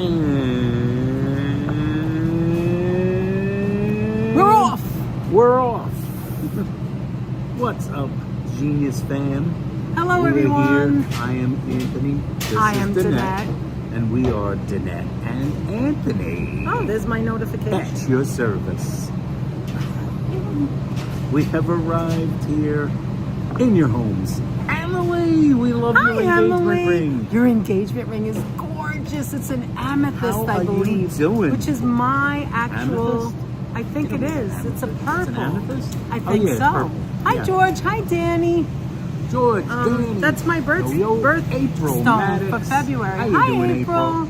And we're off. What's up, Genius fam? Hello, We're everyone. Here. I am Anthony. I am Danette. And we are Danette and Anthony. Oh, there's my notification. At your service. We have arrived here in your homes. Emily, we love your engagement ring. Your engagement ring is gorgeous. It's an amethyst, I believe. How are you doing? Which is my actual... Amethyst? I think it is. It's a purple. It's an amethyst? I think so. Purple. Hi, Yeah. George. Hi, Danny. George, Danny. That's my birth April stone for February. How you Hi, doing, April.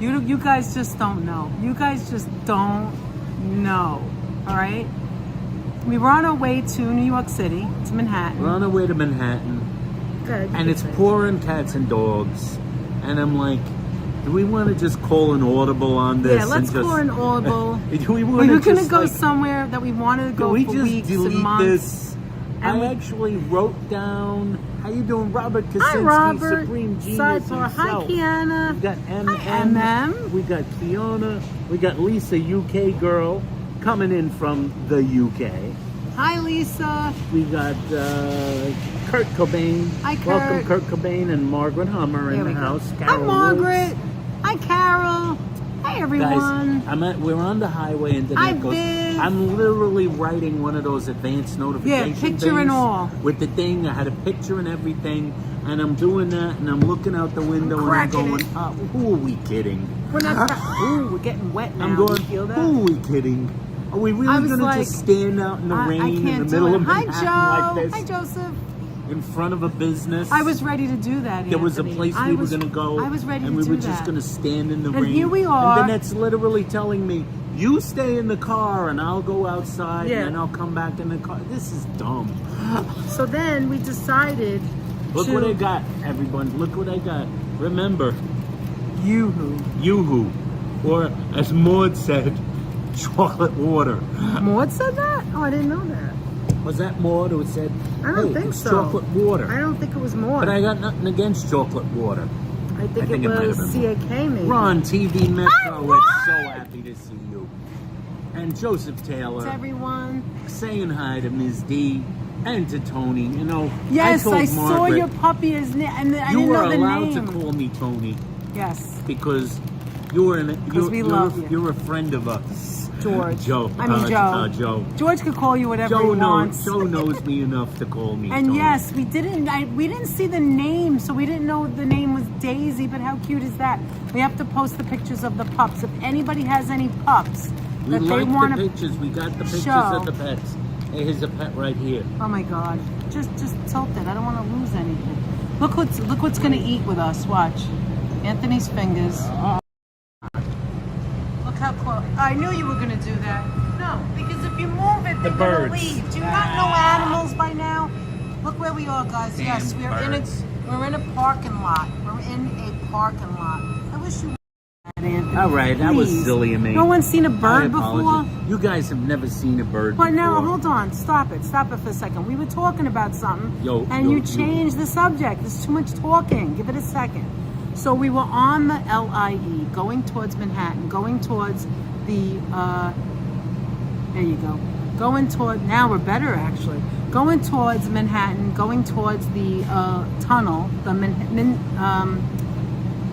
You guys just don't know. You guys just don't know. All right? We were on our way to New York City, to Manhattan. We're on our way to Manhattan. Good. And it's pouring cats and dogs. And I'm like, do we want to just call an audible on this? Yeah, let's call an audible. Do we We're going to go like, somewhere that we wanted to go we for just weeks and delete months. This? And I actually wrote down, how you doing, Robert Kaczynski, Hi, Robert. Supreme Genius Sidebar. Hi, himself. Kiana. We got Hi, MM. We got Fiona. We got Lisa, UK girl, coming in from the UK. Hi, Lisa. We got Kurt Cobain. Hi, Kurt. Welcome, Kurt Cobain and Margaret Hummer in the house. Hi, Carol Margaret. Woods. Hi, Carol. Hi, everyone. Guys, we're on the highway and Hi, Danette goes, Viv. I'm literally writing one of those advanced notification picture things and all. with the thing. I had a picture and everything, and I'm doing that, and I'm looking out the window, and I'm going, who are we kidding? We're not. Ooh, we're getting wet now. I'm going, you feel that? who are we kidding? Are we really going to just stand out in the rain in the middle of Manhattan like this? Hi, Joseph. In front of a business. I was ready to do that, There was a Anthony. place we were going to go. I was ready to do and that. we were just going to stand in the rain. And here we are. And then it's literally telling me, you stay in the car and I'll go outside and then I'll come back in the car. This is dumb. So then we decided Look what I got, everyone. Look what I got. Remember. Yoo-hoo. Yoo-hoo. Or as Maud said, chocolate water. Maud said that? Oh, I didn't know that. Was that Maud who said, I don't think it's so. chocolate water? I don't think it was Maud. But I got nothing against chocolate water. I think it was CAK maybe. Ron, TV Metro, Hi, it's so happy to see you. And Joseph Taylor. To everyone. Saying hi to Ms. D and to Tony. You know, yes, I saw Margaret, your puppy and I didn't know the name. You were allowed to call me Tony. Yes. Because you're a friend of us. George. Joe. Joe. Joe. George could call you whatever he wants. Joe knows me enough to call me And Tony. yes, we didn't see the name, so we didn't know the name was Daisy, but how cute is that? We have to post the pictures of the pups. If anybody has any pups that they want to the pictures. We got the pictures of the pets. Hey, here's a pet right here. Oh my God. Just tilt it. I don't want to lose anything. Look what's going to eat with us. Watch. Anthony's fingers. Look how close. I knew you were going to do that. No, because if you move it, they're going to leave. Do you not know animals by now? Look where we are, guys. Yes, we're in a parking lot. We're in a parking lot. I wish you would, Anthony. All right, that was silly of me. No one's seen a bird before? You guys have never seen a bird before. But now, hold on. Stop it for a second. We were talking about something, you changed the subject. There's too much talking. Give it a second. So we were on the LIE, going towards Manhattan, going towards the, there you go. Going toward, now we're better actually. Going towards Manhattan, going towards the tunnel, the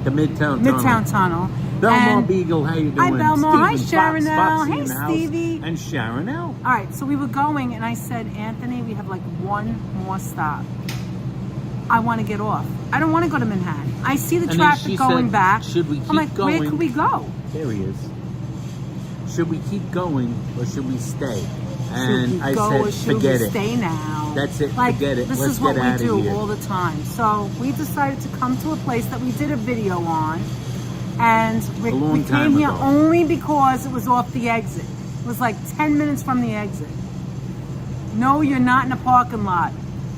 Midtown Tunnel. Belmont Beagle, how you doing? Hi, Belmont. Hi, Steven Sharonelle. Foxy Hey, in the house. Stevie. And Sharonelle. All right, so we were going, and I said, Anthony, we have like one more stop. I want to get off. I don't want to go to Manhattan. I see the traffic going back. Should we keep I'm like, going? where could we go? There he is. Should we keep going or should we stay? And I said, forget it. Stay now. That's it. Like, forget it. This Let's is what get out we of do here. all the time. So we decided to come to a place that we did a video on, and we came here only because it was off the exit. It was like 10 minutes from the exit. No, you're not in a parking lot.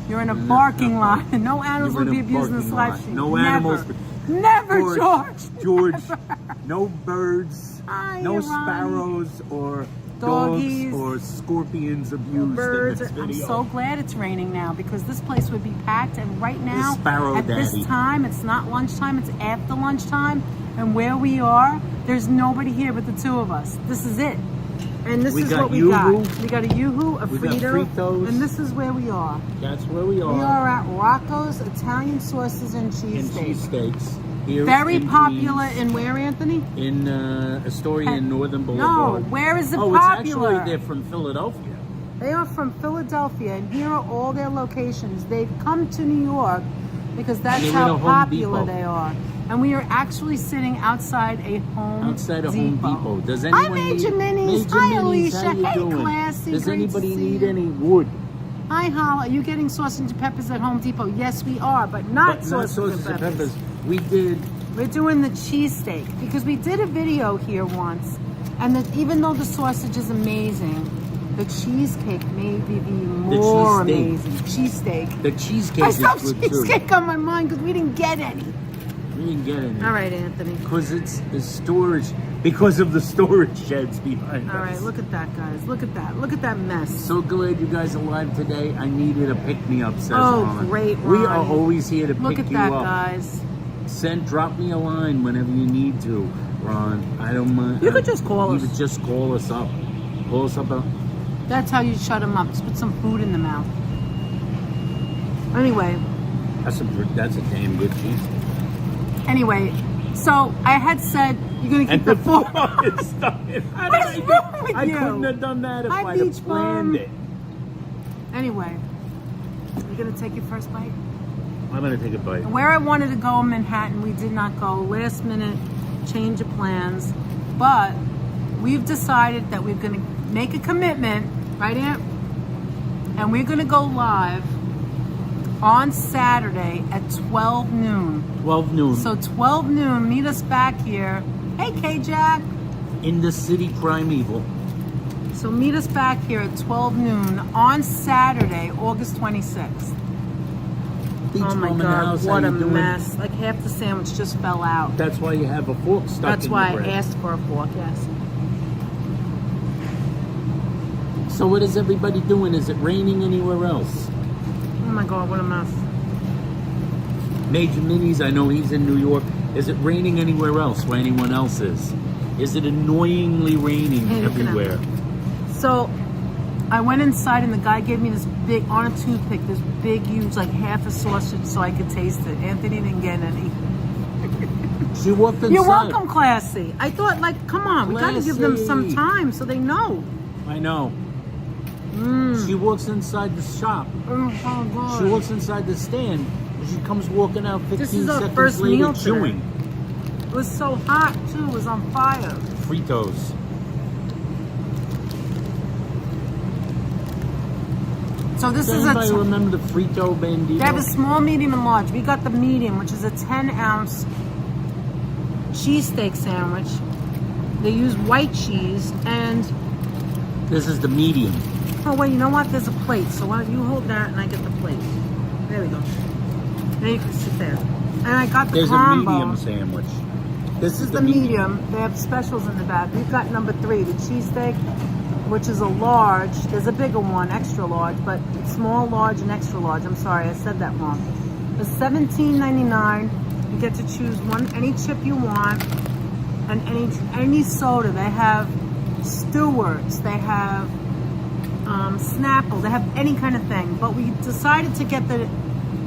You're in a parking lot. No animals would be abused in this live stream. No animals. Never, George. George. Never. No birds. No sparrows or doggies, or scorpions abused birds. in this I'm video. so glad it's raining now because this place would be packed. And right now, Sparrow at Daddy. this time, it's not lunchtime, it's after lunchtime. And where we are, there's nobody here but the two of us. This is it. And this is what we got. We got a Yoo-hoo, a Frito, and this is where we are. That's where we are. We are at Rocco's Italian Sauces and Cheesesteak. Cheesesteaks. Here Very in popular Queens, in where, Anthony? in Astoria and Northern No, Boulevard. where is it Oh, popular? it's actually they're from Philadelphia. They are from Philadelphia, and here are all their locations. They've come to New York because that's they're in how a Home popular Depot. they are. And we are actually sitting outside a Home Depot. Home Depot. Does Hi, anyone Major need Minis. Major Hi, Minis, Alicia. how you Hey, doing? Classy. Does Great to anybody see need you. any wood? Hi, Hal. Are you getting sausage and peppers at Home Depot? Yes, we are, but not sausage and peppers. We did. We're doing the cheesesteak because we did a video here once, and even though the sausage is amazing, the cheesecake may be more amazing. Cheesesteak. The cheesecake I is stopped good too. cheesecake on my mind because we didn't get any. We didn't get any. All right, Anthony. Because it's the storage. Because of the storage sheds behind us. All right, look at that, guys. Look at that. Look at that mess. So glad you guys are live today. I needed a pick-me-up, says Oh, Ron. great, We Ron. are always here to Look pick at you that, up. guys. Drop me a line whenever you need to, Ron. I don't mind. You could just call us. You could just call us up. Call us up. That's how you shut them up. Just put some food in the mouth. Anyway. That's a damn good cheese. Anyway, so I had said you're gonna keep the fork. What is wrong with I you? couldn't have done that if Hi, I'd have Beach planned Bum. it. Anyway, you're gonna take your first bite. I'm gonna take a bite. Where I wanted to go in Manhattan, we did not go. Last minute change of plans, but we've decided that we're gonna make a commitment, right, Aunt? And we're gonna go live on Saturday at 12 noon. 12 noon. So 12 noon, meet us back here. Hey, K-Jack. In the city primeval. So meet us back here at 12 noon on Saturday, August 26th. Beach Oh my Bum in the God, house. what How a you doing? mess. Like half the sandwich just fell out. That's why you have a fork stuck That's in why your I bread. asked for a fork, yes. So what is everybody doing? Is it raining anywhere else? Oh my God, what a mess. Major Minis, I know he's in New York. Is it raining anywhere else where anyone else is? Is it annoyingly raining Hey, look at everywhere? So I went inside and the guy gave me this big, on a toothpick, this big, huge, like half a sausage so I could taste it. Anthony didn't get any. She walked inside. You're welcome, Classy. I thought, like, come on, we gotta give them some Classy. time so they know. I know. She walks inside the shop. Oh God. She walks inside the stand and she comes walking out 15 This is our seconds first later meal today. chewing. It was so hot too, it was on fire. Fritos. So this Does is anybody a remember the Frito Bandito? they have a small, medium, and large. We got the medium, which is a 10-ounce cheesesteak sandwich. They use white cheese and This is the medium. oh wait, you know what? There's a plate. So why don't you hold that and I get the plate. There we go. There you can sit there. And I got the There's combo. a medium sandwich. This is the medium. They have specials in the back. We've got number 3, the cheesesteak, which is a large. There's a bigger one, extra large, but it's small, large, and extra large. I'm sorry, I said that wrong. It's $17.99. You get to choose any chip you want and any soda. They have Stewart's. They have Snapple. They have any kind of thing. But we decided to get the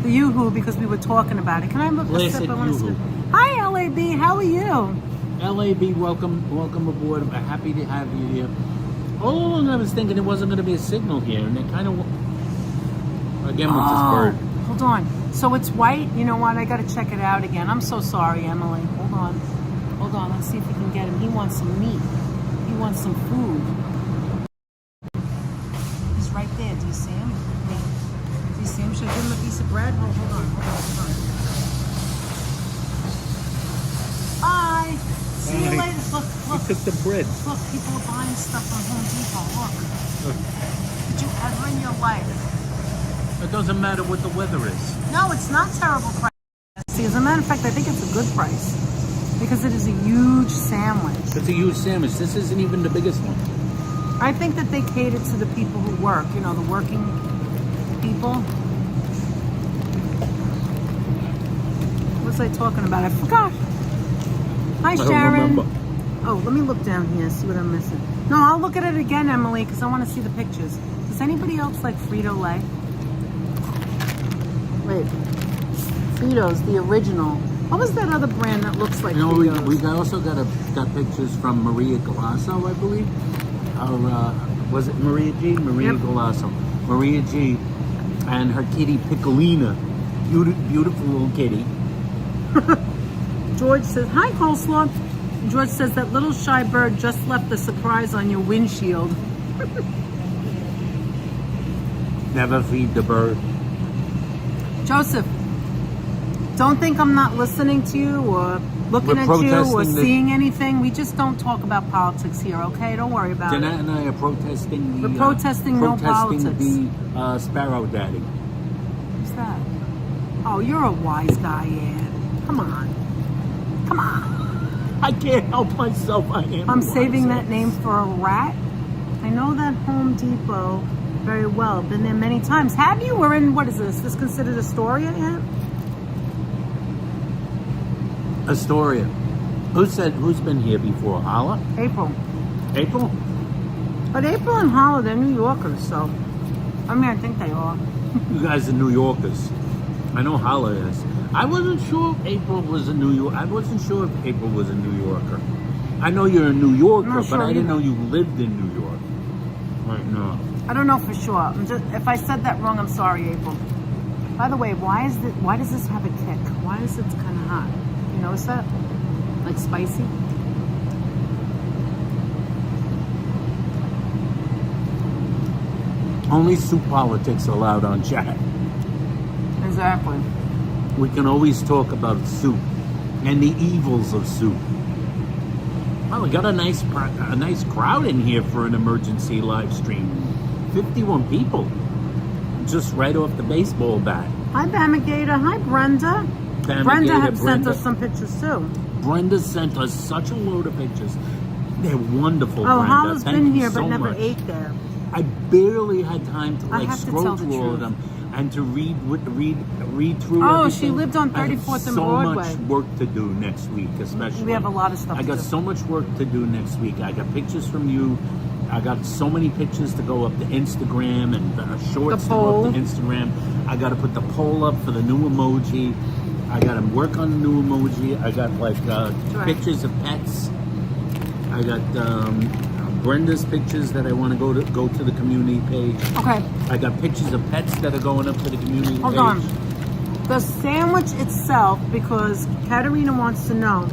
Yoo-hoo because we were talking about it. Can I have a sip? I want to sip. Hi, LAB. How are you? LAB, welcome aboard. I'm happy to have you here. All along I was thinking it wasn't going to be a signal here, and it kind of... Again with this bird. Hold on. So it's white? You know what? I got to check it out again. I'm so sorry, Emily. Hold on. Hold on. Let's see if we can get him. He wants some meat. He wants some food. He's right there. Do you see him? Do you see him? Should I give him a piece of bread? Hold on. Bye. See you later. Look. He took the bread. Look, people are buying stuff on Home Depot. Look. Did you ever in your life? It doesn't matter what the weather is. No, it's not terrible price. See, as a matter of fact, I think it's a good price because it is a huge sandwich. It's a huge sandwich. This isn't even the biggest one. I think that they cater to the people who work, you know, the working people. What was I talking about? I forgot. Hi, Sharon. Oh, let me look down here, see what I'm missing. No, I'll look at it again, Emily, because I want to see the pictures. Does anybody else like Frito-Lay? Wait. Fritos, the original. What was that other brand that looks like Fritos? We also got pictures from Maria Galasso, I believe. Was it Maria G? Maria Galasso. Maria G. And her kitty Piccolina. Beautiful little kitty. George says, hi, Coleslaw. George says that little shy bird just left a surprise on your windshield. Never feed the bird. Joseph, don't think I'm not listening to you or looking at you or seeing anything. We just don't talk about politics here, okay? Don't worry about it. Jeanette and I are protesting We're protesting no politics. the Sparrow Daddy. What's that? Oh, you're a wise guy, Ann. Come on. Come on. I can't help myself. I'm saving that name for a rat. I know that Home Depot very well. Been there many times. Have you? We're in, what is this? Is this considered Astoria yet? Astoria. Who's been here before? Holla? April. April? But April and Holla, they're New Yorkers, so. I mean, I think they are. You guys are New Yorkers. I know Holla is. I wasn't sure April was a New Yorker. I wasn't sure if April was a New Yorker. I know you're a New Yorker, but I didn't know you lived in New York. Right now. I don't know for sure. If I said that wrong, I'm sorry, April. By the way, why does this have a kick? Why is it kind of hot? You notice that? Like spicy? Only soup politics allowed on chat. Exactly. We can always talk about soup and the evils of soup. Well, we got a nice crowd in here for an emergency live stream. 51 people, just right off the baseball bat. Hi, Bamigator. Hi, Brenda. Brenda sent us some pictures too. Brenda sent us such a load of pictures. They're wonderful. Oh, Brenda. Holla's been here, but so never much. ate there. I barely had time to scroll through all of them and to read through. Oh, everything. she lived on 34th and Broadway. So much work to do next week, especially. We have a lot of stuff. I got so much work to do next week. I got pictures from you. I got so many pictures to go up to Instagram and shorts to go up to Instagram. I got to put the poll up for the new emoji. I got to work on the new emoji. I got pictures of pets. I got Brenda's pictures that I want to go to the community page. Okay. I got pictures of pets that are going up to the community page. Hold on. The sandwich itself, because Katerina wants to know,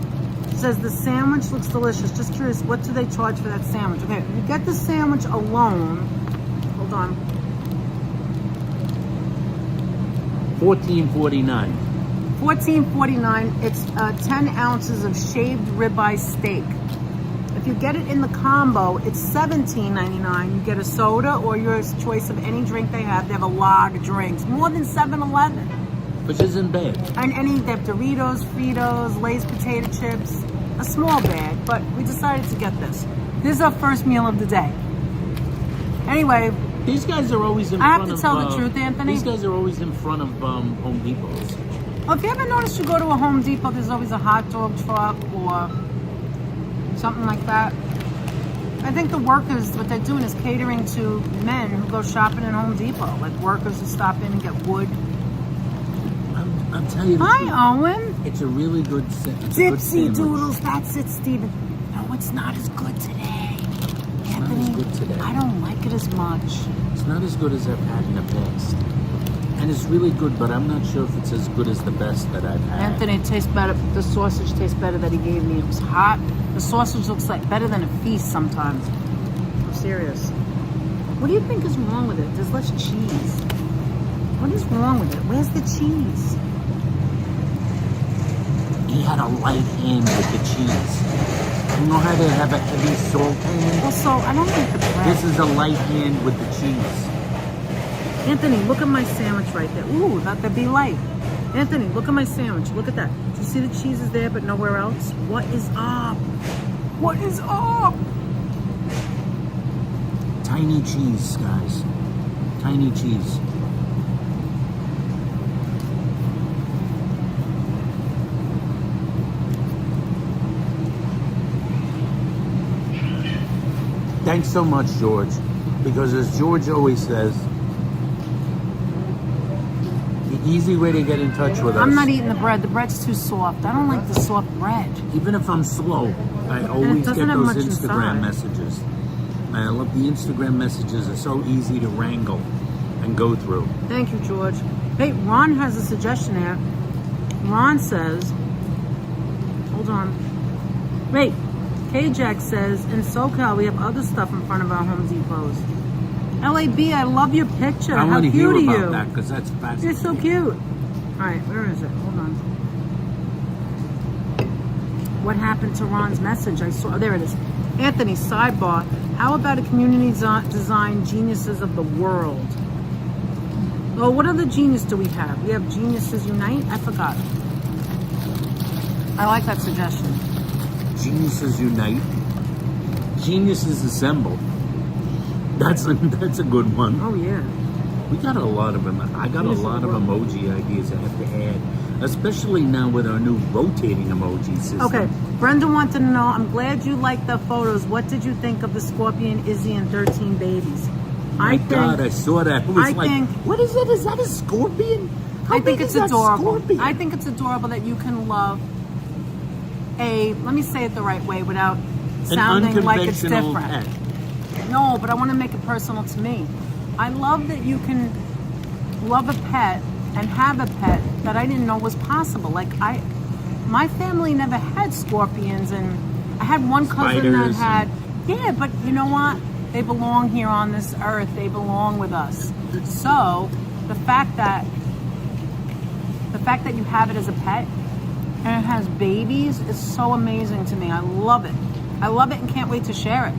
says the sandwich looks delicious. Just curious, what do they charge for that sandwich? Okay, if you get the sandwich alone, hold on. $14.49. $14.49. It's 10 ounces of shaved ribeye steak. If you get it in the combo, it's $17.99. You get a soda or your choice of any drink they have. They have a lot of drinks, more than 7-Eleven. Which isn't bad. And they have Doritos, Fritos, Lay's potato chips, a small bag, but we decided to get this. This is our first meal of the day. Anyway. These guys are always in front of... I have to tell the truth, Anthony. These guys are always in front of Home Depots. Well, if you ever noticed you go to a Home Depot, there's always a hot dog truck or something like that. I think the workers, what they're doing is catering to men who go shopping at Home Depot. Like workers who stop in and get wood. I'm telling you. Hi, Owen. It's a really good Dipsy Doodles, that's it, Steven. No, it's not as good today. Anthony, not as good today. I don't like it as much. It's not as good as I've had in the past. And it's really good, but I'm not sure if it's as good as the best that I've had. Anthony, it tastes better. The sausage tastes better that he gave me. It was hot. The sausage looks like better than a feast sometimes. I'm serious. What do you think is wrong with it? There's less cheese. What is wrong with it? Where's the cheese? He had a light hand with the cheese. You know how they have a heavy salt hand? Well, so I don't like the bread. This is a light hand with the cheese. Anthony, look at my sandwich right there. Ooh, that'd be light. Anthony, look at my sandwich. Look at that. Do you see the cheese is there but nowhere else? What is up? What is up? Tiny cheese, guys. Tiny cheese. Thanks so much, George. Because as George always says, the easy way to get in touch with us... I'm not eating the bread. The bread's too soft. I don't like the soft bread. Even if I'm slow, I always get those Instagram messages. I love the Instagram messages. They're so easy to wrangle and go through. Thank you, George. Hey, Ron has a suggestion here. Ron says, hold on. Wait, K-Jack says, in SoCal, we have other stuff in front of our Home Depots. LAB, I love your picture. I How want to cute hear are about you? that because that's fascinating. You're so cute. All right, where is it? Hold on. What happened to Ron's message? I saw. Oh, there it is. Anthony, sidebar. How about a community design geniuses of the world? Oh, what other genius do we have? We have Geniuses Unite? I forgot. I like that suggestion. Geniuses Unite. Geniuses Assemble. That's a good one. Oh, yeah. We got a lot of them. I got a lot of emoji ideas I have to add, especially now with our new rotating emoji system. Okay, Brenda wanted to know, I'm glad you liked the photos. What did you think of the Scorpion, Izzy, and 13 babies? My God, I saw that. It was what is it? Is that a scorpion? I think it's adorable. I think it's adorable that you can love let me say it the right way without sounding like it's different. Pet. No, but I want to make it personal to me. I love that you can love a pet and have a pet that I didn't know was possible. Like my family never had scorpions, and I had one cousin that had, yeah, but you know what? They belong here on this earth. They belong with us. So the fact that you have it as a pet and it has babies is so amazing to me. I love it. I love it and can't wait to share it.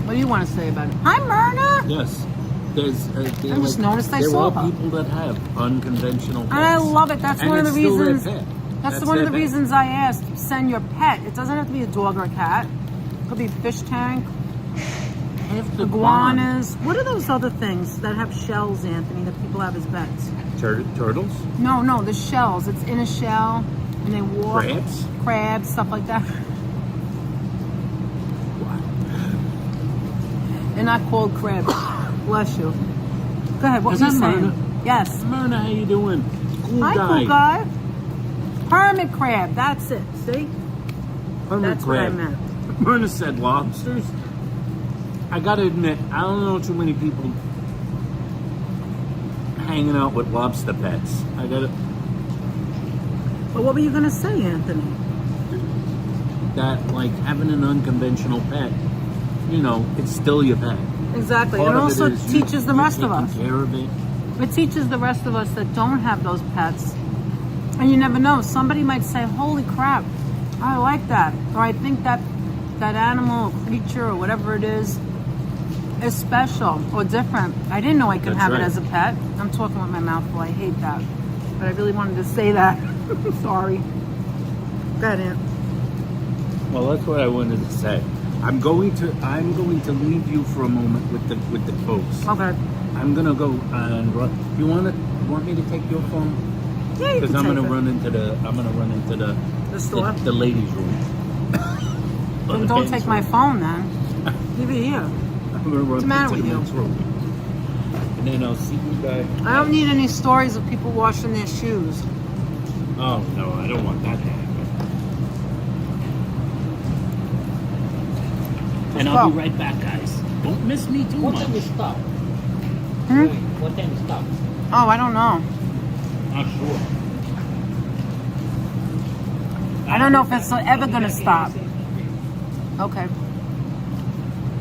What do you want to say about it? Hi, Myrna. Yes. I just noticed I saw her. There are people that have unconventional pets. And I love it. That's one of the reasons. That's one of the reasons I asked. Send your pet. It doesn't have to be a dog or a cat. It could be fish tank, iguanas. What are those other things that have shells, Anthony, that people have as pets? Turtles? No, the shells. It's in a shell, and they walk. Crabs, stuff like that. They're not called crabs. Bless you. Go ahead. What were you saying? Myrna? Yes. Myrna, how you doing? Cool guy. Hermit crab. That's it. See? That's what I meant. Myrna said lobsters. I gotta admit, I don't know too many people hanging out with lobster pets. But what were you gonna say, Anthony? That like having an unconventional pet, you know, it's still your pet. Exactly. It also teaches the rest of us. Care of it. It teaches the rest of us that don't have those pets. And you never know. Somebody might say, holy crap, I like that. Or I think that animal or creature or whatever it is special or different. I didn't know I could have it as a pet. I'm talking with my mouth full. I hate that. But I really wanted to say that. Sorry. Go ahead, Aunt. Well, that's what I wanted to say. I'm going to leave you for a moment with the folks. Okay. I'm gonna go and run. You want me to take your phone? Yeah, you can take it. Because I'm gonna run into the store, the ladies' room. Well, don't take my phone then. Leave it here. I'm gonna run What's the matter with you? Room. And then I'll see you guys. I don't need any stories of people washing their shoes. Oh no, I don't want that to happen. And I'll be right back, guys. Don't miss me too much. What time you stop? What time you stop? Oh, I don't know. Not sure. I don't know if it's ever going to stop. Okay.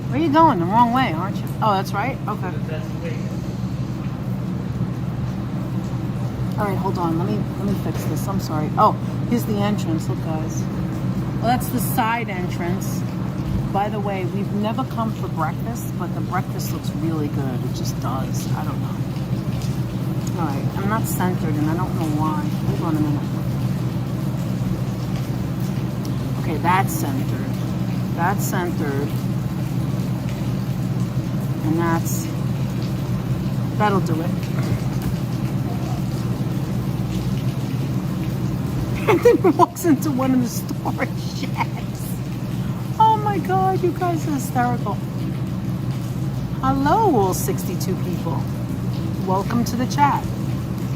Where are you going? The wrong way, aren't you? Oh, that's right? Okay. All right, hold on. Let me fix this. I'm sorry. Oh, here's the entrance. Look, guys. Well, that's the side entrance. By the way, we've never come for breakfast, but the breakfast looks really good. It just does. I don't know. All right, I'm not centered, and I don't know why. Hold on a minute. Okay, that's centered. That's centered. And that'll do it. And then walks into one of the storage sheds. Oh my God, you guys are hysterical. Hello, all 62 people. Welcome to the chat.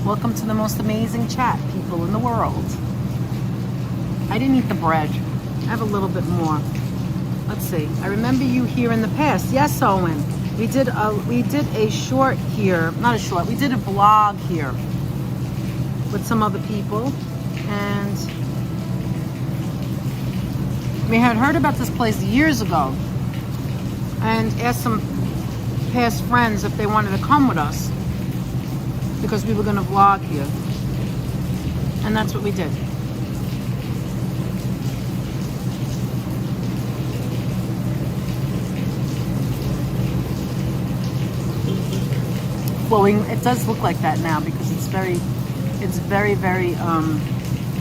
Welcome to the most amazing chat people in the world. I didn't eat the bread. I have a little bit more. Let's see. I remember you here in the past. Yes, Owen. We did a short here. Not a short. We did a vlog here with some other people. And we had heard about this place years ago and asked some past friends if they wanted to come with us because we were going to vlog here. And that's what we did. Well, it does look like that now because it's very, very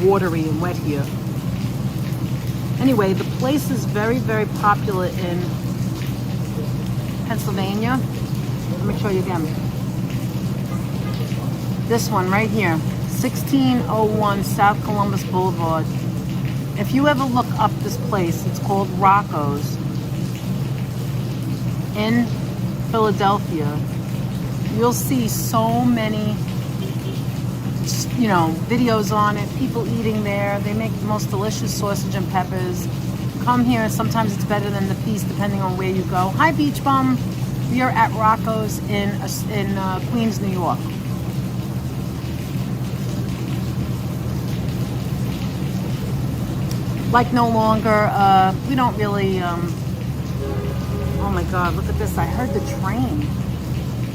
watery and wet here. Anyway, the place is very, very popular in Pennsylvania. Let me show you again. This one right here, 1601 South Columbus Boulevard. If you ever look up this place, it's called Rocco's in Philadelphia. You'll see so many, you know, videos on it, people eating there. They make the most delicious sausage and peppers. Come here, and sometimes it's better than the Feast, depending on where you go. Hi, Beach Bum. We are at Rocco's in Queens, New York. Like no longer, we don't really, oh my God, look at this. I heard the train.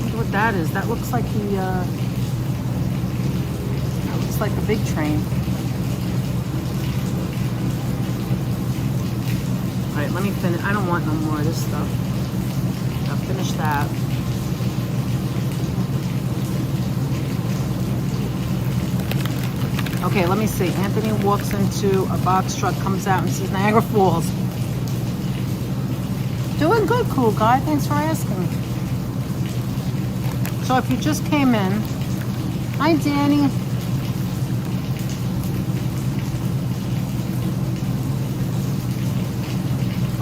Look what that is. That looks like that looks like a big train. All right, let me finish. I don't want no more of this stuff. I'll finish that. Okay, let me see. Anthony walks into a box truck, comes out and sees Niagara Falls. Doing good, cool guy. Thanks for asking. So if you just came in, hi Danny.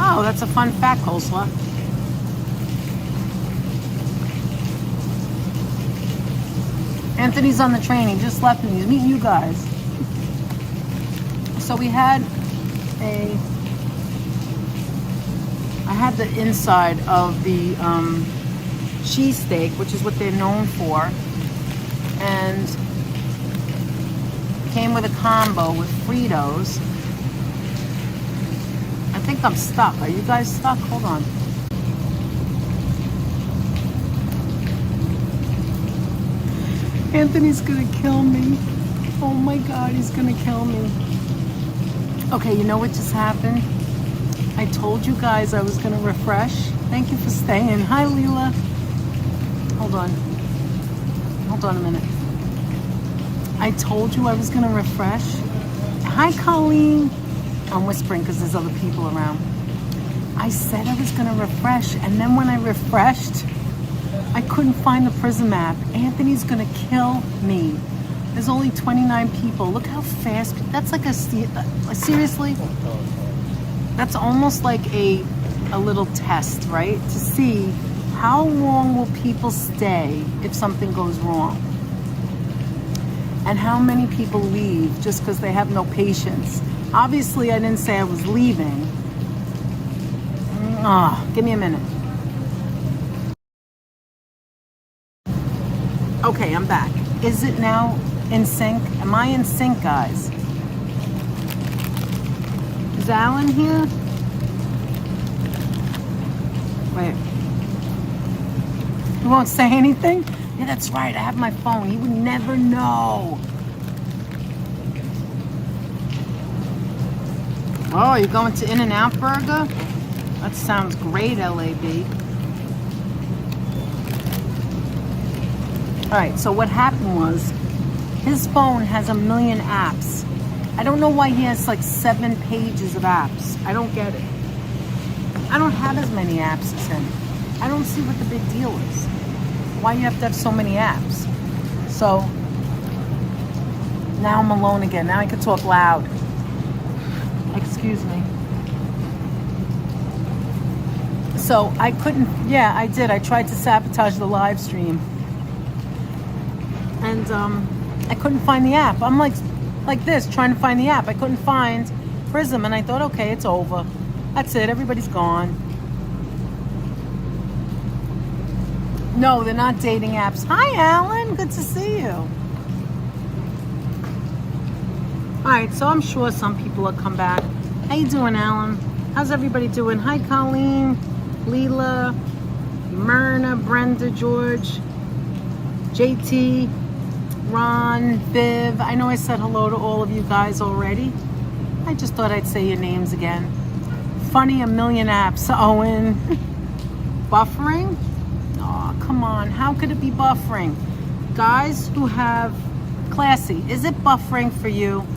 Oh, that's a fun fact, coleslaw. Anthony's on the train. He just left me. He's meeting you guys. So I had the inside of the cheesesteak, which is what they're known for, and came with a combo with Fritos. I think I'm stuck. Are you guys stuck? Hold on. Anthony's gonna kill me. Oh my God, he's gonna kill me. Okay, you know what just happened? I told you guys I was gonna refresh. Thank you for staying. Hi, Leela. Hold on. Hold on a minute. I told you I was gonna refresh. Hi, Colleen. I'm whispering because there's other people around. I said I was gonna refresh, and then when I refreshed, I couldn't find the Prism app. Anthony's gonna kill me. There's only 29 people. Look how fast. That's like seriously? That's almost like a little test, right? To see how long will people stay if something goes wrong. And how many people leave just because they have no patience. Obviously, I didn't say I was leaving. Give me a minute. Okay, I'm back. Is it now in sync? Am I in sync, guys? Is Alan here? Wait. You won't say anything? Yeah, that's right. I have my phone. He would never know. Oh, you're going to In-N-Out Burger? That sounds great, LAB. All right, so what happened was his phone has 1 million apps. I don't know why he has like 7 pages of apps. I don't get it. I don't have as many apps as him. I don't see what the big deal is. Why you have to have so many apps? So now I'm alone again. Now I can talk loud. Excuse me. So I couldn't, yeah, I did. I tried to sabotage the live stream. And I couldn't find the app. I'm like this, trying to find the app. I couldn't find Prism, and I thought, okay, it's over. That's it. Everybody's gone. No, they're not dating apps. Hi, Alan. Good to see you. All right, so I'm sure some people will come back. How you doing, Alan? How's everybody doing? Hi, Colleen, Leela, Myrna, Brenda, George, JT, Ron, Viv. I know I said hello to all of you guys already. I just thought I'd say your names again. Funny, a million apps. Owen. Buffering? Oh, come on. How could it be buffering? Guys who have classy, is it buffering for you?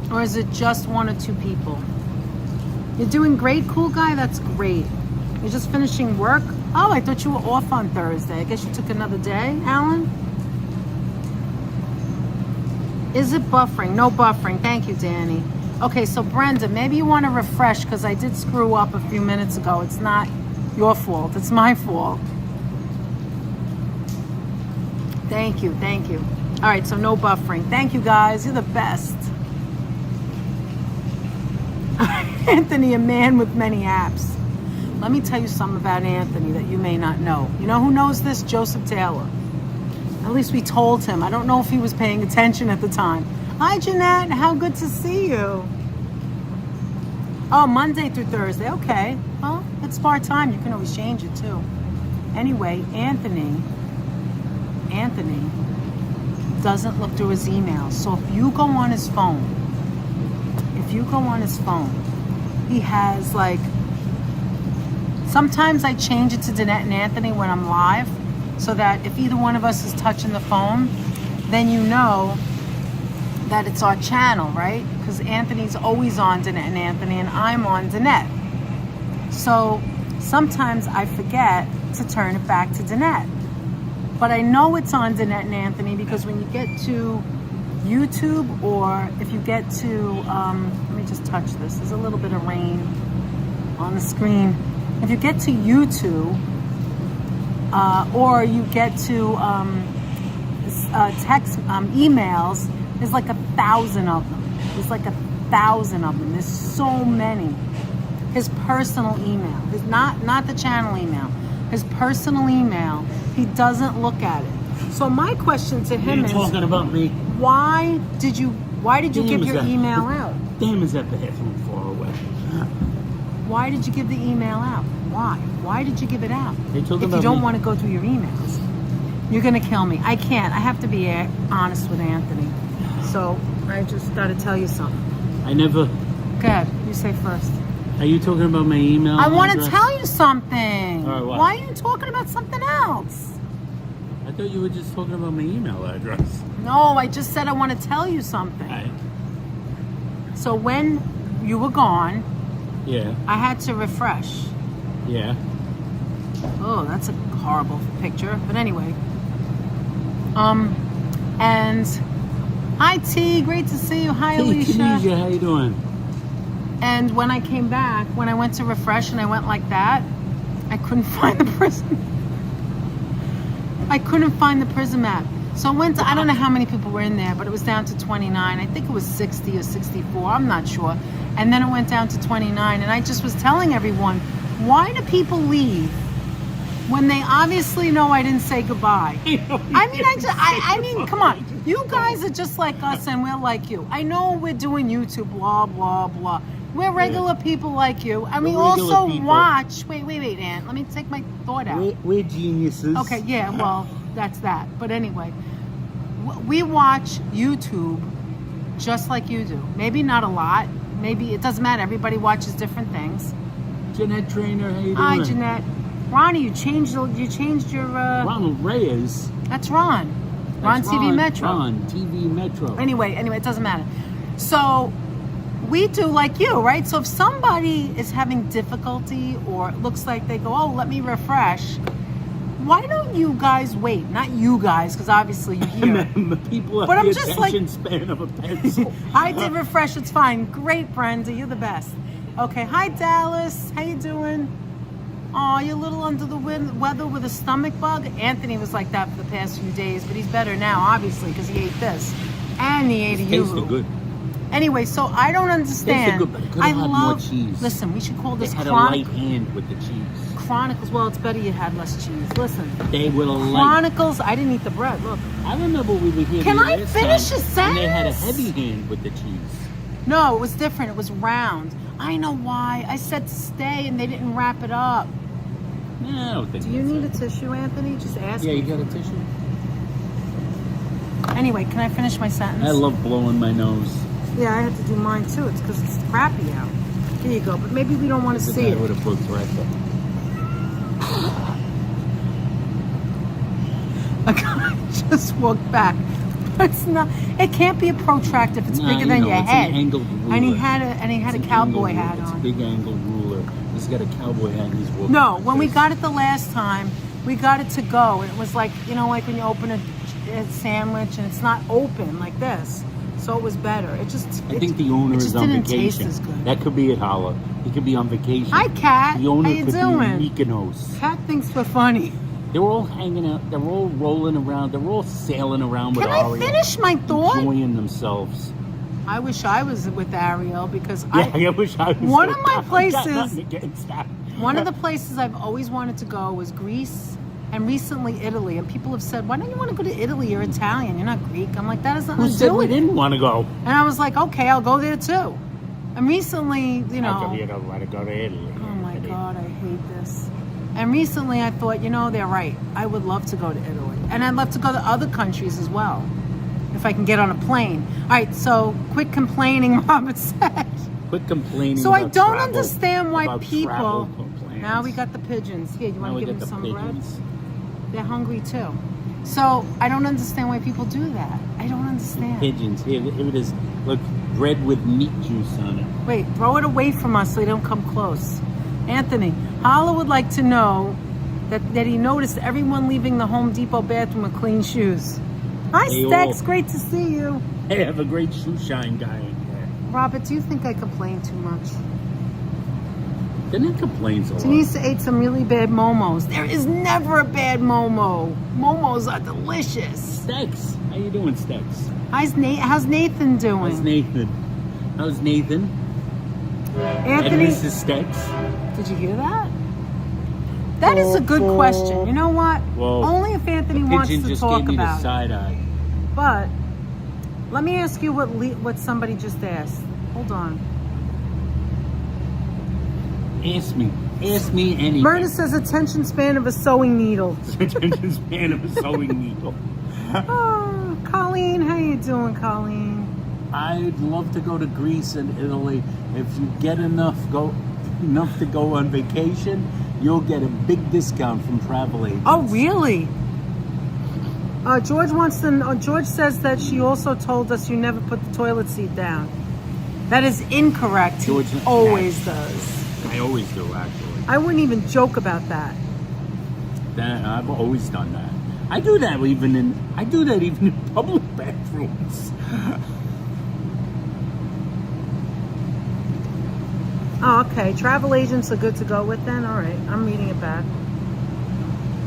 Or is it just one or two people? You're doing great, cool guy? That's great. You're just finishing work? Oh, I thought you were off on Thursday. I guess you took another day, Alan? Is it buffering? No buffering. Thank you, Danny. Okay, so Brenda, maybe you want to refresh because I did screw up a few minutes ago. It's not your fault. It's my fault. Thank you. Thank you. All right, so no buffering. Thank you, guys. You're the best. Anthony, a man with many apps. Let me tell you something about Anthony that you may not know. You know who knows this? Joseph Taylor. At least we told him. I don't know if he was paying attention at the time. Hi, Jeanette. How good to see you. Oh, Monday through Thursday. Okay. Well, it's part-time. You can always change it, too. Anyway, Anthony doesn't look through his emails. So if you go on his phone, he has like, sometimes I change it to Danette and Anthony when I'm live so that if either one of us is touching the phone, then you know that it's our channel, right? Because Anthony's always on Danette and Anthony and I'm on Danette. So sometimes I forget to turn it back to Danette. But I know it's on Danette and Anthony because when you get to YouTube or if you get to, let me just touch this. There's a little bit of rain on the screen. If you get to YouTube or you get to text emails, there's like 1,000 of them. There's like 1,000 of them. There's so many. His personal email, his not the channel email, his personal email, he doesn't look at it. So my question to him is, talking about me. Why did you give your email out? Damn, is that bathroom far away? Why did you give the email out? Why? Why did you give it out? If you don't want to go through your emails, you're gonna kill me. I can't. I have to be honest with Anthony. So I just got to tell you something. I never. Go ahead. You say first. Are you talking about my email? I want to tell you something. All right, what? Why are you talking about something else? I thought you were just talking about my email address. No, I just said I want to tell you something. Right. So when you were gone, yeah, I had to refresh. Yeah. Oh, that's a horrible picture. But anyway. And hi T, great to see you. Hi Alicia. Tunisia, how you doing? And when I came back, when I went to refresh and I went like that, I couldn't find the Prism. I couldn't find the Prism app. So it went to, I don't know how many people were in there, but it was down to 29. I think it was 60 or 64. I'm not sure. And then it went down to 29. And I just was telling everyone, why do people leave when they obviously know I didn't say goodbye? I mean, come on. You guys are just like us and we're like you. I know we're doing YouTube, blah, blah, blah. We're regular people like you. And we also watch, wait, Aunt. Let me take my thought out. We're geniuses. Okay, yeah, well, that's that. But anyway, we watch YouTube just like you do. Maybe not a lot. Maybe, it doesn't matter. Everybody watches different things. Jeanette Trainer, how you doing? Hi, Jeanette. Ronnie, you changed your... Ronald Reyes. That's Ron. Ron TV Metro. Ron TV Metro. Anyway, it doesn't matter. So we do like you, right? So if somebody is having difficulty or it looks like they go, oh, let me refresh, why don't you guys wait? Not you guys, because obviously you're here. People have But I'm the just attention span of a pencil. I did refresh, it's fine. Great, Brenda, you're the best. Okay, hi Dallas, how you doing? Oh, you're a little under the weather with a stomach bug? Anthony was like that for the past few days, but he's better now, obviously, because he ate this. And he ate a Tasted Yulu. good. Anyway, so I don't understand. Tasted good, but it could have had more cheese. Listen, we should call this They had a light hand with the cheese. Chronicles. Well, it's better you had less cheese. Listen. They were light. Chronicles. I didn't eat the bread. Look. I remember we were here. Can I last finish time, a sentence? And they had a heavy hand with the cheese. No, it was different. It was round. I know why. I said to stay, and they didn't wrap it up. No, I don't think. Do you need a tissue, Anthony? Just ask me. Yeah, you got a tissue. Anyway, can I finish my sentence? I love blowing my nose. Yeah, I had to do mine too. It's because it's crappy out. Here you go. But maybe we don't want to see it. I would have put right there. A guy just walked back. It's not. It can't be a protractor if it's bigger than your head. It's an angled ruler. And he had a cowboy hat It's a on. big angled ruler. He's got a cowboy hat and he's walking. No, when we got it the last time, we got it to go, and it was like, you know, like when you open a sandwich and it's not open like this. So it was better. I think the owner is on didn't vacation. Taste as good. That could be it, Holla. He could be on vacation. Hi, Kat. The owner How you could doing? be Mykonos. Kat thinks we're funny. They're all hanging out. They're all rolling around. They're all sailing around with Can I Ariel. finish my thought? Enjoying themselves. I wish I was with Ariel because I wish I was. One of my I got places- nothing against that. one of the places I've always wanted to go was Greece and recently Italy. And people have said, why don't you want to go to Italy? You're Italian. You're not Greek. I'm like, that has nothing Who to said do we with it. didn't want to go? And I was like, okay, I'll go there too. And recently, you How come know, you don't want to go to Italy? oh my God, I hate this. And recently I thought, you know, they're right. I would love to go to Italy. And I'd love to go to other countries as well, if I can get on a plane. All right, so quit complaining, Robert said. Quit complaining. So I about don't travel, understand why about people... travel complaints. Now we got the pigeons. Here, you want Now to we give got them the some pigeons. bread? They're hungry too. So I don't understand why people do that. I don't understand. Pigeons. Here it is. Look, bread with meat juice on it. Wait, throw it away from us so they don't come close. Anthony, Holla would like to know that he noticed everyone leaving the Home Depot bathroom with clean shoes. Hi, They Stex. all- Great to see you. They have a great shoe shine guy in there. Robert, do you think I complain too much? Didn't complain so Denise ate some really bad momos. There is never a bad momo. Momos are delicious. Stex. How you doing, Stex? How's Nathan doing? How's Nathan? How's Nathan? Anthony, And Mrs. Stex? did you hear that? That is a good question. You know what? Whoa. Only if Anthony The wants pigeon to just talk gave me the about it. side eye. But let me ask you what somebody just asked. Hold on. Ask me anything. Myrna says attention span of a sewing needle. Attention span of a sewing needle. Oh, Colleen, how you doing, Colleen? I'd love to go to Greece and Italy. If you get enough to go on vacation, you'll get a big discount from travel agents. Oh, really? George wants to. George says that she also told us you never put the toilet seat down. That is incorrect. He George always does. I always do, actually. I wouldn't even joke about that. I've always done that. I do that even in public bathrooms. Oh, okay. Travel agents are good to go with then? All right. I'm reading it back.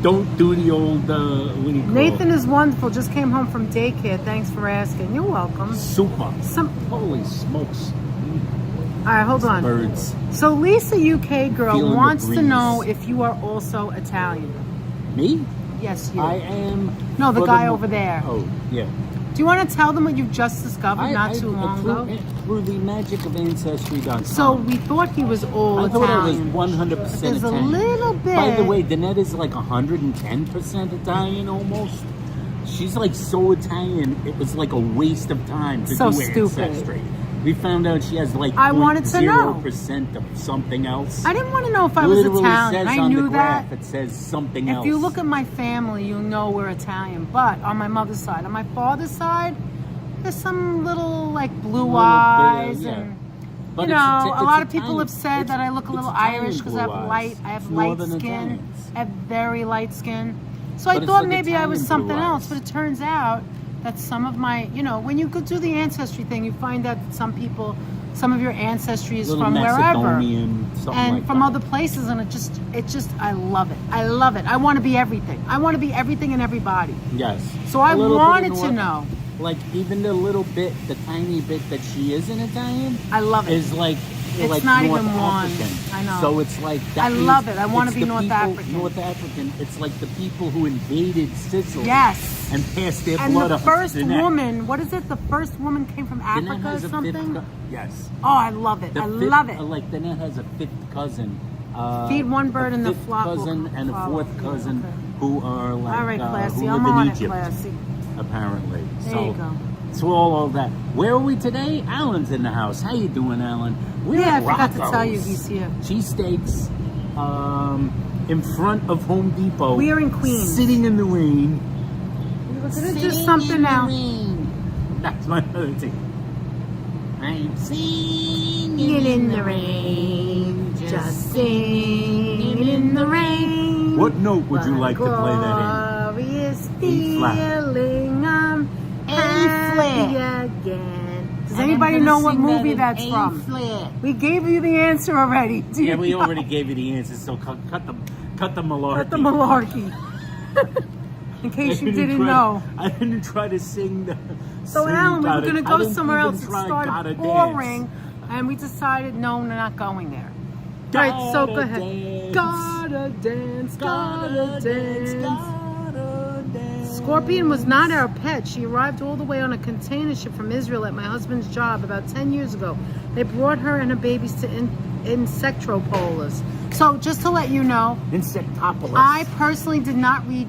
Don't do the old, what do you call Nathan it? is wonderful. Just came home from daycare. Thanks for asking. You're welcome. Super. All Holy smokes. right, hold on. Birds. So Lisa, UK girl, Feeling the wants to breeze. know if you are also Italian. Me? Yes, you. I am. No, the for guy over there. Oh, yeah. Do you want to tell them what you've just discovered not too long ago? Through the magic of Ancestry.com. So we thought he was all I thought I was Italian. 100% There's Italian. a little bit. By the way, Danette is like 110% Italian almost. She's like so Italian, it was like a waste of time to So do stupid. Ancestry. We found out she has like I wanted to know. 0% of something else. I didn't want to know if I was Literally Italian. says I on knew the graph, that. it says something else. If you look at my family, you'll know we're Italian. But on my mother's side, on my father's side, there's some little like blue Little bit, eyes yeah. and But you know, a lot of Italian. people have said that I look a It's little Italian Irish because I blue have eyes. I have It's light Northern skin. Italians. I have very light skin. So But I it's thought like maybe I was Italian something blue else, eyes. but it turns out that some of my, you know, when you go do the Ancestry thing, you find out that some people, some of your ancestry is Little from wherever. Macedonian, something And like from that. other places, and it just, I love it. I love it. I want to be everything. I want to be everything and everybody. Yes. So I A little bit wanted of to North- know. Like even the little bit, the tiny bit that she is an Italian, I love it. is like It's like not North even one. African. I know. So it's like that I means love it. I wanna it's be the North people- African. North African. It's like the people who invaded Sicily. Yes. And passed their And blood the up first to Danette. woman, what is it? The first woman came from Danette Africa or has a something? fifth yes. Oh, I love it. The I fifth- love it. Like Danette has a fifth cousin. Feed one bird a and the fifth flock will cousin and a follow. fourth Yeah, cousin okay. who are like All right, Classy. who I'm live on in it, Egypt, Classy. apparently. There so you go. it's all that. Where are we today? Alan's in the house. How you doing, Alan? We're Yeah, I at forgot to tell you Rocco's. he's here. Cheesesteaks in front of Home Depot. We are in Queens. Sitting in the rain. We're gonna do Sitting something in now. the rain. That's my other thing. I'm singing Singing in the rain, just singing in the rain. What note would you like to play that Glorious E flat. feeling, I'm happy again. Does anybody I'm know gonna what sing that movie in that's A from? flat. We gave you the answer already. Do Yeah, you we know? already gave you the answers, so cut the malarkey. Cut the malarkey. In case you didn't know. I didn't try to sing the. So sing Alan, we were Gotta- going to I go didn't somewhere even else. It try started Gotta pouring, Dance. and we decided, no, we're not going there. All right, so go Gotta ahead. dance. Gotta dance, gotta dance. Gotta dance. Scorpion was not our pet. She arrived all the way on a container ship from Israel at my husband's job about 10 years ago. They brought her and her babies to Insectropolis. So just to let you know, Insectopolis. I personally did not read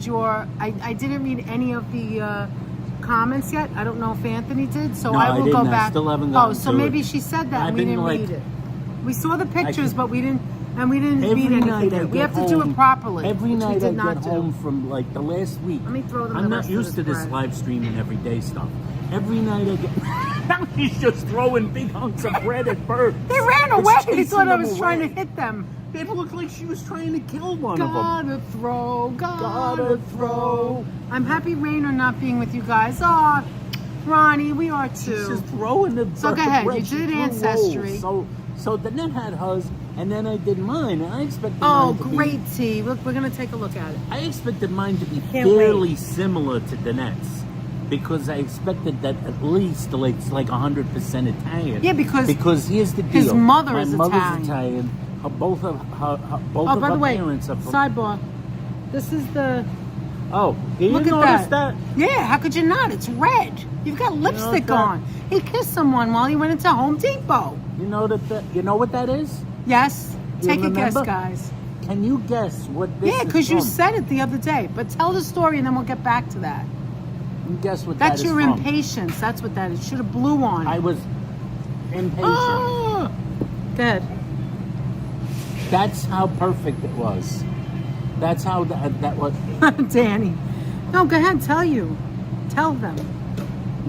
I didn't read any of the comments yet. I don't know if Anthony did, so No, I I will didn't. go I back. still haven't Oh, gotten so to maybe it. she said that I've and we been, didn't like- read it. We saw the pictures, can- but we didn't read Every any night of I it. We get have to do home- it properly. Every which we night did I not get do. home from like the last week. Let me throw them I'm the not rest of used this to this bread. live streaming everyday stuff. Every night I get. He's just throwing big hunks of bread at birds. They ran It's away. They chasing thought I them was trying to away. hit them. It looked like she was trying to kill one of them. Gotta throw, gotta Gotta throw. I'm happy Rainer not being with you guys. Oh, Ronnie, we are She's too. just throwing the So the go ahead, bread. you She did threw Ancestry. rolls. So the net had hers, and then I did mine, and I expected Oh, mine to great be. tea. Look, we're gonna take a look at it. I expected mine to be Can't fairly similar to Danette's because I expected that at least like it's like 100% Italian. Yeah, because here's the deal. his mother My is mother's Italian. Italian. Both of Oh, her by the way, parents are from. sidebar. This is the. Oh, you Look didn't at notice that. that? Yeah, how could you not? It's red. You've got lipstick that? on. He kissed someone while he went into Home Depot. You know you know what that is? Yes. You Take a guess, remember? guys. Can you guess what this Yeah, is because you from? said it the other day. But tell the story and then we'll get back to that. You guess what That's that is your from. impatience. That's what that is. Should have blue on. I was impatient. Oh! Good. That's how perfect it was. That's how that was. Danny. No, go ahead. Tell them.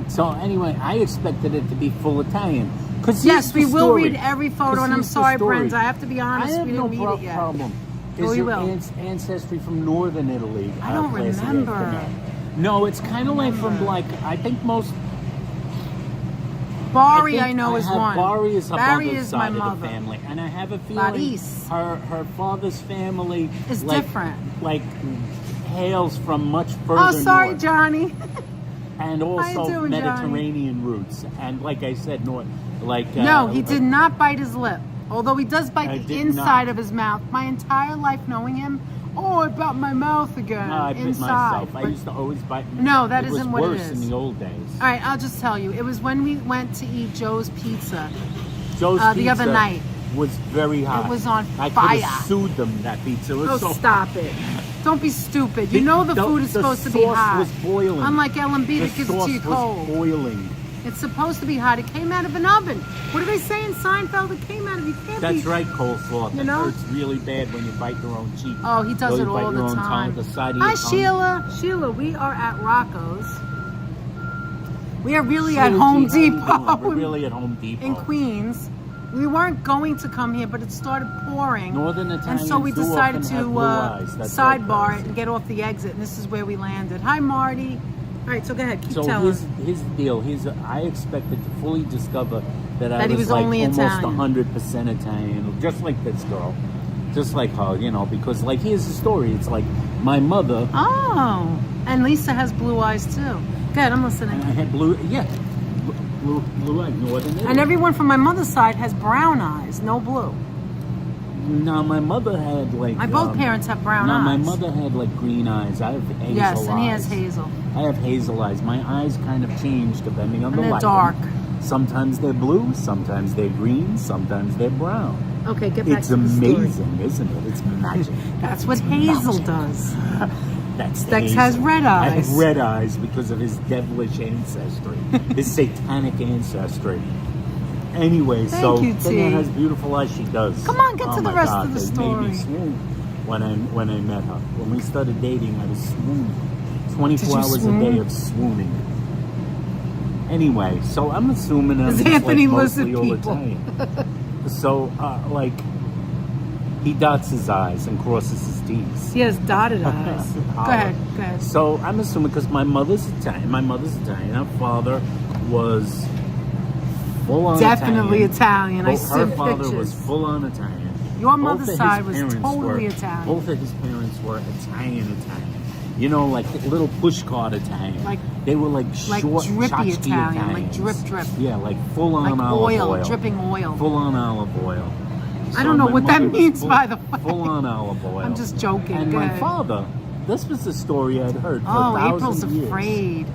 So anyway, I expected it to be full Italian. Yes, we will read every photo, and I'm sorry, Brenda. I have to be I honest. have We no didn't read it yet. problem. Oh, Is we your will. ancestry from northern Italy? I don't Classy remember. afternoon? No, it's kind of like from like I think most. Bari, think I know, is have one. Bari is her Barry mother's is my side of mother. the family, and I have a feeling Baris. her father's family It's like, different. Like hails from much further Oh, sorry, north. Johnny. And also doing, Mediterranean roots, and like I said, north. Like No, he did not bite his lip. Although he does bite I the did inside not. of his mouth. My entire life knowing him, oh, I bit my mouth again. No, I bit inside. myself. I But- used to always bite. No, that it isn't was what it worse is. in the old days. All right, I'll just tell you. It was when we went to eat Joe's Pizza. Joe's the other pizza night. was very hot. It was on I could fire. have sued them. That pizza was Oh, so. stop it. Don't be stupid. You know the food is supposed to be sauce hot. was boiling. Unlike L&B The that gives it sauce to you was cold. boiling. It's supposed to be hot. It came out of an oven. What do they say in Seinfeld? It came out of, you can't That's be. right, coleslaw. You It know? hurts really bad when you bite your own cheek. Oh, he does Or you it bite all your the own time. tongue, the side of Hi, your tongue. Sheila. Sheila, we are at Rocco's. We are really Sheila at Home G, how you doing? Depot We're really at Home Depot. in Queens. We weren't going to come here, but it started pouring. Northern Italians and so we do decided often to have blue eyes. That's sidebar right, it and get off the exit, and this is where we landed. Hi, Marty. All right, so go ahead, keep So telling. his deal. I expected to fully discover that I he was was like only almost Italian. 100% Italian, just like this girl, just like her, you know. Because like here's the story. It's like my mother. Oh, and Lisa has blue eyes too. Go ahead, I'm listening. And I had blue eyes, Northern Italy. And everyone from my mother's side has brown eyes, no blue. No, my mother had like. My both parents have brown eyes. No, my mother had like green eyes. I have hazel Yes, eyes. and he has hazel. I have hazel eyes. My eyes kind of change depending on And the they're lighting. dark. Sometimes they're blue, sometimes they're green, sometimes they're brown. Okay, get back It's to the story. amazing, isn't it? It's magic. That's what Hazel does. That's Stex Hazel. has red I eyes. have red eyes because of his devilish ancestry, his satanic ancestry. Anyway, Thank you, T. Tina has beautiful eyes. She does. Come on, get Oh to the my rest God, of the they story. made me swoon when I met her. When we started dating, I was swooning. 24 Did you hours swoon? a day of swooning. Anyway, so I'm assuming I'm Does just Anthony like listen mostly all people? Italian. So, like, he dots his I's and crosses his T's. He has dotted eyes. Go ahead, go ahead. So I'm assuming because my mother's Italian. Her father was full on Definitely Italian. I Her see father pictures. was full on Italian. Your Both mother's of his side was parents totally were- Italian. Both of his parents were Italian. You know, like little pushcart Italian. Like- they were like like short, drippy tchotchke Italian, like Italians. drip. Yeah, like full on Like olive oil, dripping oil. Full on olive oil. I don't know my what that mother was means, full- by the way. Full on olive oil. I'm just joking. And Go my ahead. father, this was the story I'd heard for Oh, 1,000 April's years. afraid.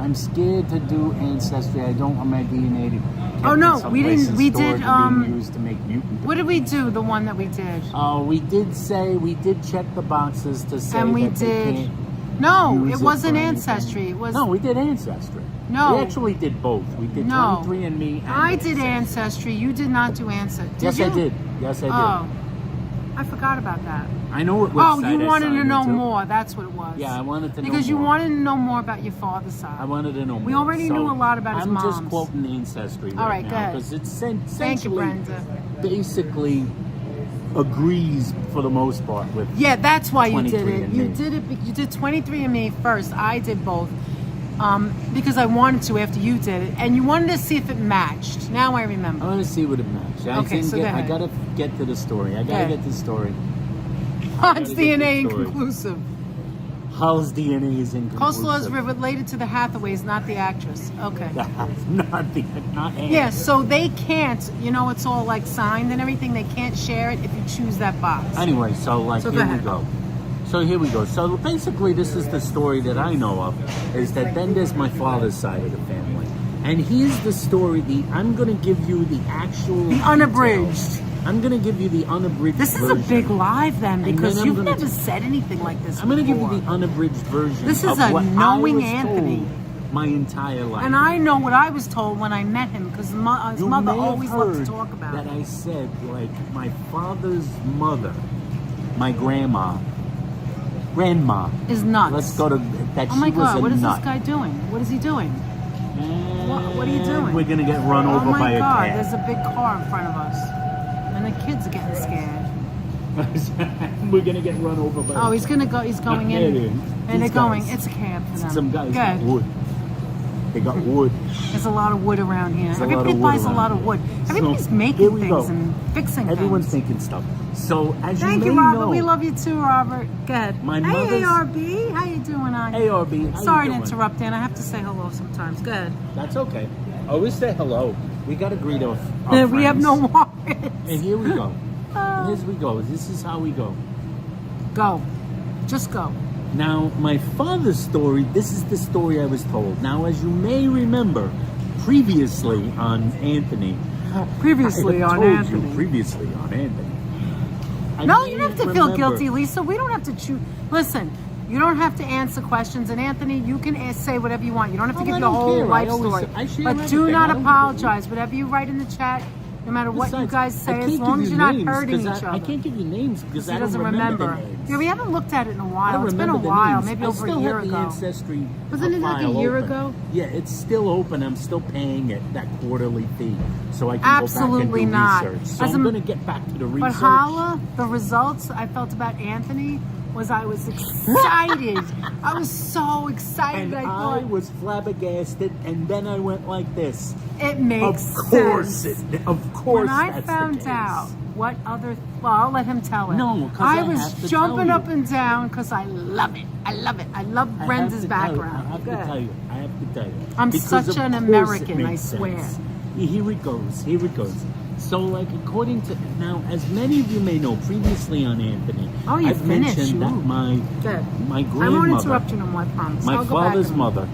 I'm scared to do Ancestry. I don't want my DNA to kept Oh, no, in some we place didn't- and we stored did, and being used to make mutant. What did we do, the one that we did? We did check the boxes to say And we that they did. can't No, use it wasn't for anything. Ancestry. It was. No, we did Ancestry. No. We actually did both. We did No. 23andMe and I did Ancestry. You did not do Ancestry. Yes, you? I did. Yes, I did. Oh, I forgot about that. I know what Oh, website you I wanted to signed know into. more. That's what it was. Yeah, I wanted to know Because you more. wanted to know more about your father's side. I wanted to know more. We already knew a lot about his I'm just mom's. quoting Ancestry right All right, now go ahead. because it's Thank you, essentially Brenda. basically agrees for the most part with. Yeah, that's why you did it. 23andMe. You did it. You did 23andMe first. I did both because I wanted to after you did it, and you wanted to see if it matched. Now I I remember. want to see what it matched. Okay, so go I ahead. gotta get to the story. I Go gotta ahead. get the story. Hans gotta get DNA the story. inconclusive. How's DNA is inconclusive. Coleslaw is related to the Hathaways, not the actress. Okay. not Yeah, so they can't, it's all like signed and everything. They can't share it if you choose that box. Anyway, so So go here we ahead. go. So here we go. So basically, this is the story that I know of. Is that then there's my father's side of the family, and here's the story. I'm going to give you the actual, The unabridged. details. I'm going to give you the unabridged. This is a version. big live then, And because then I'm you've gonna never said anything like this I'm going to give you before. the unabridged version. This is of a what knowing I was Anthony. told my entire life. And I know what I was told when I met him, because his You mother may have always loved to heard talk about that it. I said, like, my father's mother, my grandma, Is nuts. let's go to, that Oh my she was God, a what is nut. this guy doing? What is he doing? What are you doing? We're going to get run over Oh my by a God, cat. there's a big car in front of us. And the kids are getting scared. We're going to get run over by Oh, a he's gonna go. He's going Yeah, in, yeah. and they're These going. guys. It's a cab for them. Some guys got Good. wood. They got wood. There's a lot of wood around here. There's a lot of Everybody wood buys a around lot of here. wood. Everybody's So, making here we things go. and fixing Everyone's things. making stuff. So, as Thank you you, may Robert. know, We love you too, Robert. Good. My hey, mother's- ARB. How you doing, on? ARB, how Sorry you to doing? interrupt, Dan. I have to say hello sometimes. Good. That's okay. Always say hello. We got to greet our We have friends. no warrants. And here we go. Here we go. This is how we go. Go. Just go. Now, my father's story, this is the story I was told. Now, as you may remember, previously on Anthony. Previously I have on told Anthony. You previously on Anthony. I No, may you don't have to feel remember- guilty, Lisa. We don't have to choose. Listen, you don't have to answer questions. And Anthony, you can say whatever you want. You don't have to Oh, give I your don't whole care. life I always- story. I share But do everything. not I don't- apologize. Whatever you write in the chat, No matter what you Besides, guys I say, can't as long give as you you're not names, hurting 'cause each other. I can't give you names because He I don't doesn't remember remember. the names. Yeah, we haven't looked at it in a I while. don't It's been a remember the while, names. maybe I over a still year have the ago. Ancestry Wasn't it like a file year open. ago? Yeah, it's still open. I'm still paying it, that quarterly fee, so I can Absolutely go back and do not. research. So As I'm a- going to get back to the research. But Hala, the results I felt about Anthony was I was excited. I was so excited. And I I thought was flabbergasted, and then I went like this. it makes Of course, sense. of course. When I that's found the case. out what other, well, I'll let him tell it. No, 'cause I I was have to jumping tell up you. and down because I love it. I love it. I love I Brenda's have to tell you, background. I have Go to ahead. tell you. I have to tell you. I'm Because such of an course it American, I makes swear. sense. Here it goes. Here it goes. So, like, according to now, as many of you may know, previously on Anthony, Oh, you I've finished. mentioned that Ooh. Good. my I grandmother, won't interrupt you no more, I promise. my I'll go back father's and- mother,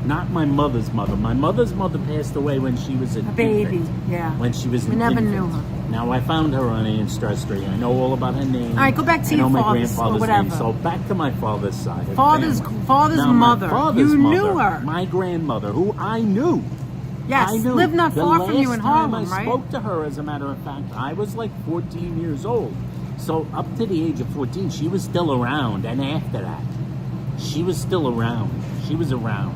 not my mother's mother. My mother's mother passed away when she was an A baby, infant. yeah. When she was We an never infant. knew her. Now I found her on Ancestry. I know all about her name. All right, go back to I know your my father's, or grandfather's whatever. name. So back to my father's side. of the Father's family. Now, my mother. father's You mother, knew her. My grandmother, who I knew. Yes, I knew. lived not The far from you in last time Harlem, I right? spoke to her, as a matter of fact, I was like 14 years old. So up to the age of 14, she was still around. And after that, she was still around. She was around.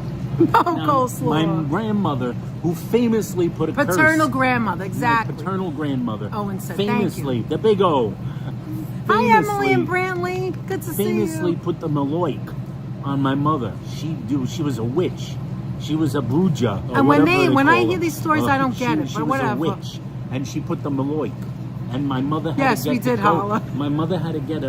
Oh, Now, coleslaw. my grandmother, who famously put a Paternal curse, grandmother, exactly. my paternal grandmother, Owen said, "Thank you." famously, the big O, Hi, Emily and famously, Brantley. Good to see famously you. put the maloik on my mother. She was a witch. She was a bruja. Or And when whatever when I call hear her. these stories, I don't get it, She but was whatever. a witch, and she put the maloik. And my mother had Yes, to we get did the go- holla. My mother had to get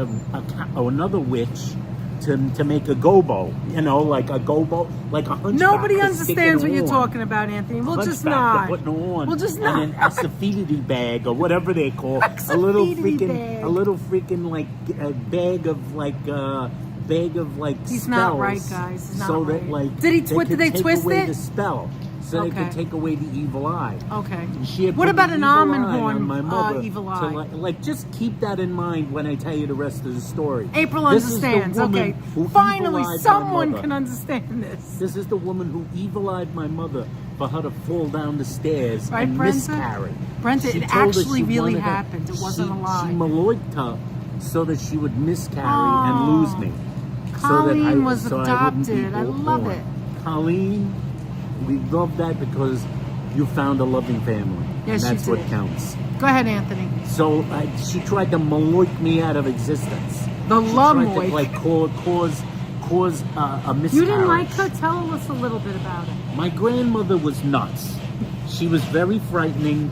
another witch to make a gobo. You know, like a gobo, like a hunchback. Nobody to stick understands it what you're on. talking about, Anthony. We'll just Hunchback not. to put on. We'll just And an not. acidity bag or whatever they call Acidity bag. a little freaking like bag of like He's spells, not right, guys. He's not so right. that like Did he could did they take twist away it? the spell, so they Okay. could take away the evil eye. Okay. She had What put about the an evil almond eye horn on my mother evil to, eye? like just keep that in mind when I tell you the rest of the story. April This is the understands. woman Okay. who Finally, evil-eyed my someone mother. can understand this. This is the woman who evil-eyed my mother for her to fall down the stairs Right, and Brenda? miscarry. Brenda, She it told her actually she really wanted her- happened. It wasn't a lie. She maloiked her so that she would miscarry Oh. and lose me. Colleen was so I wouldn't be adopted. I love born. it. Colleen, we love that because you found a loving family. Yes, and that's you what did. counts. Go ahead, Anthony. So she tried to maloik me out of existence. The She love tried moik. to like cause a miscarriage. You didn't like her? Tell us a little bit about it. My grandmother was nuts. She was very frightening.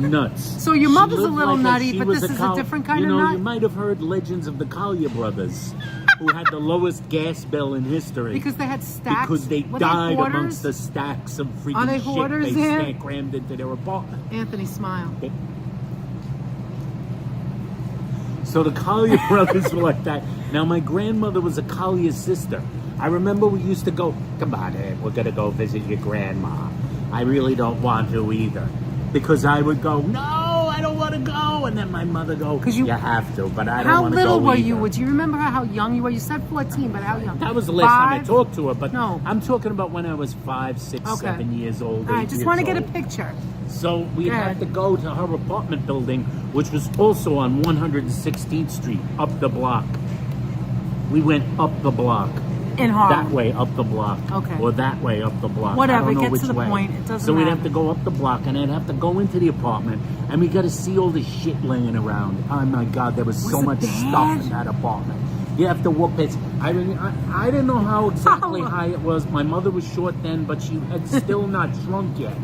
Nuts. So your She mother's a lived little like nutty, she but was this is a different kind you of know, nut? You might have heard legends of the Collier brothers, who had the lowest gas bill in history. Because they had stacks? Because they Were died hoarders? amongst the stacks of freaking Are they shit hoarders they there? crammed into their apartment. Anthony, smile. So the Collier brothers were like that. Now my grandmother was a Collier sister. I remember we used to go, come on, Ed, we're going to go visit your grandma. I really don't want to either. Because I would go, no, I don't want to go. And then my mother go, you have to, but I don't How want to go little were either. you? Do you remember how young you were? You said 14, but how young? That was the last time I 5? talked to her, but No. I'm talking about when I was 5, 6, Okay. 7 years old. All right, 8 just years want to get a old. picture. So we Go had ahead. to go to her apartment building, which was also on 116th Street, up the block. We went up the block. In Harlem. That way up the block. Okay. Or that way up the block. Whatever, I don't know get which to the way. point. It doesn't So we'd matter. have to go up the block, and I'd have to go into the apartment, and we got to see all the shit laying around. Oh my God, there was so it much bad? stuff in that apartment. You have to whoop it. I didn't know how exactly high it was. My mother was short then, but she had still not shrunk yet.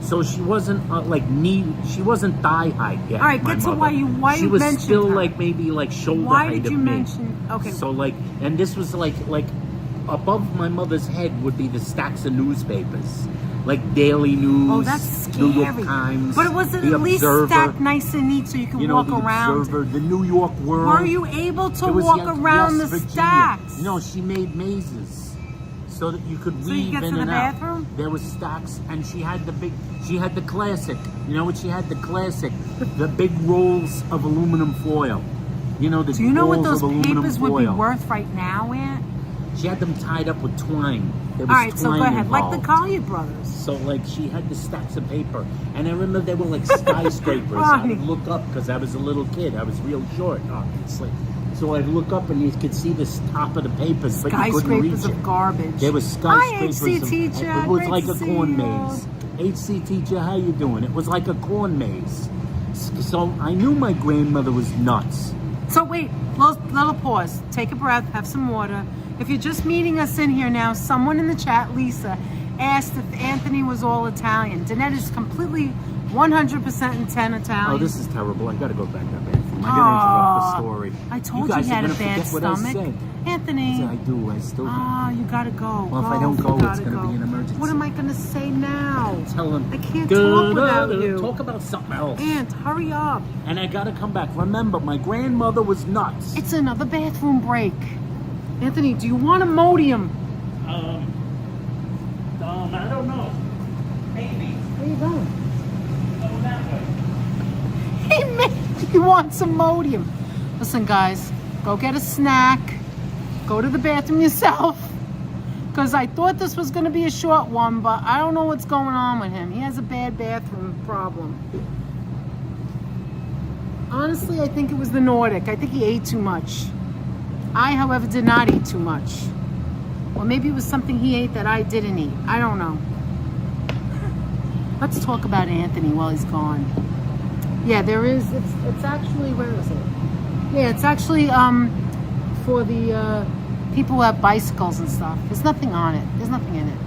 So she wasn't she wasn't thigh height yet. All right, my get to mother. why she you was mentioned still her. like maybe like shoulder Why height did of you me. mention? Okay. So like, and this was like above my mother's head would be the stacks of newspapers, like Daily News. Oh, that's scary. New York Times. But it was at the least Observer, stacked nice and neat so you could walk the around. Observer, the New York World. Were you able to It was walk yes, around yes, the Virginia. stacks? No, she made mazes so that you could So you weave get in to the and out. bathroom? There was stacks, and she had the classic. You know what she had? The classic, the big rolls of aluminum foil. You know the Do you know what rolls those of aluminum papers foil. would be worth right now, Aunt? She had them tied up with twine. There was All right, so go twine ahead. Like the involved. Collier brothers. So, like, she had the stacks of paper. And I remember they were like skyscrapers. I would look up because I was a little kid. I was real short, obviously. So I'd look up and you could see this top of the papers, but you couldn't reach Skyscrapers it. of garbage. There was skyscrapers. Hi, HC teacher. It was Great like to a see corn you. maze. HC teacher, how you doing? It was like a corn maze. So I knew my grandmother was nuts. So wait, little pause. Take a breath, have some water. If you're just meeting us in here now, someone in the chat, Lisa, asked if Anthony was all Italian. Danette is completely 100% in 10 Italian. Oh, this is terrible. I gotta go back to that bathroom. I gotta interrupt the story. I told you guys he are had a gonna bad forget what I stomach. said. Anthony. I do. I still do. Oh, you gotta go. Well, if I don't go, it's gonna be an emergency. What am I gonna say now? Tell him. I can't talk without you. Talk about something else. Aunt, hurry up. And I gotta come back. Remember, my grandmother was nuts. It's another bathroom break. Anthony, do you want Imodium? I don't know. Maybe. Where are you going? Go that way. He made you want some Imodium. Listen, guys, go get a snack. Go to the bathroom yourself. Because I thought this was going to be a short one, but I don't know what's going on with him. He has a bad bathroom problem. Honestly, I think it was the Nordic. I think he ate too much. I, however, did not eat too much. Or maybe it was something he ate that I didn't eat. I don't know. Let's talk about Anthony while he's gone. Yeah, there is. It's actually, where is it? Yeah, it's actually for the people who have bicycles and stuff. There's nothing on it. There's nothing in it.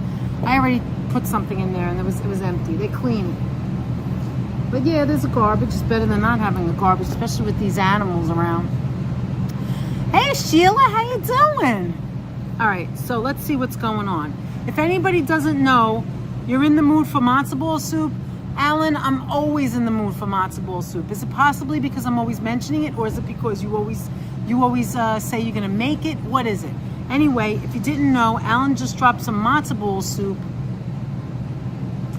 I already put something in there and it was empty. They clean it. But yeah, there's a garbage. It's better than not having a garbage, especially with these animals around. Hey Sheila, how you doing? All right, so let's see what's going on. If anybody doesn't know, you're in the mood for matzo ball soup. Alan, I'm always in the mood for matzo ball soup. Is it possibly because I'm always mentioning it, or is it because you always say you're gonna make it? What is it? Anyway, if you didn't know, Alan just dropped some matzo ball soup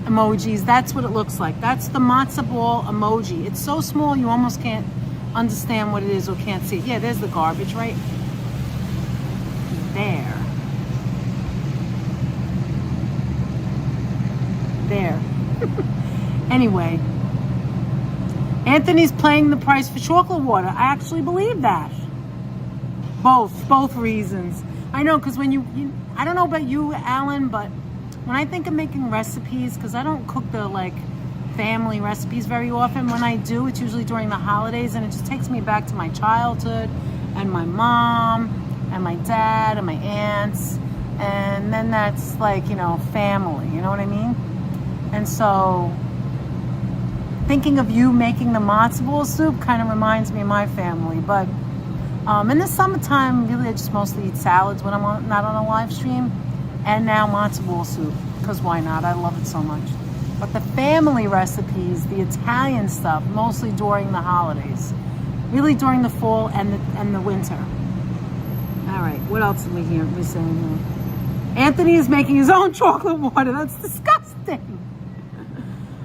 emojis. That's what it looks like. That's the matzo ball emoji. It's so small you almost can't understand what it is or can't see it. Yeah, there's the garbage right there. There. Anyway, Anthony's paying the price for chocolate water. I actually believe that. Both reasons. I know, because when you I don't know about you, Alan, but when I think of making recipes, because I don't cook the family recipes very often. When I do, it's usually during the holidays, and it just takes me back to my childhood and my mom and my dad and my aunts, and then that's family, you know what I mean? And so thinking of you making the matzo ball soup kind of reminds me of my family. But in the summertime, really, I just mostly eat salads when I'm not on a live stream, and now matzo ball soup, because why not? I love it so much. But the family recipes, the Italian stuff, mostly during the holidays, really during the fall and the winter. All right, what else are we saying here? Anthony is making his own chocolate water. That's disgusting.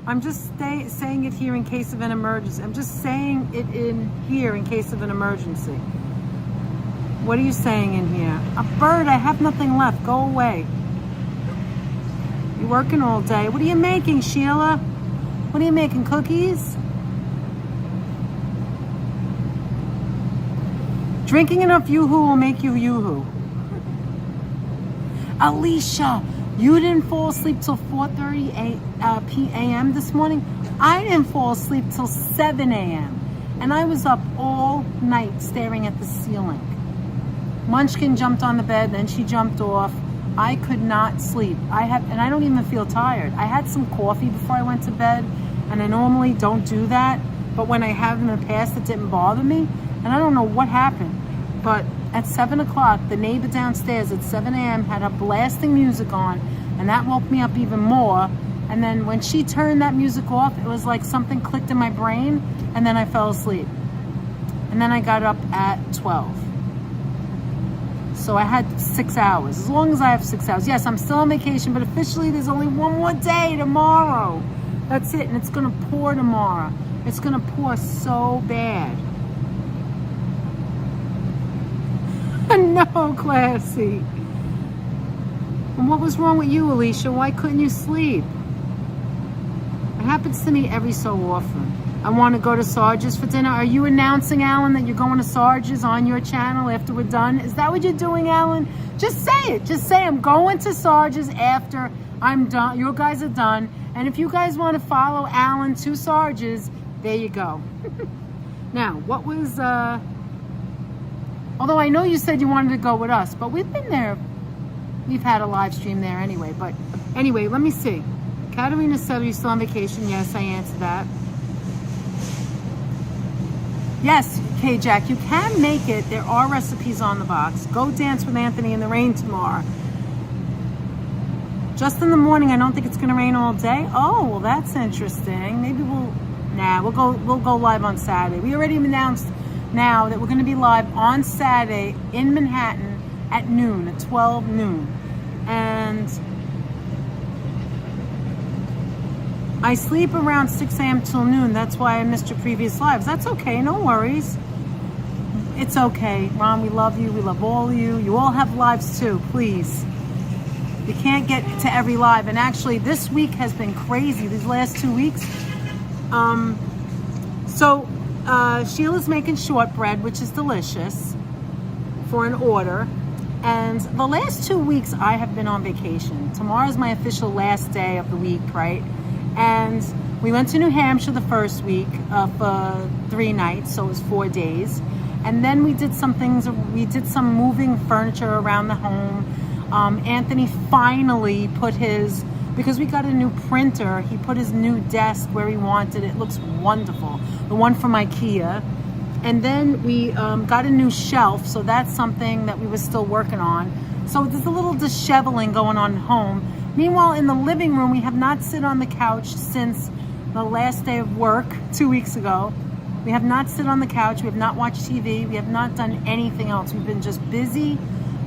I'm just saying it here in case of an emergency. I'm just saying it in here in case of an emergency. What are you saying in here? A bird, I have nothing left. Go away. You're working all day. What are you making, Sheila? What are you making, cookies? Drinking enough yoo-hoo will make you yoo-hoo. Alicia, you didn't fall asleep till 4:30 p.m. this morning. I didn't fall asleep till 7 a.m. And I was up all night staring at the ceiling. Munchkin jumped on the bed, then she jumped off. I could not sleep. And I don't even feel tired. I had some coffee before I went to bed, and I normally don't do that. But when I have in the past, it didn't bother me. And I don't know what happened. But at 7 o'clock, the neighbor downstairs at 7 a.m. had her blasting music on, and that woke me up even more. And then when she turned that music off, it was like something clicked in my brain, and then I fell asleep. And then I got up at 12. So I had 6 hours. As long as I have 6 hours. Yes, I'm still on vacation, but officially there's only one more day tomorrow. That's it, and it's gonna pour tomorrow. It's gonna pour so bad. No, Classy. And what was wrong with you, Alicia? Why couldn't you sleep? It happens to me every so often. I want to go to Sarge's for dinner. Are you announcing, Alan, that you're going to Sarge's on your channel after we're done? Is that what you're doing, Alan? Just say it. Just say I'm going to Sarge's after I'm done. You guys are done. And if you guys want to follow Alan to Sarge's, there you go. Now, what was... Although I know you said you wanted to go with us, but we've been there. We've had a live stream there anyway. But anyway, let me see. Katerina said, are you still on vacation? Yes, I answered that. Yes, K-Jack, you can make it. There are recipes on the box. Go dance with Anthony in the rain tomorrow. Just in the morning. I don't think it's going to rain all day. Oh, well, that's interesting. Maybe we'll go live on Saturday. We already announced now that we're going to be live on Saturday in Manhattan at noon, at 12 noon. And I sleep around 6 a.m. till noon. That's why I missed your previous lives. That's okay. No worries. It's okay. Ron, we love you. We love all of you. You all have lives too. Please. You can't get to every live. And actually, this week has been crazy. These last 2 weeks. Sheila's making shortbread, which is delicious, for an order. And the last 2 weeks, I have been on vacation. Tomorrow's my official last day of the week, right? And we went to New Hampshire the first week for 3 nights, so it was 4 days. And then we did some things. We did some moving furniture around the home. Anthony finally put his, because we got a new printer, he put his new desk where he wanted it. It looks wonderful. The one from IKEA. And then we got a new shelf, so that's something that we were still working on. So there's a little disheveling going on at home. Meanwhile, in the living room, we have not sit on the couch since the last day of work 2 weeks ago. We have not sit on the couch. We have not watched TV. We have not done anything else. We've been just busy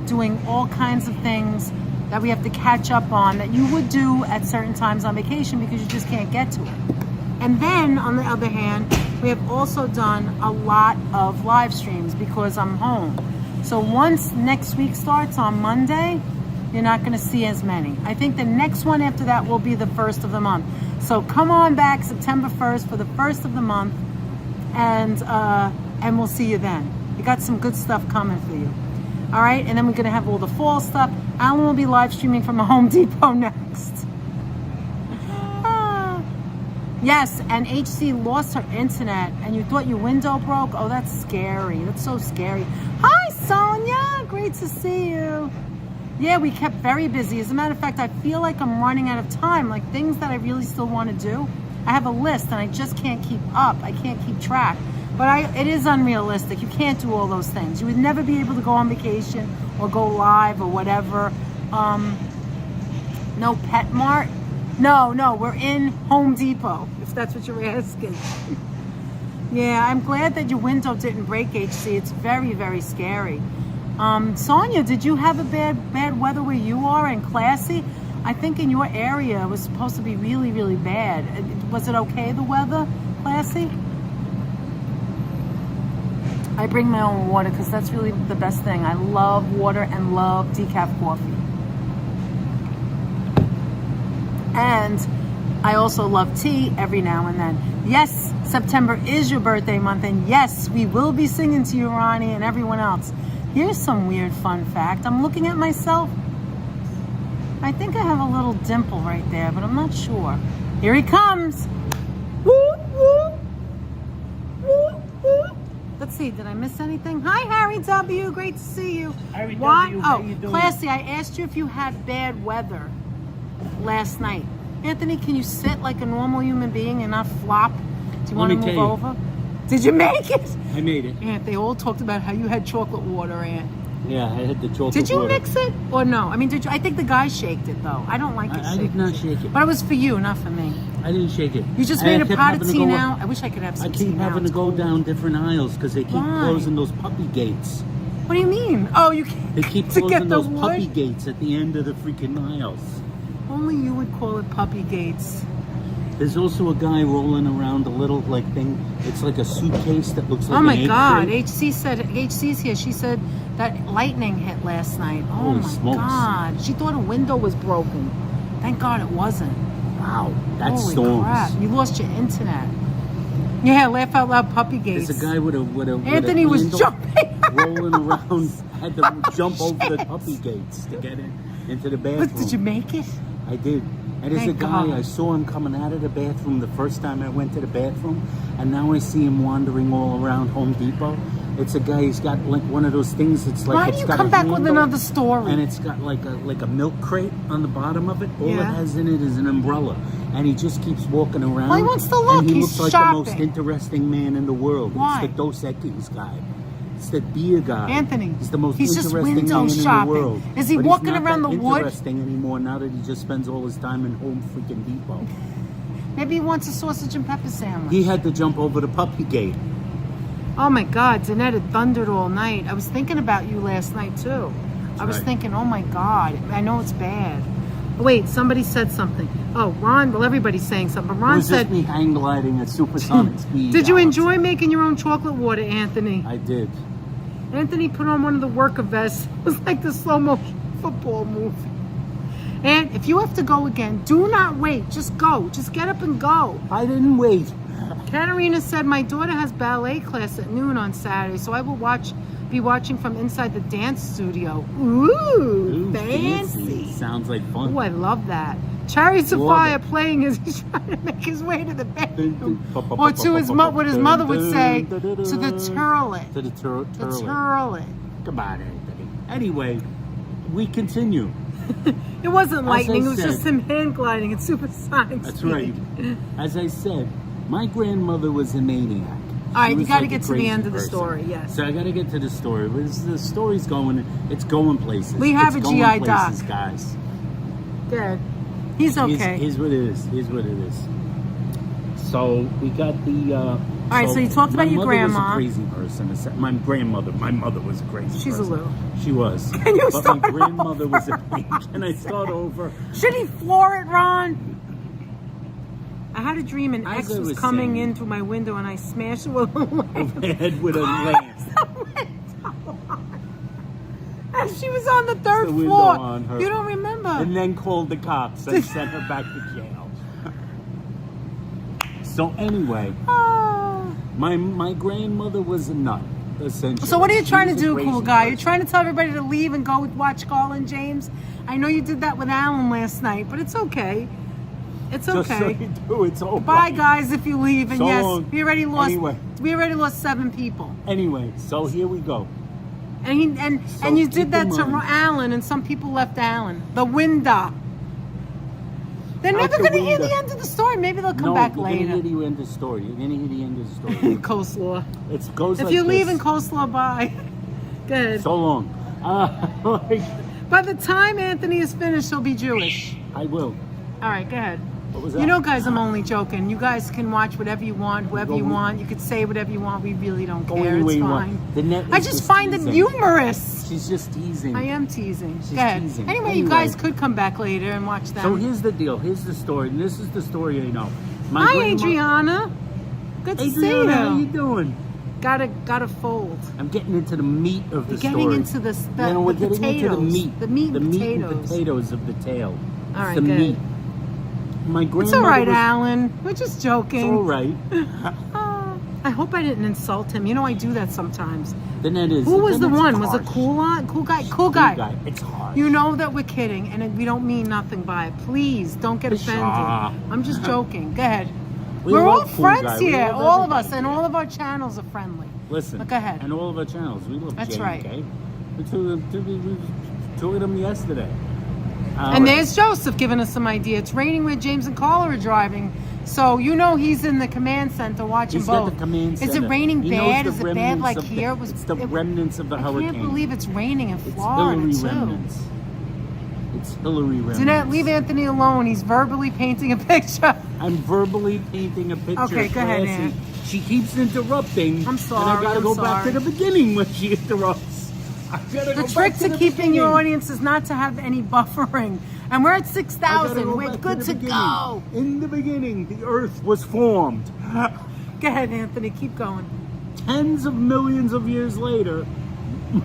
doing all kinds of things that we have to catch up on that you would do at certain times on vacation because you just can't get to it. And then, on the other hand, we have also done a lot of live streams because I'm home. So once next week starts on Monday, you're not going to see as many. I think the next one after that will be the first of the month. So come on back September 1st for the first of the month, and we'll see you then. We got some good stuff coming for you. All right, and then we're going to have all the fall stuff. Alan will be live streaming from a Home Depot next. Yes, and HC lost her internet, and you thought your window broke? Oh, that's scary. That's so scary. Hi, Sonia. Great to see you. Yeah, we kept very busy. As a matter of fact, I feel like I'm running out of time, like things that I really still want to do. I have a list, and I just can't keep up. I can't keep track. But it is unrealistic. You can't do all those things. You would never be able to go on vacation or go live or whatever. No Pet Mart. No, we're in Home Depot, if that's what you're asking. Yeah, I'm glad that your window didn't break, HC. It's very, very scary. Sonia, did you have a bad weather where you are in Classy? I think in your area it was supposed to be really, really bad. Was it okay, the weather, Classy? I bring my own water because that's really the best thing. I love water and love decaf coffee. And I also love tea every now and then. Yes, September is your birthday month, and yes, we will be singing to you, Ronnie, and everyone else. Here's some weird fun fact. I'm looking at myself. I think I have a little dimple right there, but I'm not sure. Here he comes. Woo, woo. Woo, woo. Let's see, did I miss anything? Hi, Harry W. Great to see you. Harry W, how you doing? Classy, I asked you if you had bad weather last night. Anthony, can you sit like a normal human being and not flop? Do you want to move over? Did you make it? I made it. Aunt, they all talked about how you had chocolate water, Aunt. Yeah, I had the chocolate Did you water. mix it or no? I mean, did you? I think the guy shaked it though. I don't like it. I did not shake it. But it was for you, not for me. I didn't shake it. You just made a pot of tea now. I wish I could have some tea now. I keep having to go down different aisles because they keep closing those puppy gates. What do you mean? Oh, you can't. They keep closing those puppy gates at the end of the freaking aisles. Only you would call it puppy gates. There's also a guy rolling around a little like thing. It's like a suitcase that looks like Oh my an egg God! crate. HC's here. She said that lightning hit last night. Oh Holy my smokes. God! She thought a window was broken. Thank God it wasn't. Wow, that's Holy storms. crap! You lost your internet. Yeah, laugh out loud, puppy gates. There's a guy with a Anthony was handle jumping, rolling around. Had to jump over the puppy gates to get into the bathroom. But did you make it? I did. And there's Thank a guy, God. I saw him coming out of the bathroom the first time I went to the bathroom, and now I see him wandering all around Home Depot. It's a guy, he's got like one of those things, it's like Why it's do you got come a back with handle, another story? and it's got like a milk crate on the bottom of it. All Yeah. it has in it is an umbrella. And he just keeps walking around. Well, he wants to look. And he He's looks like shopping. the most interesting man in the world. Why? It's the Dos Equis guy. It's the beer guy. Anthony, He's the most he's just interesting window man in shopping. the world. Is he But walking he's not around that the wood? interesting anymore now that he just spends all his time in Home freaking Depot. Maybe he wants a sausage and pepper sandwich. He had to jump over the puppy gate. Oh my God, Danette, it thundered all night. I was thinking about you last night too. I was right. thinking, oh my God, I know it's bad. Wait, somebody said something. Oh, Ron, well, everybody's saying something. But It Ron was said, just me hang gliding at supersonic speed. did you Alex. enjoy making your own chocolate water, Anthony? I did. Anthony put on one of the worker vests. It was like the slow motion football movie. And if you have to go again, do not wait. Just go. Just get up and go. I didn't wait. Katarina said, my daughter has ballet class at noon on Saturday, so I will be watching from inside the dance studio. Ooh, fancy. Sounds like fun. Ooh, I love that. Chariots of Love Fire it. playing as he's trying to make his way to the bedroom. Or to his what his mother would say, to the turlet. To the The turlet. turlet. Come on, Anthony. Anyway, we continue. It wasn't lightning, I it was just said- him hand gliding at supersonic That's speed. right. As I said, my grandmother was a maniac. All right, She you was got to like a get to the crazy end of the person. story, yes. So I got to get to the story. The story's going, it's going places. We have It's a going GI places, doc. guys. Good. He's okay. Here's what it is. Here's what it is. So we got the. All right, so you talked about your grandma. My mother was a crazy person. My grandmother. My mother was a crazy She's a person. little. She was. Can you but start my grandmother was a. Can I start over? Should he floor it, Ron? I had a dream an As ex I was was coming saying- in through my window and I smashed it with a lamp. Head with a lamp. And she was on the third The window floor. on her. You don't remember? And then called the cops and sent her back to jail. So anyway, Oh. my grandmother was a nut, essentially. So what are you She trying to was a do, crazy cool guy? You're person. trying to tell everybody to leave and go watch Carl and James? I know you did that with Alan last night, but it's okay. It's Just so okay. you do, it's over. Bye, guys, if you leave. And So yes, long. we already lost. Anyway. We already lost 7 people. Anyway, so here we go. And So and you keep did that in to mind- Alan, and some people left Alan. The window. They're Out never the going to hear window. the end of the story. Maybe they'll come No, back you're later. gonna hear the end of the story. You're gonna hear the end of the story. Coleslaw. It goes If like you're this. leaving coleslaw, bye. Good. So long. By the time Anthony is finished, he'll be Jewish. I will. All right, go ahead. What was that? You know, guys, I'm only joking. You guys can watch whatever you want, whoever you Go- want. You could say whatever you want. We really don't Go care. any way It's you fine. want. The net I is just find it teasing. humorous. She's just teasing. I am teasing. She's Go ahead. teasing. Anyway, you guys could come back later and watch them. So here's the deal. Here's the story. And this is the story I know. My Hi, grandma- Adriana. Good to see Adriana, how you you. doing? Gotta fold. I'm getting into the meat of the We're getting story. into the we're the getting potatoes. into the meat. The meat and and potatoes. potatoes of the tail. All right, the good. meat. My grandmother It's all right, was, Alan. We're just joking. It's all right. Oh, I hope I didn't insult him. You know I do that sometimes. Then it is. Who was the then it's one? Was it harsh. cool guy? Cool Cool guy. guy. It's hard. You know that we're kidding and we don't mean nothing by it. Please don't get offended. Pshaw. I'm just joking. Go ahead. We We're love all Cool friends Guy. We here, love all of us, everybody and here. all of our channels are friendly. Listen. But go ahead. And all of our channels. We love That's J&K. right. We toured them yesterday. And there's Joseph giving us some idea. It's raining where James and Carla are driving. So you know he's in the command center watching He's both. got the command Is it center. raining He knows bad? the Is it bad remnants like of the- here? It's the remnants of the hurricane. I can't believe it's raining in It's Florida Hillary too. remnants. It's Hillary remnants. Jeanette, leave Anthony alone. He's verbally painting a picture. I'm verbally painting a picture. Okay, go ahead, Classy. Aunt. She keeps interrupting. I'm sorry, And I gotta I'm go back to sorry. the beginning when she interrupts. I gotta The go trick back to the keeping your beginning. audience is not to have any buffering. And we're at I gotta 6,000. go We're back good the to beginning. go. In the beginning, the earth was formed. Go ahead, Anthony. Keep going. Tens of millions of years later,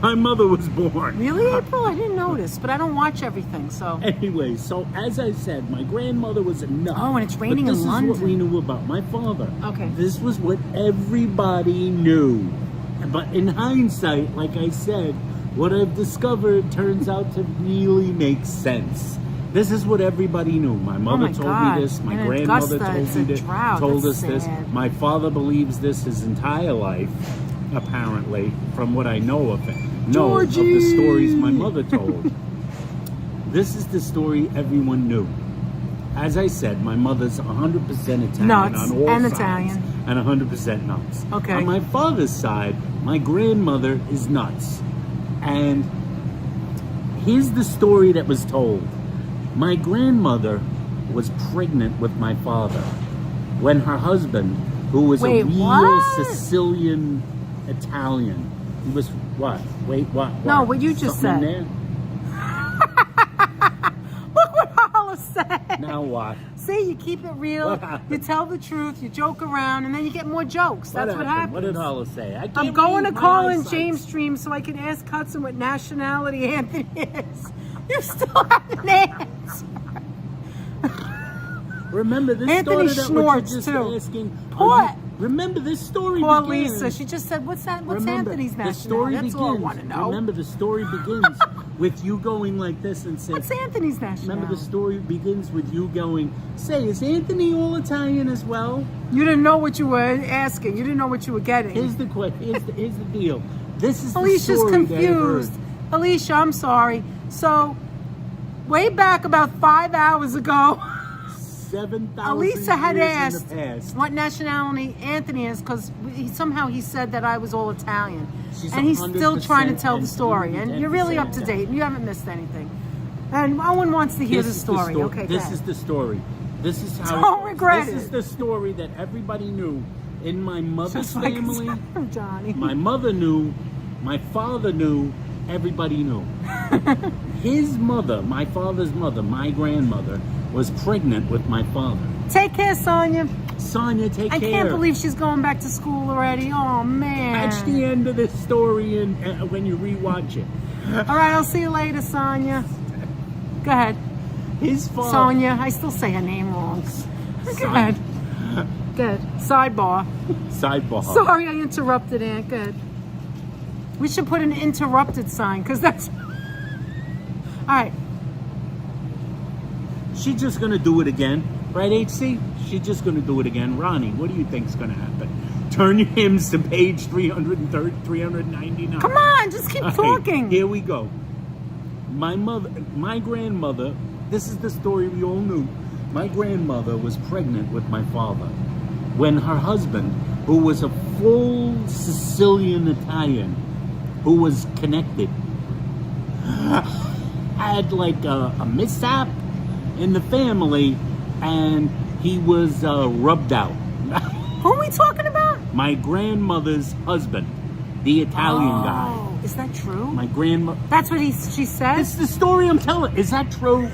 my mother was born. Really, April? I didn't notice, but I don't watch everything, so. Anyway, so as I said, my grandmother was a nut. Oh, and it's raining but in this London. is what we knew about my father. Okay. This was what everybody knew. But in hindsight, like I said, what I've discovered turns out to really make sense. This is what everybody knew. My mother told me this. My grandmother told me this. Told us this. My father believes this his entire life, apparently, from what I know of it. No, of the stories my mother told. This is the story everyone knew. As I said, my mother's 100% Italian Nuts on all and sides, Italian. and 100% nuts. Okay. On my father's side, my grandmother is nuts. And here's the story that was told. My grandmother was pregnant with my father when her husband, who was a real Sicilian Italian, he was what? Wait, what? No, what you just said. There? Look what Hollis said. Now what? See, you keep it real. You tell the truth. You joke around, and then you get more jokes. That's what happens. What did Hollis say? I'm going to call in James Stream so I can ask Hudson what nationality Anthony is. You still haven't answered. Remember, this Anthony started snorts just too. asking. Poor, remember, this story poor begins. Lisa. She just said, "What's that? What's Remember, Anthony's the nationality?" story That's begins. all I want to know. Remember, the story begins with you going like this and saying, What's Anthony's nationality? Remember, the story begins with you going, "Say, is Anthony all Italian as well?" You didn't know what you were asking. You didn't know what you were getting. Here's the question. Here's the deal. This is Alicia's the story confused. Alicia, I'm sorry. So, way back about 5 hours ago, 7,000 Alisa had years asked in the past. what nationality Anthony is because somehow he said that I was all Italian. She's and he's still trying to 100% tell the story. And you're really up to date. You haven't missed anything. And Owen wants to hear the story. Okay, this is the story. This is how. Don't regret This it. is the story that everybody knew in my mother's family. Johnny. My mother knew. My father knew. Everybody knew. His mother, my father's mother, my grandmother, was pregnant with my father. Take care, Sonia. Sonia, take care. I can't believe she's going back to school already. Oh, man. That's the end of this story and when you rewatch it. All right, I'll see you later, Sonia. Go ahead. His father. Sonia. I still say her name wrong. Go ahead. Good. Sidebar. Sidebar. Sorry I interrupted, Aunt. Good. We should put an interrupted sign, because that's... All right. She's just going to do it again. Right, HC? She's just going to do it again. Ronnie, what do you think's going to happen? Turn your hymns to page 399. Come on, just keep talking. Here we go. My grandmother, this is the story we all knew. My grandmother was pregnant with my father when her husband, who was a full Sicilian Italian, who was connected, had like a mishap in the family, and he was rubbed out. Who are we talking about? My grandmother's husband, the Italian guy. Is that true? My grandmother. That's what she said? It's the story I'm telling. Is that true?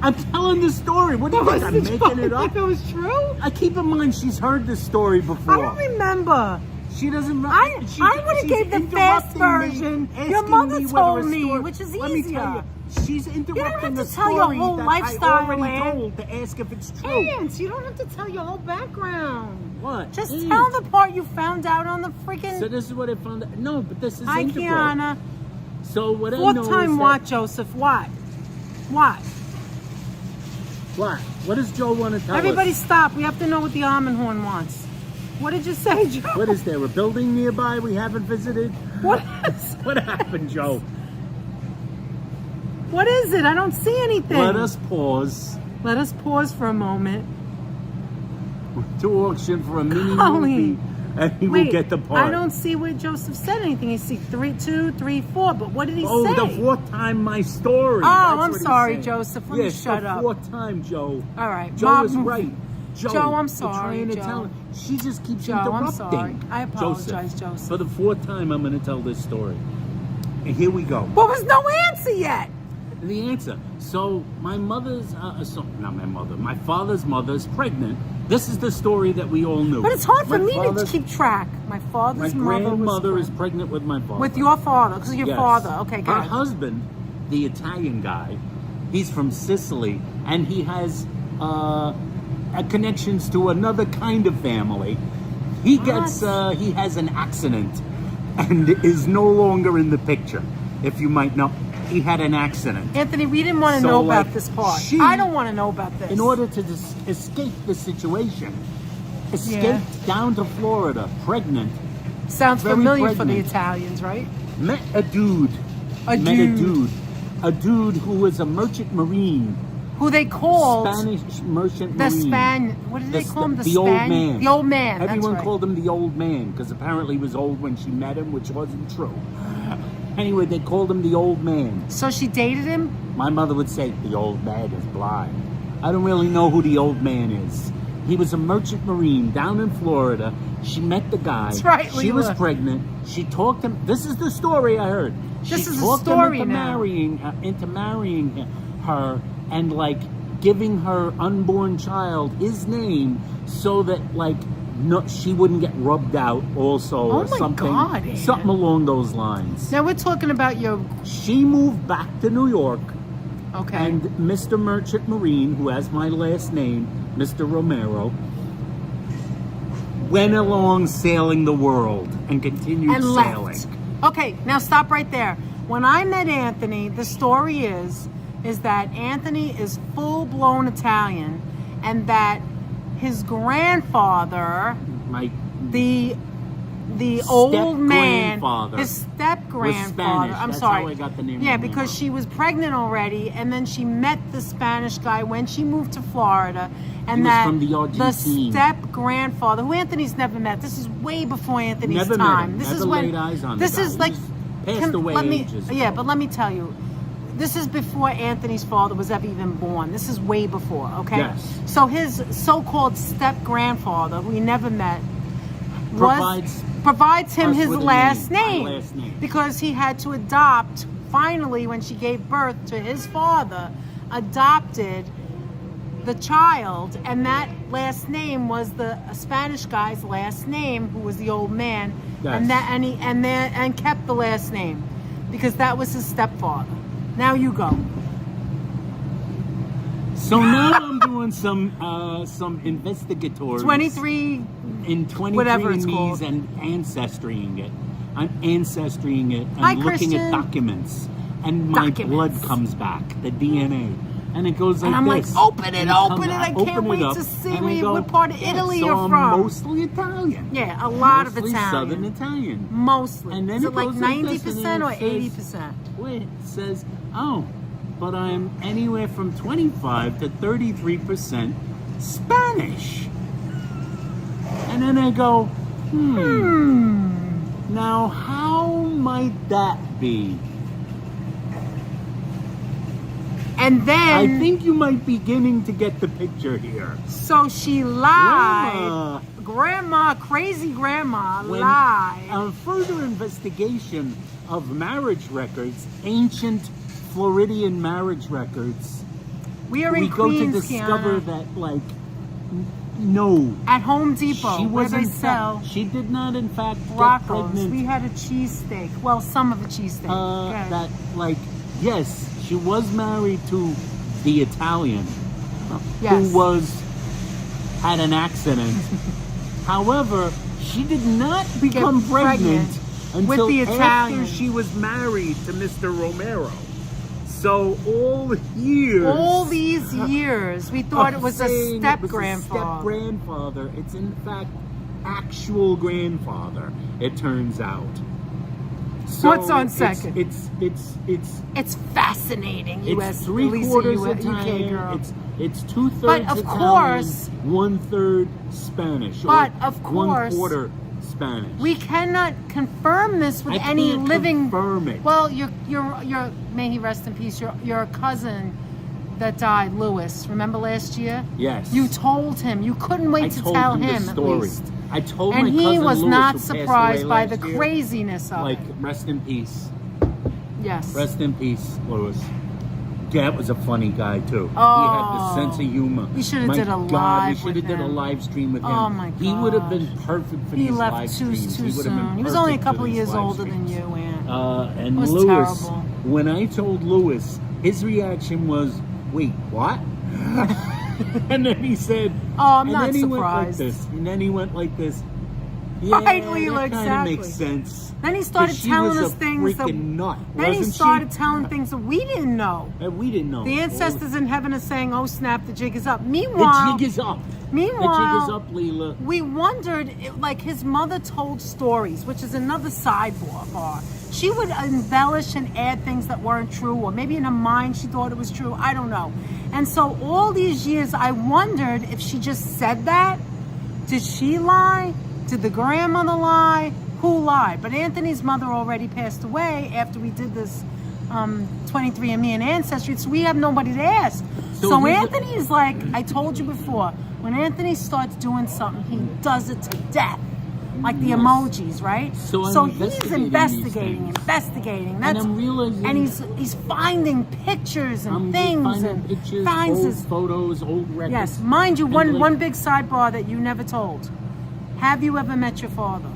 I'm telling the story. What do you think? I'm making it up? If it was true? I keep in mind she's heard this story before. I don't remember. She doesn't. I would have gave the fast version. Your mother told me, which is Let me easier. tell you, she's interrupting You don't have the to tell story your whole that lifestyle, I already Ann. told to ask if it's true. Ants, you don't have to tell your whole background. What? Just Ants. tell the part you found out on the freaking... So this is what I found out. No, but this is Hi, integral. Kiana. So what I know Fourth is time that, what, Joseph? What? What? What? What does Joe want to tell Everybody us? stop. We have to know what the almond horn wants. What did you say, Joe? What is there? A building nearby we haven't visited? What? What happened, Joe? What is it? I don't see anything. Let us pause Let us pause for a moment. to auction for a mini Colleen. movie, and he Wait, will get the part. I don't see where Joseph said anything. He see 3, 2, 3, 4. But what did he say? The fourth time my story. Oh, That's I'm what he sorry, said. Joseph. Let me shut the up. fourth time, Joe. All right. Joe Mom, is right. Joe, Joe, I'm you're sorry, trying to Joe. tell her. She just keeps Joe, I'm interrupting. sorry. I apologize, Joseph. For the fourth time, I'm going to tell this story. And here we go. Well, there's no answer yet. the answer. So my mother's, not my mother, my father's mother's pregnant. This is the story that we all knew. But it's hard for me to keep track. My father's my mother grandmother was is pregnant with my father. with your father, because your Yes. father. Okay, go Her ahead. husband, the Italian guy, he's from Sicily, and he has connections to another kind of family. He gets, he has an accident and is no longer in the picture. If you might know, he had an accident. Anthony, we didn't want to So, know like, about this part. she- I don't want to know about this. In order to escape the situation, escaped down to Florida, pregnant, Sounds very familiar for the pregnant. Italians, right? met a dude. A dude who was a merchant marine. Who they called Spanish merchant the marine. What did they call him? The old man. The old man. Everyone that's right. called him the old man because apparently he was old when she met him, which wasn't true. Anyway, they called him the old man. So she dated him? My mother would say, the old man is blind. I don't really know who the old man is. He was a merchant marine down in Florida. She met the guy. That's right, She was Leela. pregnant. She talked him. This is the story I heard. This She is the talked story him now. into marrying her and like giving her unborn child his name so that like no, she wouldn't get rubbed out also or my something. God, Ann. Something along those lines. Now we're talking about your. She moved back to New York. Okay. And Mr. Merchant Marine, who has my last name, Mr. Romero, went along sailing the world and continued and sailing. left. Okay, now stop right there. When I met Anthony, the story is that Anthony is full-blown Italian, and that his grandfather, My the old man, step-grandfather his step-grandfather. Spanish. I'm That's sorry. how I got the name Yeah, Romero. because she was pregnant already, and then she met the Spanish guy when she moved to Florida, and He was that from the Argentine. step-grandfather, who Anthony's never met. This is way before Anthony's Never met time. him. This Never is when laid eyes on the this guy. is He like was passed away ages yeah, ago. but let me tell you. This is before Anthony's father was ever even born. This is way before, okay? Yes. So his so-called step-grandfather, who he never met, provides him us his with a last name, my name, last name. because he had to adopt. Finally, when she gave birth to his father, adopted the child, and that last name was the Spanish guy's last name, who was the old man, Yes. and kept the last name because that was his stepfather. Now you go. So now I'm doing some investigators 23. in 23 whatever it's andme's called. and ancestrying it. I'm ancestrying it and Hi, looking Christian. at documents, and my blood Documents. comes back, the DNA, and it goes like And I'm like, this. open it, And open comes it. I out, can't open it wait up, to see and I go, what part of yeah, Italy so you're I'm from. mostly Italian. Yeah, a lot of Mostly Italian. Southern Italian. Mostly. And then Is it it like goes like this, 90% or and then it 80%? Wait, it says, oh, but I'm anywhere from 25 to 33% Spanish. And then I go, now how might that be? And then, I think you might be beginning to get the picture here. so she lied. Grandma. Grandma, crazy grandma, When lied. on further investigation of marriage records, ancient Floridian marriage records, We are we in go Queens, to discover Kiana. that, like, no, At Home Depot, she where was they in sell fact, she did not in fact get Rocco's. pregnant. We had a cheesesteak. Well, some of a cheesesteak. Go ahead. That, like, yes, she was married to the Italian Yes. who had an accident. However, she did not become pregnant with until the after Italian. she was married to Mr. Romero. So all these years, we thought it was a step-grandfather. Step-grandfather. It's in fact actual grandfather, it turns out. So What's on second? It's fascinating. it's US, three-quarters UK Italian. girl. It's 2/3 But of Italian, course- 1/3 Spanish. But or of course- 1/4 Spanish. We cannot confirm this with I any can't living. confirm it. Well, your may he rest in peace. Your cousin that died, Lewis. Remember last year? Yes. You told him. You couldn't wait I to told tell him him the at story. least. I told And my he cousin was Louis, not who passed surprised away by last the year, craziness of like, it. rest in peace. Yes. Rest in peace, Louis. That was a funny guy too. Oh. He had the sense of humor. We should have My did a God, live we should have with did a him. live stream with him. Oh my He would have been gosh. perfect for He these left live too streams. He would have been soon. He was only a perfect couple for of these years live older than streams. you, Ann. And It was Lewis, terrible. when I told Lewis, his reaction was, "Wait, what?" And then he said, Oh, I'm and not then he surprised. went like this, and then he went like this. Yeah, Right, that Leela, kind of exactly. makes sense. Then he started 'Cause she telling was us a things that. freaking nut, Then he wasn't started she? telling things that we didn't know. And we didn't know. The ancestors in heaven are saying, "Oh snap, the jig is up." The Meanwhile, jig is up. Meanwhile, The jig is up, Leela. we wondered, like his mother told stories, which is another sidebar. She would embellish and add things that weren't true, or maybe in her mind she thought it was true. I don't know. And so all these years, I wondered if she just said that. Did she lie? Did the grandmother lie? Who lied? But Anthony's mother already passed away after we did this 23andMe and Ancestry, so we have nobody to ask. So Anthony is like, I told you before, when Anthony starts doing something, he does it to death. Like the emojis, right? So I'm he's investigating investigating. And I'm realizing, and he's finding pictures and I'm things finding and pictures, finds old his photos, old records. Yes, mind you, And one like- big sidebar that you never told. Have you ever met your father?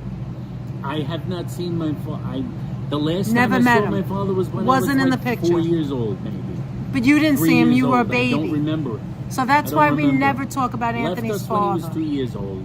I have not seen my father. The last Never time I met saw him. my father was when Wasn't I in was the like picture. 4 years old, maybe. But you didn't 3 see him. years You were a old. I don't baby. remember it. So that's I don't why we remember. never talk about Anthony's Left us when father. he was 3 years old.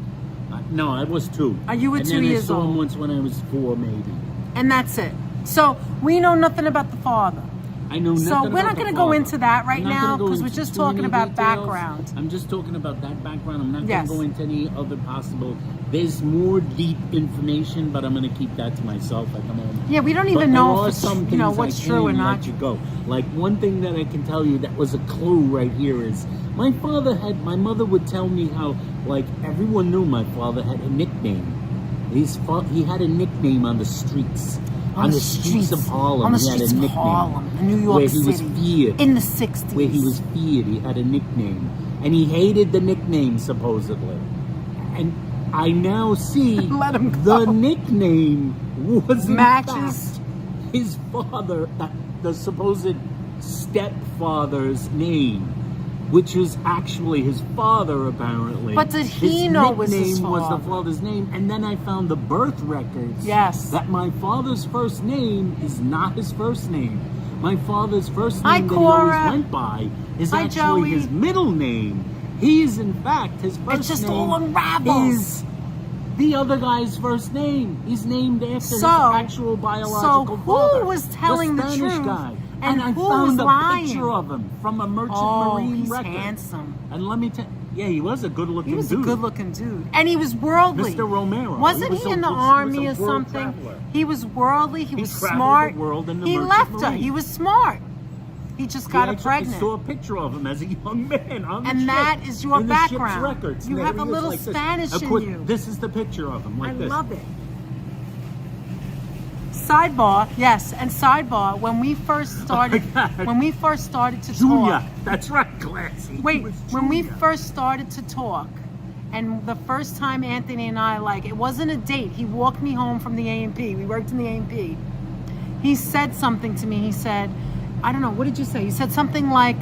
No, I was 2. You were and 2 then years I saw him old. once when I was 4, maybe. And that's it. So we know nothing about the father. I know nothing So we're about not the going to go father. into that right I'm not now gonna go because we're into just too talking many about details. background. I'm just talking about that background. I'm not Yes. going to go into any other possible. There's more deep information, but I'm going to keep that to myself at the moment. Yeah, we don't But even there know are if some it's, things what's I true or can not let you true. go. Like one thing that I can tell you that was a clue right here is my mother would tell me how like everyone knew my father had a nickname. He had a nickname on the streets. On the streets of Harlem, on the he had streets a of nickname. Harlem, in New York where City, he was feared. in the 60s. Where he was feared, he had a nickname. And he hated the nickname, supposedly. And I now see Let him go. the nickname was in Matches. fact his father, the supposed stepfather's name, which was actually his father, apparently. But did he his know it was his nickname was the father? father's name, and then I found the birth records. Yes. That my father's first name is not his first name. My father's first Hi, name that he always Cora. went by is Hi, actually Joey. his middle name. He is, in fact, his first It just name all unravels. is the other guy's first name. He's named after his So- actual biological so father. who was telling the Spanish truth guy. and I who found was a lying? picture of him from a Merchant Oh, Marine he's record. handsome. And let me tell yeah, he was a good-looking He was dude. a good-looking dude, and he was worldly. Mr. Romero. Wasn't He was he in the he was army a or world something? traveler. He was worldly. He was traveled smart. the world in the He Merchant left her. Marine. He was smart. He just got her I pregnant. saw a picture of him as a young man on the And ship, that is your in the background. ship's records. You There have he a is little like this. Spanish Of in course, you. This is the picture of him, like I this. love it. Sidebar, yes, and sidebar. When we first started, God. to Junior, talk. that's right, Classy. He Wait, was when we Junior. first started to talk, and the first time Anthony and I, like, it wasn't a date. He walked me home from the A&P. We worked in the A&P. He said something to me. He said, I don't know, what did you say? He said something like,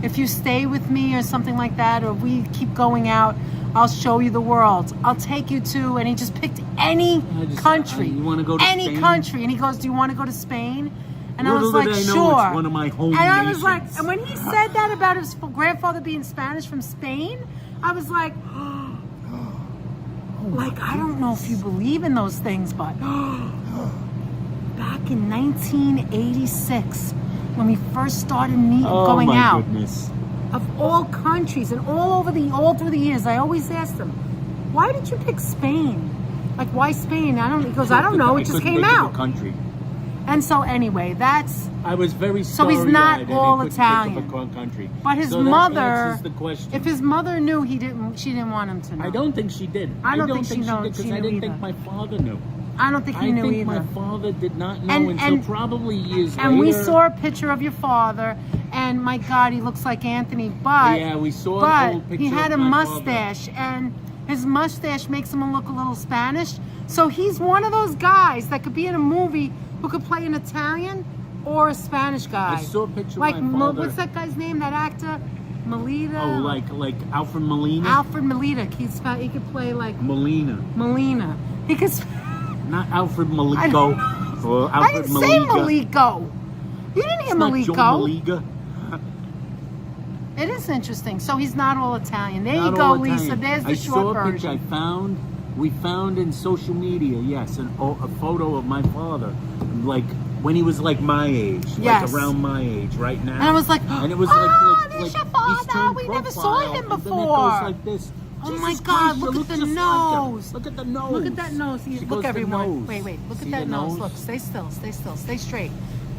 if you stay with me or something like that, or we keep going out, I'll show you the world. I'll take you to, and he just picked any country. You want to go to any Spain? country. And he goes, do you want to go to Spain? And I Little was like, did I know sure. it's one of my home and I was nations. like, and when he said that about his grandfather being Spanish from Spain, I was like, like, I don't know if you believe in those things, but back in 1986, when we first started going my out, goodness. of all countries and all through the years, I always asked him, why did you pick Spain? Like, why Spain? He goes, I don't know, it just couldn't came think of out. a country. And so anyway, I was very So he's sorry not that I all couldn't Italian. think of a country. but his So that mother, answers the question. if his mother knew, she didn't want him to know. I don't think she did. I don't think she did knew because I didn't either. think my father knew. I don't think he I knew think either. my father did not know And- until and- probably years later. And we saw a picture of your father, and my God, he looks like Anthony. But Yeah, we saw an but old picture he had a of my mustache, and his mustache makes him look a little Spanish. So he's one of those guys that could be in a movie who could play an Italian, or a Spanish guy. I saw a picture like of my father. What's that guy's name? That actor, Melita. Oh, like Alfred Molina. Alfred Melita. He could play like Molina. He could. Not Alfred Maliko. Or Alfred I didn't say Maliko. You didn't hear It's not Maliko. Joe Maliga. It is interesting. So he's not all Italian. There Not you go, all Lisa. Italian. There's the I short saw a version. picture we found in social media, yes, a photo of my father, like when he was like my age, Yes. like around my age, right now. And I was like, and it was there's your he's father. turned We never saw profile, him and then it before. goes like this. Oh Jesus my God, Christ, you look at the just like him. nose. Look at the nose. Look at that nose. She Look, goes, the everyone. nose. Wait. Look See at that the nose. Look, stay still. Stay straight.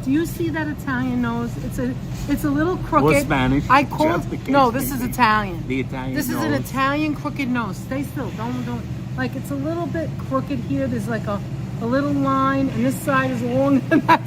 Do you see that Italian nose? It's a little crooked. Or Spanish. I called. Just the case No, this may is be. Italian. The Italian This is nose. an Italian crooked nose. Stay still. Don't. Like it's a little bit crooked here. There's like a little line, and this side is longer than that.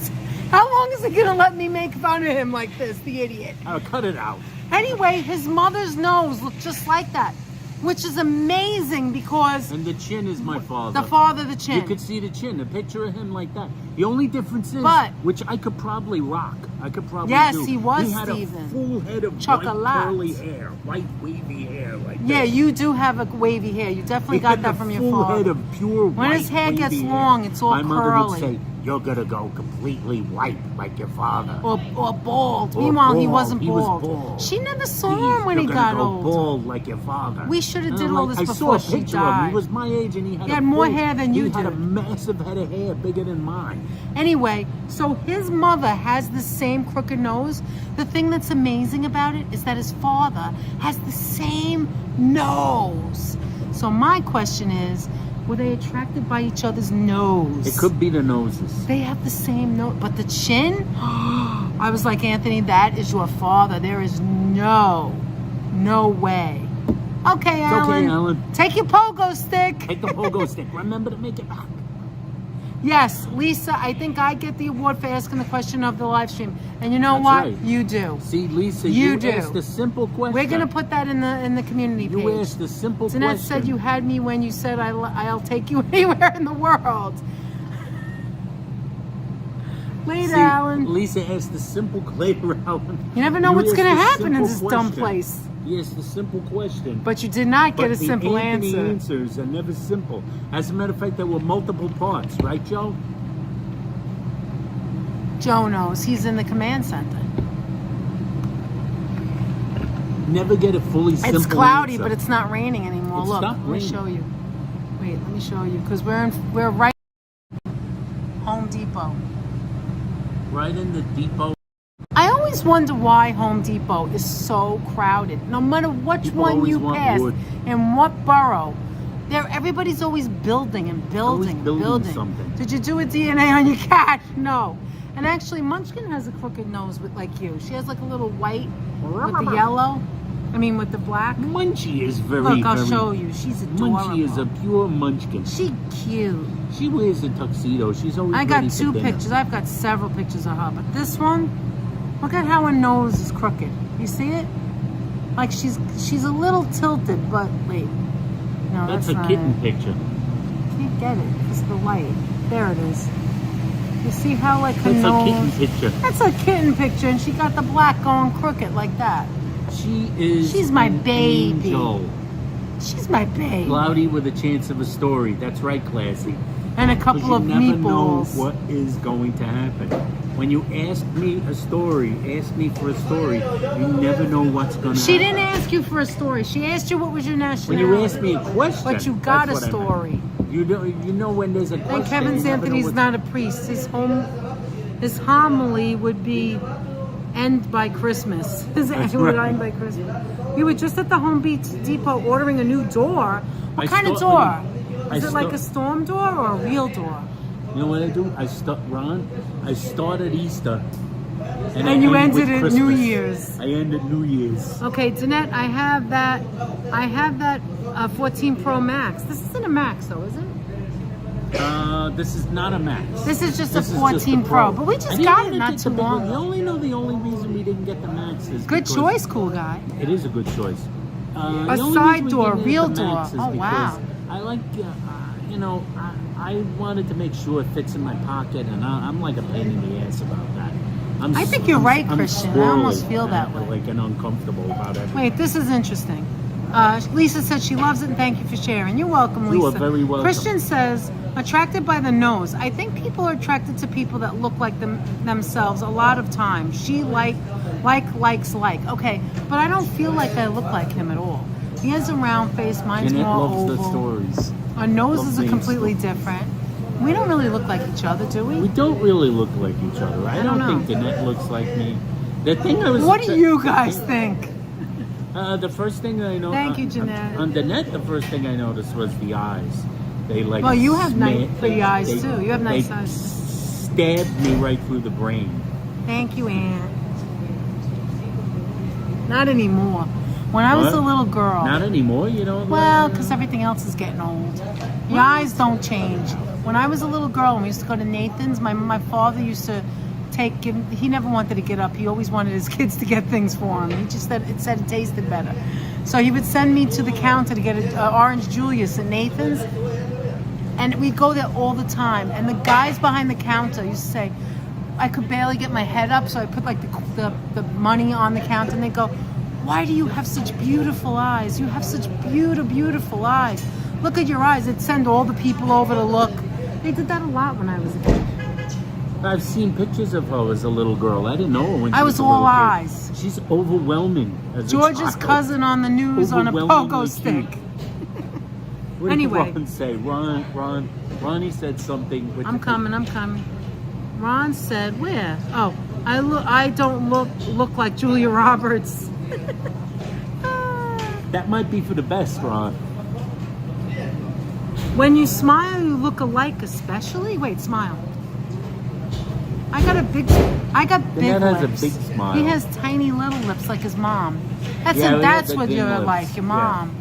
How long is it gonna let me make fun of him like this, the idiot? I'll cut it out. Anyway, his mother's nose looked just like that, which is amazing because And the chin is my father. the chin. You could see the chin, a picture of him like that. The only difference is, But- which I could probably rock. I could probably Yes, do. he was, He had Steven. a full head of Chocolate. white curly hair, white wavy hair like Yeah, this. you do have a wavy hair. You definitely He got had that the from your full father. head of pure When white his hair wavy gets hair. long, it's all My mother curly. would say, "You're gonna go completely white like your father." Or bald. Or Meanwhile, he bald. wasn't He was bald. bald. She never saw Please, him when he you're got gonna go older. bald like your father. We should have And did I'm all like, this I before saw a she picture of him. died. He was my age, and he He had more hair than you He had a did. massive head of hair, bigger than mine. Anyway, so his mother has the same crooked nose. The thing that's amazing about it is that his father has the same nose. So my question is, were they attracted by each other's nose? It could be the noses. They have the same nose, but the chin? I was like, Anthony, that is your father. There is no way. Okay, It's Alan. okay, Alan. Take your pogo stick. Take the pogo stick. Remember to make it back. Yes, Lisa, I think I get the award for asking the question of the live stream. And you know That's what? right. You do. See, Lisa, You you do. asked a simple question. We're gonna put that in the community You page. asked a simple Jeanette question. said you had me when you said I'll take you anywhere in the world. Later, See, Alan. Lisa asked the simple later, Alan. You never know what's asked gonna a happen in simple this dumb question. place. You asked a simple question. But you did not get But a simple the Anthony answer. answers are never simple. As a matter of fact, there were multiple parts, right, Joe? Joe knows. He's in the command center. Never get a fully simple It's cloudy, answer. but it's not raining anymore. It's Look, not let me raining. show you. Wait, let me show you because we're right Home Depot. right in the depot. I always wonder why Home Depot is so crowded. No matter which People one always you want pass, wood. in what borough, everybody's always building and building and building building. something. Did you do a DNA on your cat? No. And actually, Munchkin has a crooked nose like you. She has like a little white with the yellow. I mean, with the black. Munchie is very, Look, I'll very... show you. She's adorable. Munchie is a pure munchkin. She cute. She wears a tuxedo. She's always I got ready for two dinner. pictures. I've got several pictures of her, but this one, look at how her nose is crooked. You see it? Like she's a little tilted, but wait. No, That's that's a not kitten it. picture. Can't get it. It's the light. There it is. You see how like her That's a nose? kitten picture. That's a kitten picture, and she got the black going crooked like that. She's my an baby. angel. She's my babe. Cloudy with a chance of a story. That's right, Classy. And a 'Cause couple you of never know meatballs. what is going to happen. When you ask me for a story, you never know what's going to She happen. didn't ask you for a story. She asked you what was your When nationality. you ask me a question, But you got a that's what I meant. story. You know when there's a question. And Kevin you never know Anthony's what's- not a priest. His homily would be end by Christmas. His That's would right. end by Christmas. We were just at the Home Depot ordering a new door. What I kind of start- door? I Is it like start- a storm door or a real door? You know what I do? I start at Easter. And I you end ended with at New Christmas. Year's. I ended New Year's. Okay, Danette, I have that 14 Pro Max. This isn't a Max though, is it? This is not a Max. This is just This a is 14 a Pro. But we just And you got it didn't not get too the big long one. ago. The only reason we didn't get the Max is Good because choice, cool guy. It is a good choice. A The only side reason we door, didn't get real the Max door. is Oh, because wow. I like, I wanted to make sure it fits in my pocket, and I'm like a pain in the ass about that. I think you're right, Christian. I almost feel that way. Like, and uncomfortable about everything. Wait, this is interesting. Lisa said she loves it and thank you for sharing. You're welcome, Lisa. You are very welcome. Christian says, attracted by the nose. I think people are attracted to people that look like themselves a lot of times. She likes like. Okay, but I don't feel like I look like him at all. He has a round face. Mine's Jeanette more loves oval. the stories. Our noses are completely different. We don't really look like each other, do we? We don't really look like each other. I don't think Jeanette looks like me. The thing I was. What do you guys think? The first thing I noticed. Thank you, Jeanette. On Jeanette, the first thing I noticed was the eyes. They like. Well, you have nice pretty eyes too. You have nice eyes. Stabbed me right through the brain. Thank you, Aunt. Not anymore. When I was a little girl. Not anymore, you know? Well, because everything else is getting old. Your eyes don't change. When I was a little girl and we used to go to Nathan's, my father used to he never wanted to get up. He always wanted his kids to get things for him. He just said it tasted better. So he would send me to the counter to get an orange Julius at Nathan's. And we'd go there all the time. And the guys behind the counter used to say, I could barely get my head up, so I put like the money on the counter, and they go, why do you have such beautiful eyes? You have such beautiful eyes. Look at your eyes. They'd send all the people over to look. They did that a lot when I was a kid. I've seen pictures of her as a little girl. I didn't know her when she was a all little kid. eyes. She's overwhelming. George's cousin on the news on a pogo stick. What Anyway. did Ron say? Ronnie said something. I'm coming. Ron said, where? Oh, I don't look like Julia Roberts. That might be for the best, Ron. When you smile, you look alike, especially. Wait, smile. I got big Dad lips. has a big smile. He has tiny little lips like his mom. That's what you're lips. like, your mom.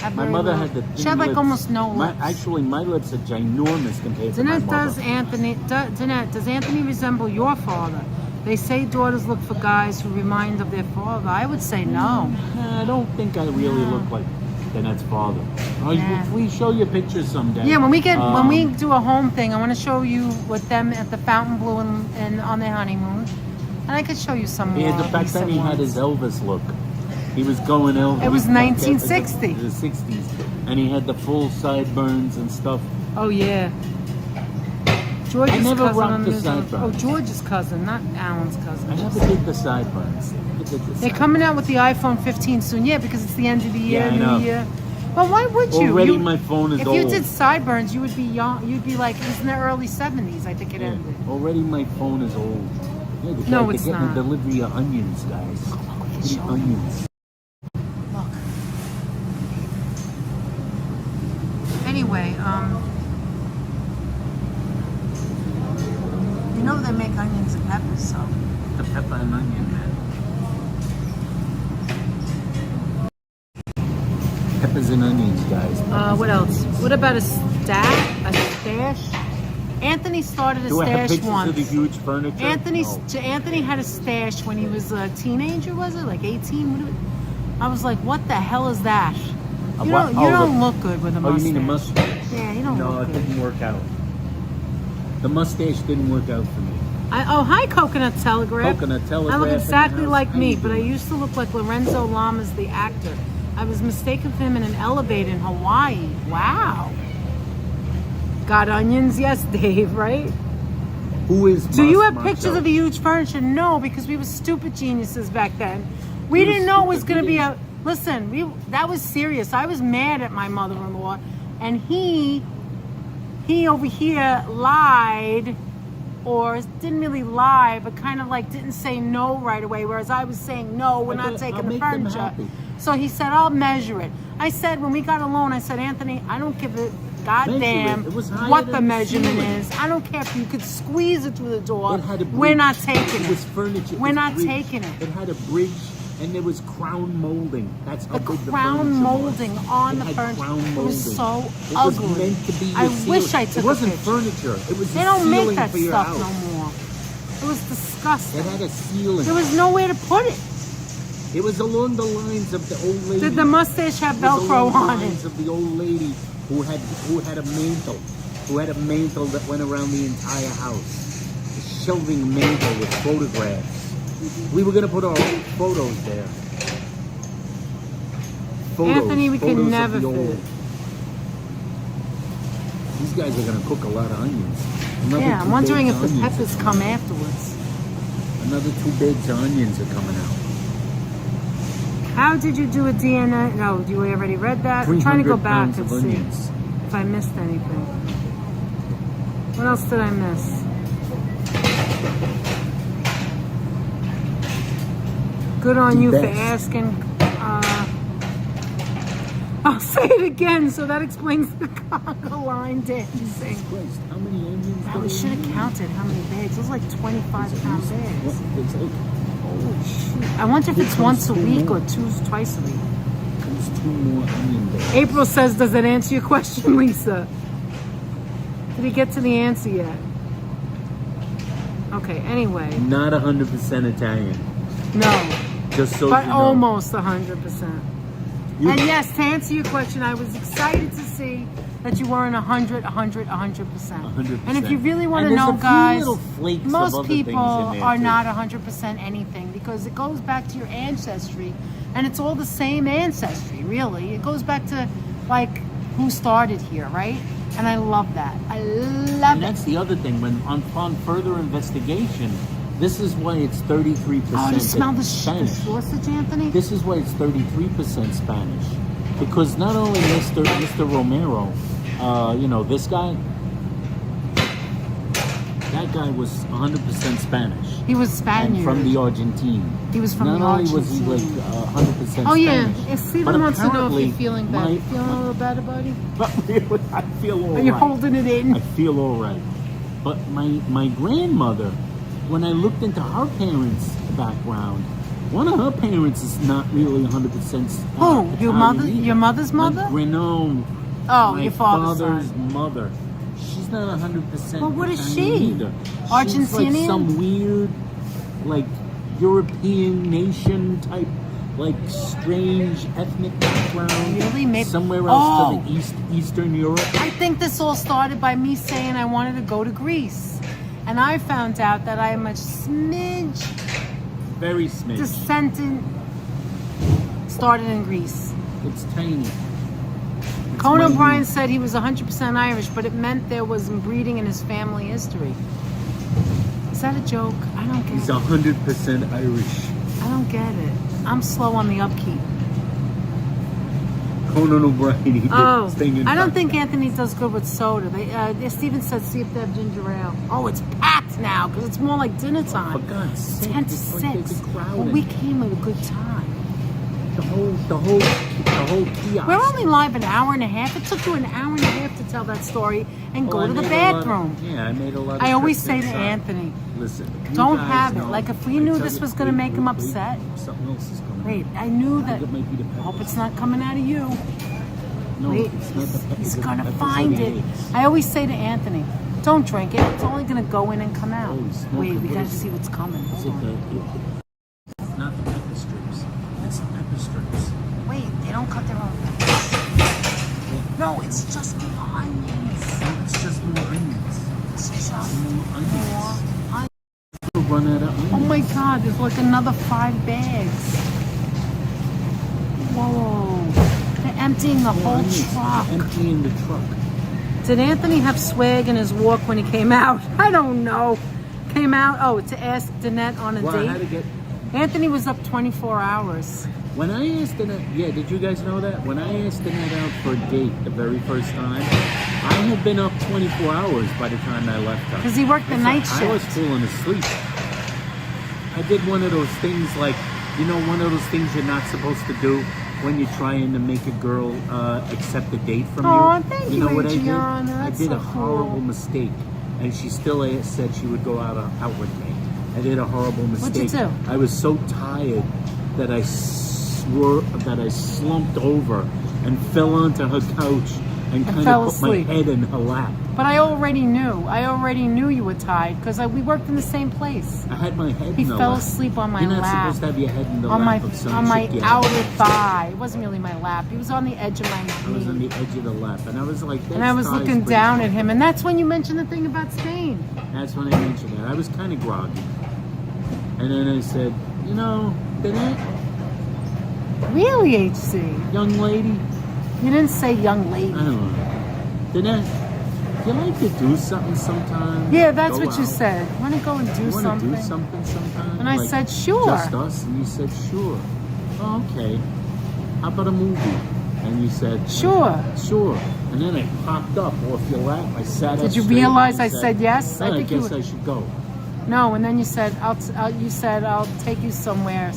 Yeah. My mother had the thin She had like lips. almost no lips. Actually, my lips are ginormous compared to my mother. Danette, does Anthony resemble your father? They say daughters look for guys who remind of their father. I would say no. I don't think I really look like Danette's father. Please show your pictures someday. Yeah, when we do a home thing, I want to show you with them at the Fontainebleau and on their honeymoon, and I could show you some more. Yeah, the fact that he had his Elvis look. He was going Elvis. It was 1960. The 60s, and he had the full sideburns and stuff. Oh yeah. George's I never cousin rocked on the the sideburns. Oh, George's cousin, not Alan's cousin. I never did the sideburns. They're coming out with the iPhone 15 soon. Yeah, because it's the end of the year, I know. New Year. Well, why would you? Already my phone is if old. If you did sideburns, you would be young. You'd be like, it was in the early 70s, I think it ended. Already my phone is old. Yeah, No, it's getting not. a delivery of onions, guys. Getting onions. Look. Anyway, you know they make onions and peppers, so. The pepper and onion, man. Peppers and onions, guys. What else? What about a stash? Anthony started a Do I have stash pictures once. of the huge furniture? Anthony had a stash when he was a teenager, was it? Like 18? I was like, what the hell is that? You don't look good with a mustache. Oh, you mean a mustache? Yeah, you don't look good. No, it didn't work out. The mustache didn't work out for me. Hi, Coconut Telegraph. Coconut Telegraph. I look exactly like How me, you but I doing? used to look like Lorenzo Lamas, the actor. I was mistaken for him in an elevator in Hawaii. Wow. Got onions? Yes, Dave, right? Who is Do you have Macho? pictures of the huge furniture? No, because we were stupid geniuses back then. We didn't know it was going to be a... Listen, that was serious. I was mad at my mother-in-law, and he over here lied, or didn't really lie, but kind of like didn't say no right away, whereas I was saying, no, we're not taking the furniture. So he said, I'll measure it. I said, when we got alone, I said, Anthony, I don't give a goddamn what the measurement is. I don't care if you could squeeze it through the door. We're not taking it. It was furniture. We're not taking it. It had a bridge, and there was crown molding. That's how big the furniture crown molding was. on It the had furniture. crown It was molding. so It ugly. was meant to be your I ceiling. wish I took It wasn't a picture. furniture. It was They the don't make ceiling that for your stuff house. no more. It was disgusting. It had a ceiling. There was nowhere to put it. It was along the lines of the old lady. Did the mustache have It was Velcro along the on lines it? of the old lady who had a mantle that went around the entire house. shelving mantle with photographs. We were gonna put our old photos there. Anthony, we photos can of never the old. fit. These guys are gonna cook a lot of onions. Another Yeah, I'm 2 wondering bags if of the onions peppers are come coming out. afterwards. Another 2 bags of onions are coming out. How did you do a DNA? No, you already read that. I'm trying to go 300 back pounds and of see onions. if I missed anything. What else did I miss? Good on The you for best. asking. I'll say it again, so that explains the conga line dancing. Christ, how many onions? I should have counted how many bags. Those are like 25-pound bags. It's like, Holy shoot. I wonder if Here it's comes once a 2 week more. or twice a week. comes 2 more onion bags. April says, does that answer your question, Lisa? Did he get to the answer yet? Okay, anyway. Not 100% Italian. No, Just so but you know. almost 100%. You- And yes, to answer your question, I was excited to see that you weren't 100%. 100%. And if you really want to And there's know, a few guys, little flakes of most other people things in there, are too. not 100% anything because it goes back to your ancestry, and it's all the same ancestry, really. It goes back to, like, who started here, right? And I love that. I love And it. that's the other thing. When on further investigation, this is why it's 33% Oh, you smell the Spanish. sausage, Anthony? This is why it's 33% Spanish. Because not only Mr. Romero, you know, this guy, that guy was 100% Spanish. He was Spaniard. And from the Argentine. He was from Not the only was he Argentine. like 100% Oh, yeah. Spanish. If Stephen but wants to know if apparently you're feeling better. You feeling a little better, buddy? But really, I feel all Are you right. holding it in? I feel all right. But my grandmother, when I looked into her parents' background, one of her parents is not really 100%. Who? Your Italian mother? either. Your mother's mother? No. Oh, my your father's father's side. mother. She's not 100%. Well, what is Italian she? Either. She's like Argentinian? some weird, like European nation type, like strange ethnic background. Really? Maybe- Somewhere else Oh. to the Eastern Europe. I think this all started by me saying I wanted to go to Greece. And I found out that I am a smidge Very smidge. descendant started in Greece. It's tiny. It's Conan minute. O'Brien said he was 100% Irish, but it meant there was breeding in his family history. Is that a joke? I don't get He's it. 100% Irish. I don't get it. I'm slow on the upkeep. Conan O'Brien. He did Oh, his thing in I don't back. think Anthony does good with soda. Steven said see if they have ginger ale. Oh, it's packed now because it's more like dinner For time. God's sake, 10 to it's like there's 6. a crowd Well, in we it. came at a good time. The whole kiosk. We're only live an hour and a half. It took you an hour and a half to tell that story and Oh, go I to the made a lot of- bathroom. Yeah, I made a lot of I always trips say to inside. Anthony, Listen, you don't guys have it. know- Like, if we I knew tell this you- was gonna make him wait, upset. Something else is coming. wait, I knew I that. think it might be the I peppers. hope it's not coming out of you. No, Wait, it's not the peppers. he's The gonna peppers find are the it. eggs. I always say to Anthony, don't drink it. It's only gonna go in and come out. Holy smoke, Wait, we what gotta is it? see what's coming. Is Hold it on. it's not the pepper strips. It's the pepper strips. Wait, they don't cut their own peppers. No, it's just the onions. It's just more onions. It's just More onions. more onions. We'll run out of onions. Oh my God, there's like another 5 bags. Whoa. They're emptying the More whole onions. truck. Emptying the truck. Did Anthony have swag in his walk when he came out? I don't know. Came out, to ask Danette on a Well, I had to date? get. Anthony was up 24 hours. When I asked Danette, yeah, did you guys know that? When I asked Danette out for a date the very first time, I had been up 24 hours by the time I left her. Because he worked the night I was shift. falling asleep. I did one of those things like, you know, one of those things you're not supposed to do when you're trying to make a girl accept a date from Aw, you. thank you you, know what I did? Adriana. I That's did so a horrible cool. mistake, and she still said she would go out with me. I did a horrible mistake. What'd you do? I was so tired that I slumped over and fell onto her couch and kind fell of put asleep. my head in her lap. But I already knew you were tired because we worked in the same place. I had my head He in her fell lap. asleep on my You're not lap. supposed to have your head in the On lap of some on my chick you outer have. thigh. It wasn't really my lap. He was on the edge of my I was on knee. the edge of the lap, and I was like, And I was Ty's looking pretty down cool. at him, and that's when you mentioned the thing about Spain. That's when I mentioned that. I was kind of groggy. And then I said, you know, Danette, Really, HC? young lady, You didn't say young lady. I don't know. Danette, you like to do something sometime? Yeah, that's Go what you out? said. Want to go and do You want something? to do something sometime? And I said, sure. Just us? And you said, sure. Oh, okay. How about a movie? And you said, Sure. Sure. And then I popped up off your lap. I sat up Did you straight realize and I said yes? "Oh, I think you guess were- I should go. No, and then you said, I'll take you somewhere.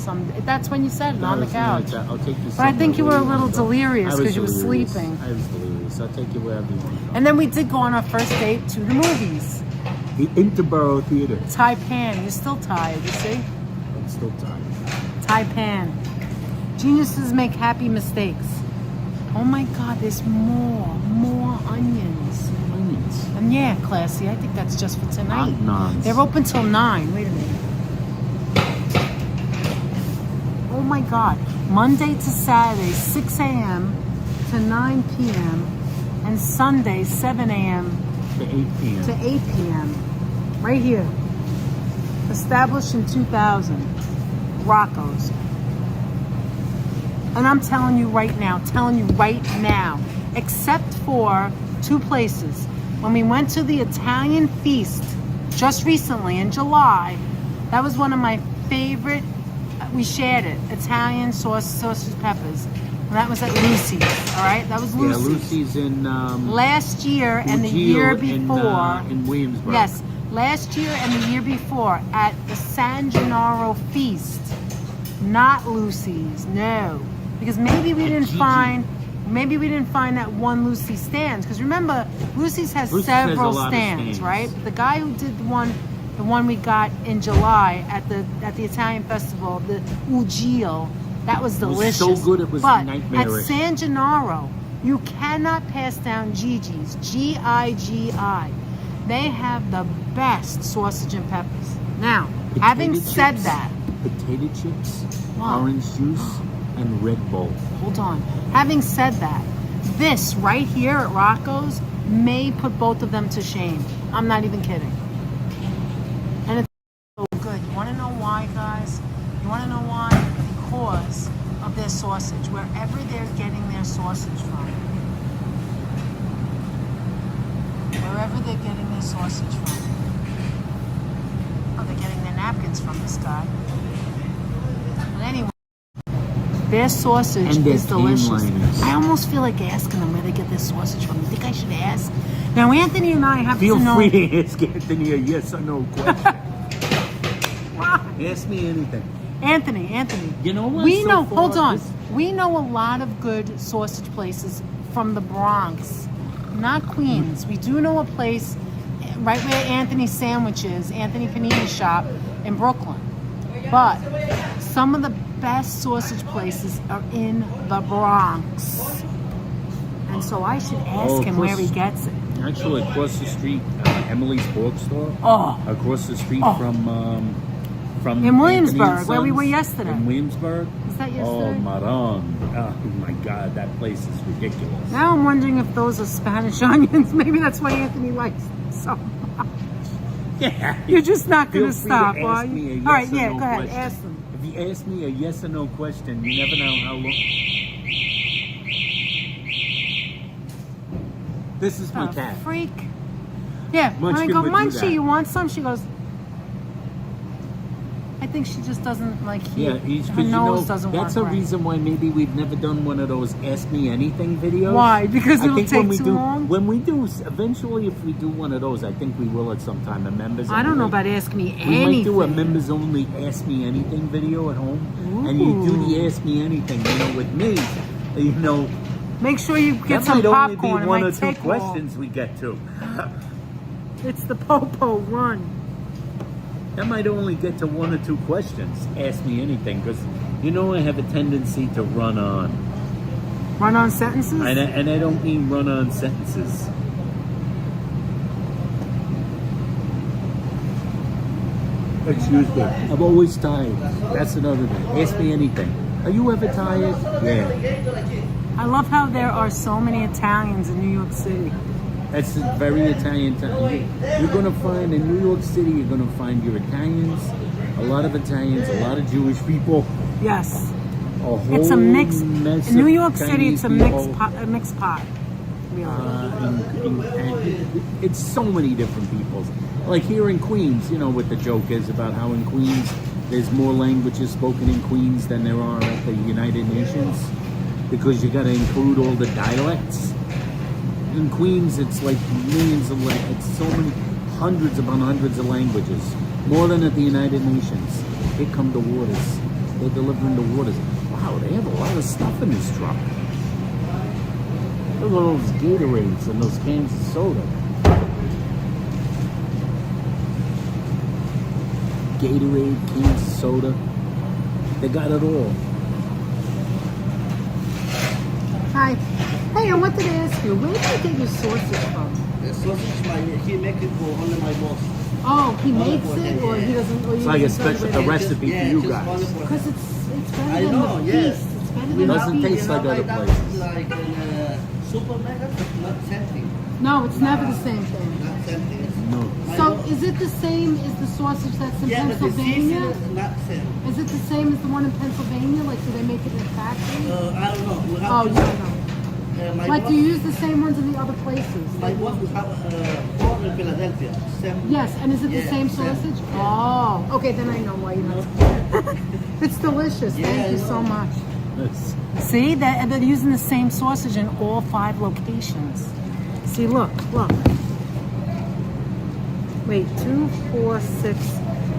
That's when you said it on the Something like couch. that. I'll take you But I think you were a somewhere little you wanna go. delirious I was because you were delirious. sleeping. I was delirious. I'll take you wherever you want to go. And then we did go on our first date to the movies. The Interborough Theater. Taipan. You're still tired, you see? I'm still tired. Taipan. Geniuses make happy mistakes. Oh my God, there's more onions. Onions. And yeah, classy. I think that's just for tonight. Nons. They're open till 9. Wait a minute. Oh my God. Monday to Saturday, 6 a.m. to 9 p.m. And Sunday, 7 a.m. To 8 p.m. to 8 p.m. Right here. Established in 2000. Rocco's. And I'm telling you right now, except for 2 places. When we went to the Italian feast just recently in July, that was one of my favorite. We shared it. Italian sausage peppers. And that was at Lucy's. All right, that was Lucy's. Yeah, Lucy's in Last year and the Geo year before. in Williamsburg. Yes, last year and the year before at the San Gennaro feast, not Lucy's. No, because maybe we didn't find that one Lucy stands. Because remember, Lucy's has Lucy's has a several lot of stands, stands. right? The guy who did the one we got in July at the Italian festival, the Ugio, that was delicious. so good, it was but nightmarish. At San Gennaro, you cannot pass down Gigi's, G-I-G-I. They have the best sausage and peppers. Now, having Potato said chips, that, potato chips, What? orange juice, and Red Bull. hold on. Having said that, this right here at Rocco's may put both of them to shame. I'm not even kidding. And it's so good. You want to know why, guys? You want to know why? Because of their sausage. Wherever they're getting their sausage from. Wherever they're getting their sausage from. Oh, they're getting their napkins from this guy. But anyway, their sausage And their is delicious. liners. I almost feel like asking them where they get their sausage from. You think I should ask? Now, Anthony and I have Feel to know. free to ask Anthony a yes or no question. Ask me anything. Anthony. You know what? We so know. far, Hold on. this- We know a lot of good sausage places from the Bronx, not Queens. We do know a place right where Anthony's Sandwich is, Anthony Panini Shop in Brooklyn. But some of the best sausage places are in the Bronx. And so I should ask him where he gets it. Actually, across the street, Emily's Pork Store. Oh. Across the street from In Williamsburg, Anthony and where we Sons were yesterday. In Williamsburg. Is that Oh, yesterday? Maron. Oh my God, that place is ridiculous. Now I'm wondering if those are Spanish onions. Maybe that's why Anthony likes them so much. Yeah. You're just not going Feel to free stop, to are ask me a you? yes All right, or yeah, no go ahead. question. Ask them. If you ask me a yes or no question, you never know how long. This is my Oh, cat. freak. Yeah, when I Munchkin go, would do Munchie, that. you want some? She goes, I think she just doesn't like hear. Yeah, Her because nose doesn't that's work a right. reason why maybe we've never done one of those Ask Me Anything videos. Why? Because I it'll think take when we too do, long? When we do, eventually, if we do one of those, I think we will at some time. A members. I don't know only. about Ask Me We Anything. might do a members only Ask Me Anything video at home, and you do the Ask Me Anything. You know, with me, you know, Make sure you get that some might only be popcorn. It one might or two take long. questions we get to. It's the Popo run. That might only get to one or two questions. Ask Me Anything, because you know I have a tendency to run on. Run-on sentences? And I don't mean run-on sentences. Excuse me. I'm always tired. That's another thing. Ask me anything. Are you ever tired? Yeah. I love how there are so many Italians in New York City. That's a very Italian town. You're going to find in New York City, you're going to find your Italians, a lot of Italians, a lot of Jewish people. Yes. A whole It's a mix. mess In New of York City, Chinese it's a mixed pot. Really. And it's so many different peoples. Like here in Queens, you know what the joke is about how in Queens there's more languages spoken in Queens than there are at the United Nations because you got to include all the dialects. In Queens, it's like millions of it's so many hundreds upon hundreds of languages, more than at the United Nations. Here come the waters. They're delivering the waters. Wow, they have a lot of stuff in this truck. Look at all those Gatorades and those cans of soda. Gatorade, cans of soda. They got it all. Hi. Hey, I wanted to ask you, where did you get your sausage from? The sausage, he make it for only my boss. Oh, he makes it, or he doesn't? Or It's like a recipe for you guys. Because it's better I than know, the yes. feast. It's better It than doesn't the taste feast. like other places. Like in supermarket, not same thing. No, it's never the same thing. Not same thing. No. So, is it the same as the sausage that's in Yeah, but the Pennsylvania? season is not same. Is it the same as the one in Pennsylvania? Like, do they make it in a factory? I don't know. We have Oh, to- you don't know. my Like, boss, do you use the same ones in the other places? My boss will have one in Philadelphia. Same. Yes, and is it the Yeah, same same. sausage? Oh, okay, then I know why you're not. It's delicious. Yeah, Thank you I so know. much. That's- See, they're using the same sausage in all 5 locations. See, look. Wait, 2, 4, 6,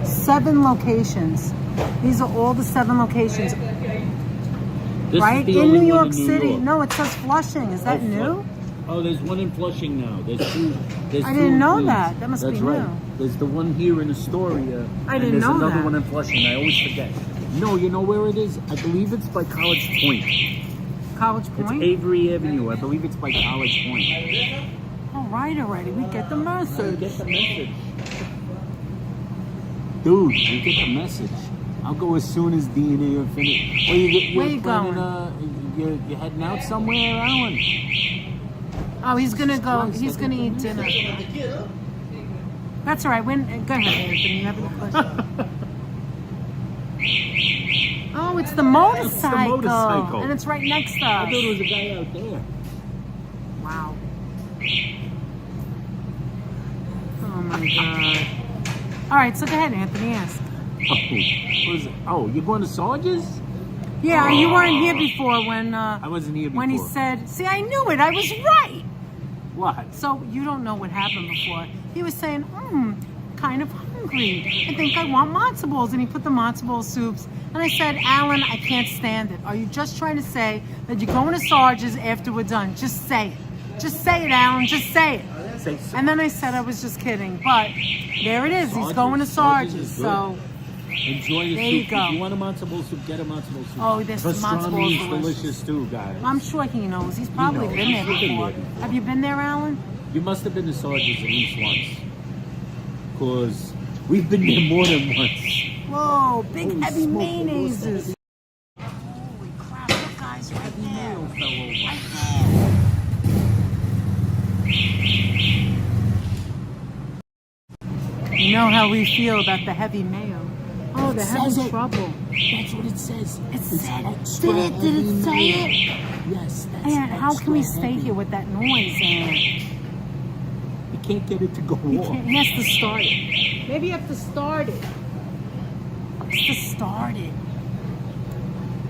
7 locations. These are all the 7 locations, This right? is the In only New one York in New City. York. No, it says Flushing. Is that Oh, new? Oh, there's one in Flushing now. There's two. I two didn't in know Queens. that. That must be That's new. right. There's the one here in Astoria. I and didn't know There's another that. one in Flushing. I always forget. No, you know where it is? I believe it's by College Point. College It's Point? Avery Avenue. I believe it's by College Point. All right, already. We get the message. Get the message. Dude, you get the message. I'll go as soon as DNA are finished. Well, Where you going? You're heading out somewhere, Alan? Oh, he's gonna go. Christ, He's I gonna get eat the dinner. Kid, That's all right. Go ahead, Anthony. You have any questions? Oh, it's the motorcycle. motorcycle. And it's right next to I us. thought it was a guy out there. Wow. Oh my God. All right, so go ahead, Anthony. Ask. Oh, what is it? Oh, you're going to Sarge's? Yeah, you weren't here before when. I wasn't here before. When he said, "See, I knew it. I was right." What? So you don't know what happened before. He was saying, kind of hungry. I think I want matzo balls. And he put the matzo ball soups. And I said, Alan, I can't stand it. Are you just trying to say that you're going to Sarge's after we're done? Just say it. Just say it, Alan. Just say it. Say so. And then I said I was just kidding. But there it is. He's going to Sarge's Sarge's. is good. So Enjoy your there soup. you go. If you want a matzo ball soup, get a matzo ball soup. Oh, this matzo ball Pastrami is is delicious. delicious too, guys. I'm sure he knows. He's probably knows. been there He's been before. there before. Have you been there, Alan? You must have been to Sarge's at least once. Because we've been there more than once. Whoa, big Holy heavy smoke, mayonnaises. Holy crap, look guys, right there. Mayo fell over. Right there. You know how we feel about the heavy mayo. Oh, they're says having it. trouble. That's what it says. It said it. extra Did it heavy say mayo. it? Yes, that's And how can we extra stay heavy. here with that noise? And You can't get it to go he, off. he has to start it. Maybe you have to start it. It's to start it.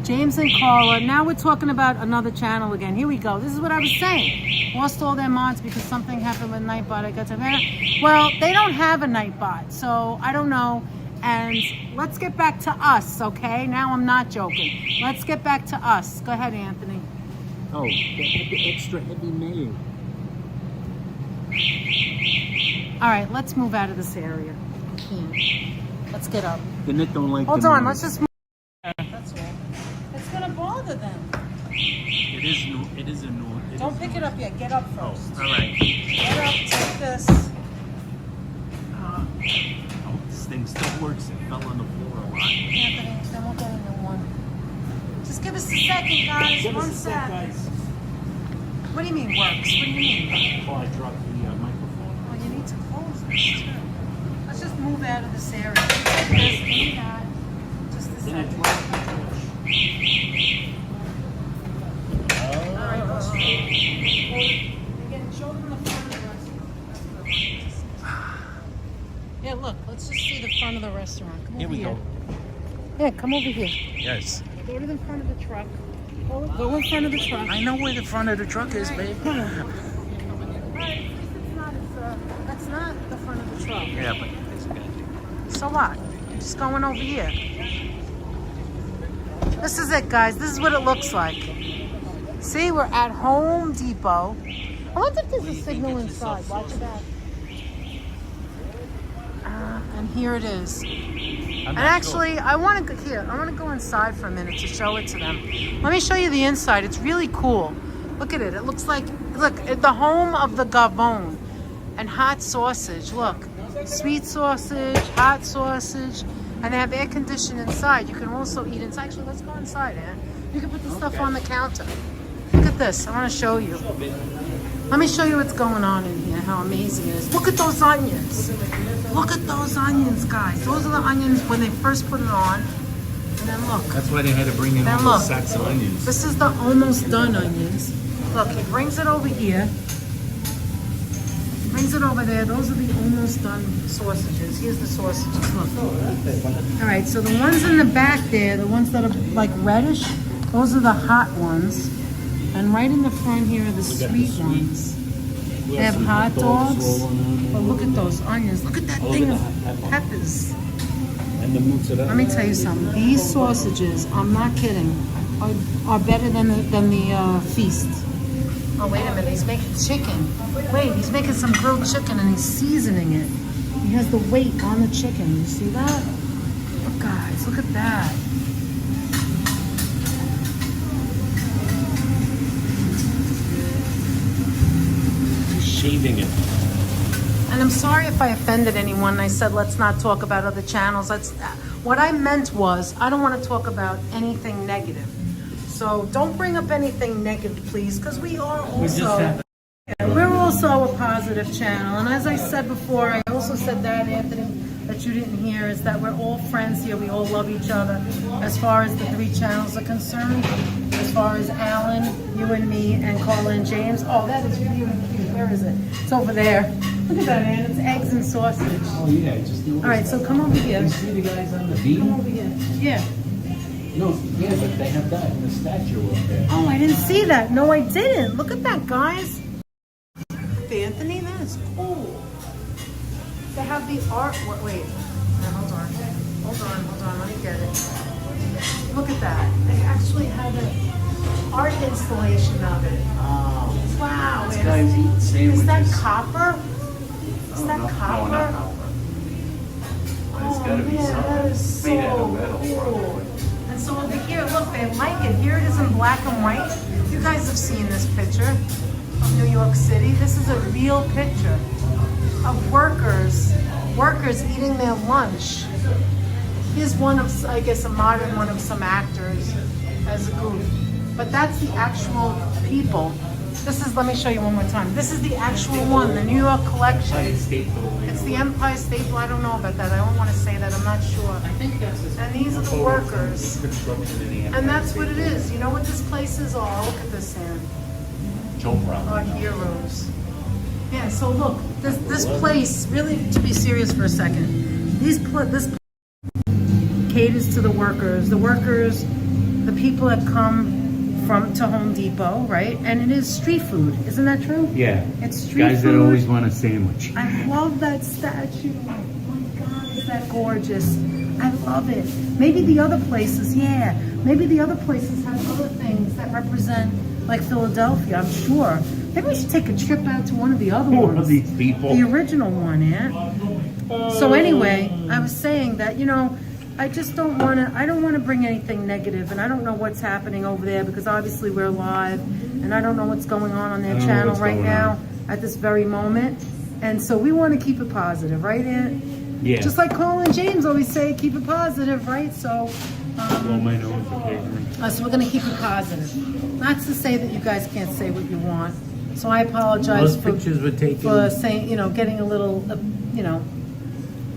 James and Carla. Now we're talking about another channel again. Here we go. This is what I was saying. Lost all their mods because something happened with Nightbot. I got to well, they don't have a Nightbot, so I don't know. And let's get back to us, okay? Now I'm not joking. Let's get back to us. Go ahead, Anthony. Oh, they had the extra heavy mayo. All right, let's move out of this area. Let's get up. The net don't like Hold the on, noise. let's just move. That's all. It's gonna bother them. It is Pick it up, yeah. Get up first. All right. Get up, take this. Oh, this thing still works. It fell on the floor a lot. Anthony, then we'll get a new one. Just give us a second, guys. Give us One a sec, sec. guys. What do you mean works? What do you mean? Oh, I dropped the microphone. Oh, you need to close this too. Let's just move out of this area. Take this, give me that. Just a Then it second. dropped the torch. All right, go straight. Again, show them the front of the restaurant. Yeah, look, let's just see the front of the restaurant. Come Here over we here. go. Yeah, come over here. Yes. Go to the front of the truck. Go in front of the truck. I know where the front of the truck is, babe. Come on. All right, at least it's not that's not the front of the truck. Yeah, but it's good. So what? I'm just going over here. This is it, guys. This is what it looks like. See, we're at Home Depot. I wonder if there's a signal inside. Watch it out. And here it is. And actually, I want to go inside for a minute to show it to them. Let me show you the inside. It's really cool. Look at it. It looks like, look, the home of the gavone and hot sausage. Look, sweet sausage, hot sausage, and they have air conditioning inside. You can also eat inside. Actually, let's go inside, Ann. You can put the stuff on the counter. Look at this. I want to show you. Let me show you what's going on in here, how amazing it is. Look at those onions. Look at those onions, guys. Those are the onions when they first put it on. And then look. That's why they had to bring in all those sacks of onions. This is the almost done onions. Look, he brings it over here. Brings it over there. Those are the almost done sausages. Here's the sausages. Look. All right, so the ones in the back there, the ones that are like reddish, those are the hot ones. And right in the front here are the sweet ones. They have hot dogs. But look at those onions. Look at that thing of peppers. And the mozzarella. Let me tell you something. These sausages, I'm not kidding, are better than the feast. Oh, wait a minute. He's making chicken. Wait, he's making some grilled chicken and he's seasoning it. He has the weight on the chicken. You see that? Look, guys, look at that. Shaving it. And I'm sorry if I offended anyone. I said let's not talk about other channels. What I meant was I don't want to talk about anything negative. So don't bring up anything negative, please, because we're also a positive channel. And as I said before, I also said that, Anthony, that you didn't hear, is that we're all friends here. We all love each other. As far as the 3 channels are concerned, as far as Alan, you and me, and Carla and James. Oh, that is really cute. Where is it? It's over there. Look at that, man. It's eggs and sausage. Oh yeah, just all right, so come over here. You see the guys on the beam? Come over here. Yeah. No, yeah, but they have that in the statue up there. Oh, I didn't see that. No, I didn't. Look at that, guys. Anthony, that is cool. They have the art. Wait. No, hold on. Let me get it. Look at that. They actually have an art installation of it. Oh. Wow. This guy's eating sandwiches. Is that copper? Is that No, copper? not copper. It's gotta be man, something. that is Made out so of metal, cool. probably. And so over here, look, they like it. Here it is in black and white. You guys have seen this picture of New York City. This is a real picture of workers eating their lunch. Here's one of, I guess, a modern one of some actors as a goof. But that's the actual people. This is, let me show you one more time. This is the actual one, the New York collection. It's the Empire State Building. I don't know about that. I don't want to say that. I'm not sure. I think that's And these are the workers. And that's what it is. You know what this place is? Oh, look at this, Sam. Joe Brown. Our heroes. Yeah, so look, this place, really, to be serious for a second, this caters to the workers, the people that come to Home Depot, right? And it is street food. Isn't that true? Yeah. It's street guys food. that always want a sandwich. I love that statue. Oh my God, is that gorgeous? I love it. Maybe the other places, maybe the other places have other things that represent, like Philadelphia, I'm sure. Maybe we should take a trip out to one of the other ones. One of these people. The original one, yeah? So anyway, I was saying that, you know, I just don't want to, I don't want to bring anything negative, and I don't know what's happening over there because obviously we're live and I don't know what's going on their I don't know channel what's right going now on. at this very moment. And so we want to keep it positive, right, Aunt? Yeah. Just like Cole and James always say, keep it positive, right? So, Blow my nose occasionally. so we're going to keep it positive. Not to say that you guys can't say what you want. So I apologize Those pictures were taken. for saying, you know, getting a little, you know,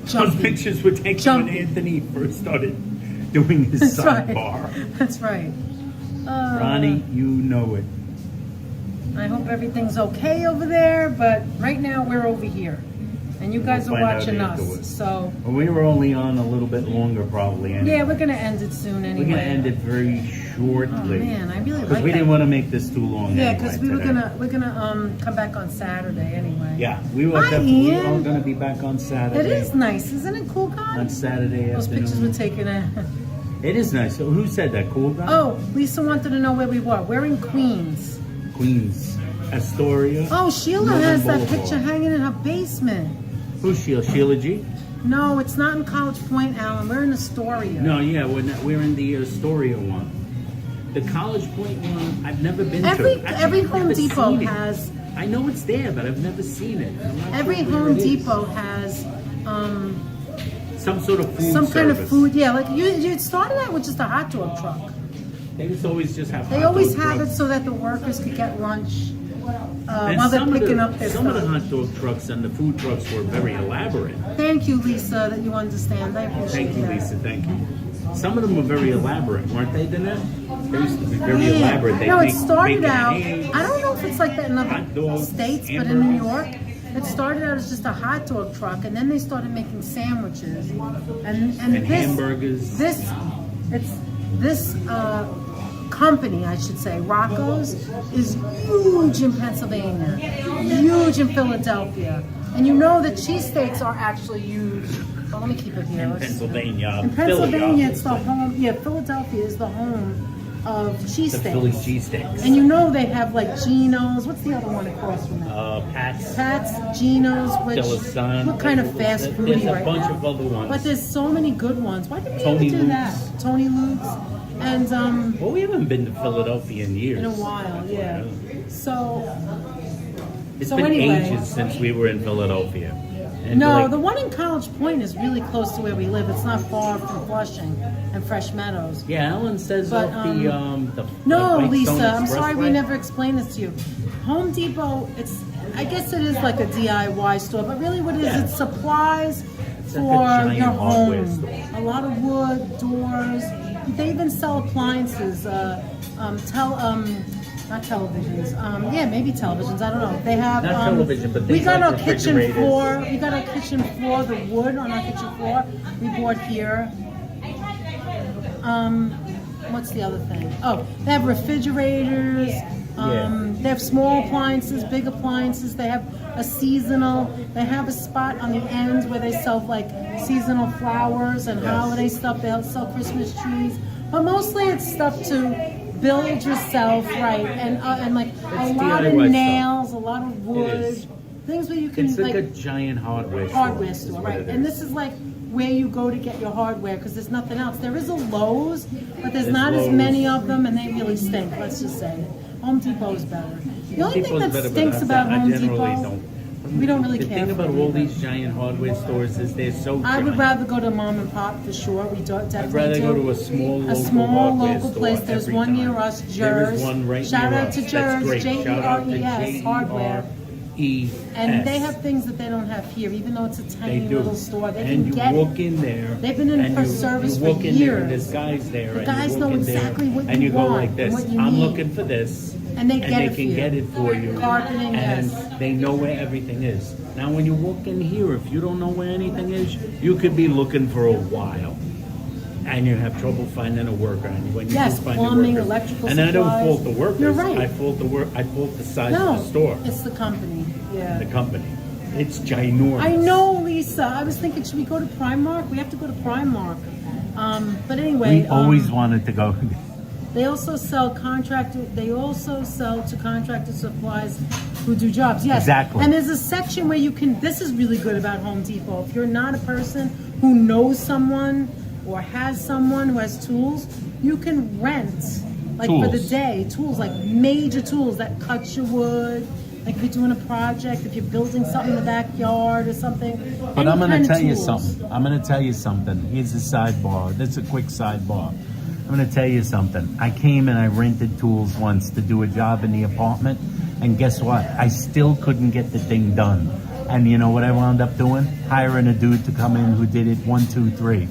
Those jumpy. pictures were taken Jumpy. when Anthony first started doing his That's right. sidebar. That's right. Ronnie, you know it. I hope everything's okay over there, but right now we're over here. And you guys We'll are find out watching us. afterwards. So, Well, we were only on a little bit longer, probably. Anyway. yeah, we're going to end it soon anyway. We're gonna end it very shortly. Oh, man, I really Because like we that. didn't want to make this too long. Yeah, anyway because we're today. gonna come back on Saturday anyway. Yeah, we were Hi, definitely Ian. all gonna be back on Saturday. It is nice, isn't it, cool guy? On Saturday Those afternoon. pictures were taken. It is nice. So who said that? Cool guy? Oh, Lisa wanted to know where we were. We're in Queens. Queens, Astoria. Oh, Sheila Northern has that Boulevard. picture hanging in her basement. Who's Sheila? Sheila G? No, it's not in College Point, Alan. We're in Astoria. No, yeah, we're in the Astoria one. The College Point one, I've never been to. Every Actually, I've Home never Depot seen it. has I know it's there, but I've never seen it. I'm not every sure where Home it is. Depot has Some sort of food some kind of service. food. Yeah, like you started out with just a hot dog truck. They just always just have. They hot always dog have it trucks. so that the workers could get lunch And while they're some of picking the- up their Some of the stuff. hot dog trucks and the food trucks were very elaborate. Thank you, Lisa, that you understand. I appreciate Thank you, that. Lisa. Thank you. Some of them were very elaborate, weren't they, Danette? They used to be very Yeah. elaborate. They No, it make started bacon out. and eggs. I don't know if it's like that in Hot other dogs, states, but in New hamburgers. York, it started out as just a hot dog truck, and then they started making sandwiches and And this, hamburgers. This company, I should say, Rocco's, is huge in Pennsylvania, huge in Philadelphia, and you know that cheesesteaks are actually huge. Well, let me keep it here. In Let's- Pennsylvania. In Pennsylvania, Philly, it's the home. Yeah, Philadelphia is the home of the Philly cheesesteaks. cheesesteaks. And you know they have like Geno's. What's the other one across from that? Pat's. Pat's, Geno's, which Delasan. what kind of fast food There's a right bunch now? of other ones. But there's so many good ones. Why didn't we Tony ever do Luke's. that? Tony Luke's. And Well, we haven't been to Philadelphia in years. in a while, yeah. So It's So been anyway. ages since we were in Philadelphia. And no, like, the one in College Point is really close to where we live. It's not far from Flushing and Fresh Meadows. yeah, Ellen says But, off the No, Whitestone Lisa, I'm sorry we Expressway. never explained this to you. Home Depot, I guess it is like a DIY store, but really what it is, Yeah. it's supplies It's like a for giant your hardware home. store. A lot of wood, doors. They even sell appliances, not televisions. Yeah, maybe televisions. I don't know. They have. Not television, but we things got like our kitchen refrigerators. floor. We got our kitchen floor. The wood on our kitchen floor we bought here. What's the other thing? Oh, they have refrigerators. They have small appliances, big appliances. They have a seasonal. They have a spot on the end where they sell like seasonal flowers and Yes. holiday stuff. They sell Christmas trees, but mostly it's stuff to build yourself, right? And like a lot of DIY stuff. nails, a lot of wood, is. things where you can It's like a giant hardware hardware is store, what right? it And is. this is like where you go to get your hardware because there's nothing else. There is a Lowe's, but there's There's not as Lowe's. many of them, and they really stink. Let's just say it. Home Depot is better. The only thing Depot's that better, but stinks about I Home generally Depot, don't. we don't really The care. thing for about it all either. these giant hardware stores is they're so I would giant. rather go to mom and pop for sure. We do definitely I'd rather do. go to a small local hardware local store place. There's every one time. near us, There is Jers. one right Shout near out us. to That's Jers, great. Shout out to Jers hardware. J-E-R-E-S. And they have things that they don't have here, even though it's a They tiny do. little store. They and can you get walk it. in there. They've been in and for you- service you for walk in there and years. there's guys there. The and guys you know walk in there exactly what and you you go want like and this. what you I'm need. looking for this. And they get they it for can you. get it for you. Carpeting, and yes. they know where everything is. Now, when you walk in here, if you don't know where anything is, you could be looking for a while. And you have trouble finding a worker. And when you Yes, do find plumbing, a worker, electrical and I don't supplies. fault the workers. You're right. I fault the size No, of the store, it's the company. Yeah. the company. It's ginormous. I know, Lisa. I was thinking, should we go to Primark? We have to go to Primark. But anyway, We always wanted to go. they also sell to contractor supplies who do jobs. Yes, Exactly. And there's a section where you can. This is really good about Home Depot. If you're not a person who knows someone or has someone who has tools, you can rent Like for the Tools. day, tools, like major tools that cut your wood. Like if you're doing a project, if you're building something in the backyard or something. But I'm going to tell you something. something. I'm going to tell you something. Here's a sidebar. That's a quick sidebar. I'm going to tell you something. I came and I rented tools once to do a job in the apartment. And guess what? I still couldn't get the thing done. And you know what I wound up doing? Hiring a dude to come in who did it 1, 2, 3.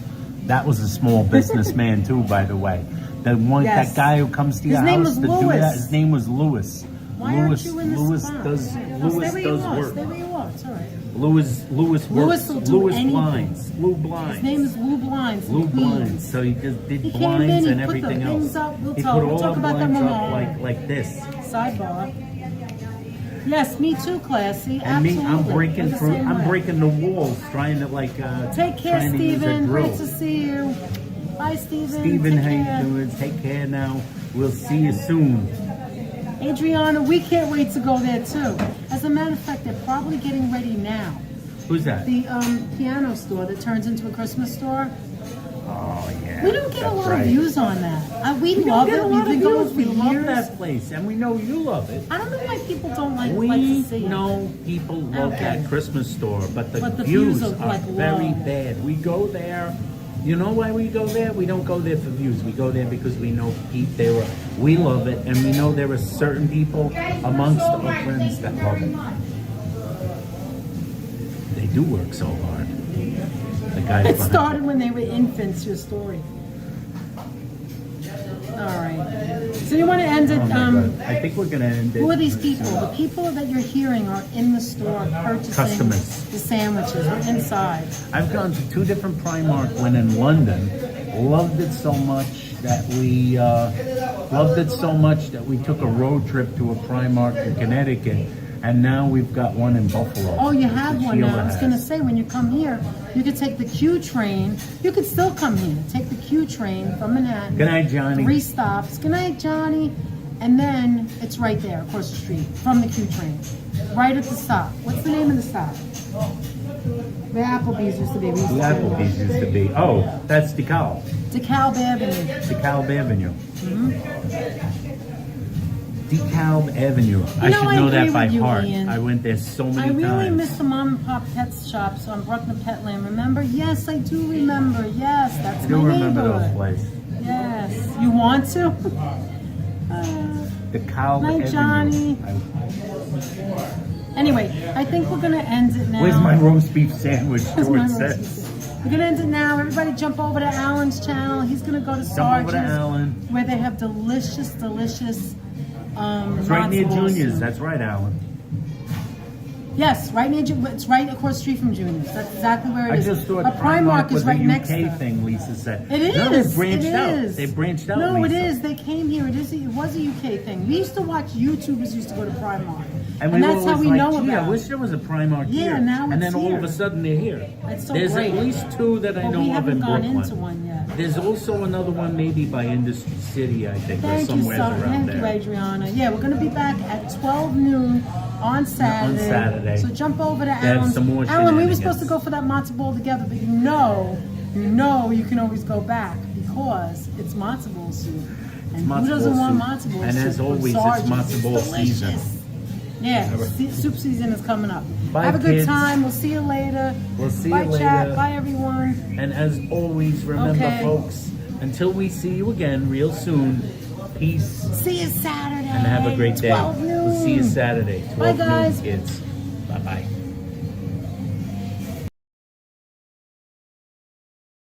That was a small businessman too, by the way. Yes. That guy who comes to your name house was to do Louis. that. His name was Louis. Why Louis, aren't you in this Louis spot? does Stay Louis where you does are. work. Stay where you are. It's all right. Louis Louis works. will do Louis anything. Blinds. Lou Blinds. His name is Lou Blinds. Lou in Queens. Blinds. So he just did He came blinds in, he and put the everything things else. up. We'll He talk- put we'll all talk the about them blinds up tomorrow. like this. Sidebar. Yes, me too, Classy. And me, Absolutely. I'm breaking We're the through. same I'm way. breaking the walls, trying to like. Take care, trying to use a Stephen. drill. Great to see you. Bye, Stephen. Stephen, Take how care. you doing? Take care now. We'll see you soon. Adriana, we can't wait to go there too. As a matter of fact, they're probably getting ready now. Who's that? The piano store that turns into a Christmas store. Oh yeah. We don't get a that's lot right. of views on that. We We don't love get it. a We've lot of been going views. for We love years. that place, and we know you love it. I don't know why people don't like We to see it. know people love Okay. that Christmas store, but the views views are, are like, very low. bad. We go there. You know why we go there? We don't go there for views. We go there because we know we love it, and we know there are certain people amongst our friends that love it. They do work so hard. The guys It behind started when they were infants, your story. All right. So you want to end it? Oh my God. I think we're gonna end it. Who are these people? The people that you're hearing are in the store purchasing Customers. the sandwiches. We're inside. I've gone to 2 different Primark when in London. Loved it so much that we took a road trip to a Primark in Connecticut, and now we've got one in Buffalo. Oh, you have that one now. Sheila I was has. going to say, when you come here, you could take the Q train. You could still come here. Take the Q train from Manhattan. Good night, Johnny. 3 stops. Good night, Johnny. And then it's right there across the street from the Q train. Right at the stop. What's the name of the stop? The Applebee's used to be. We used The to go there. Applebee's used to be. Oh, that's DeKalb. DeKalb Avenue. DeKalb Avenue. Mm-hmm. DeKalb Avenue. I know, should I know agree that by with you, heart. Ian. I went there so many I really times. miss the mom and pop pet shops on Bruckner Petland. Remember? Yes, I do remember. Yes, that's I do my remember those neighborhood. places. Yes. You want to? DeKalb Night, Avenue. Johnny. Anyway, I think we're gonna end it now. Where's my roast beef sandwich? Where's my George roast says. beef? We're gonna end it now. Everybody jump over to Alan's channel. He's gonna go to Jump over Sarge's, to Alan. where they have delicious It's right near matzo ball Junior's. soup. That's right, Alan. Yes, right near. It's right across the street from Junior's. That's exactly where it I is. just thought A Primark was is right a next UK to thing, Lisa said. It is. No, they branched it out. is. They branched out, No, Lisa. it is. They came here. It was a UK thing. We used to watch YouTubers used to go to Primark. And And we that's were how always we like, know gee, about I it. wish there was a Primark Yeah, here. now and it's then all of here. a sudden they're here. That's so There's great. at least 2 that I But know we of haven't in gone Brooklyn. into one yet. There's also another one maybe by Industry City, I think, or Thank you, somewhere around Thank you, there. Adriana. Yeah, we're going to be back at 12 noon on Saturday. Saturday. So jump over to have Alan's. some more Alan, we were shenanigans. supposed to go for that matzo ball together, but you know you can always go back because it's matzo ball soup. And Matzo who doesn't ball want soup. matzo ball And soup? as from always, it's Sarge's? matzo ball Delicious. season. Yeah, soup season is coming up. Bye, Have a good kids. time. We'll see you later. We'll see Bye, you later. chat. Bye, everyone. And as always, remember, Okay. folks, until we see you again real soon, peace See you Saturday. and have a great day. 12 noon. We'll see you Saturday, 12 Bye, guys. noon, kids. Bye-bye.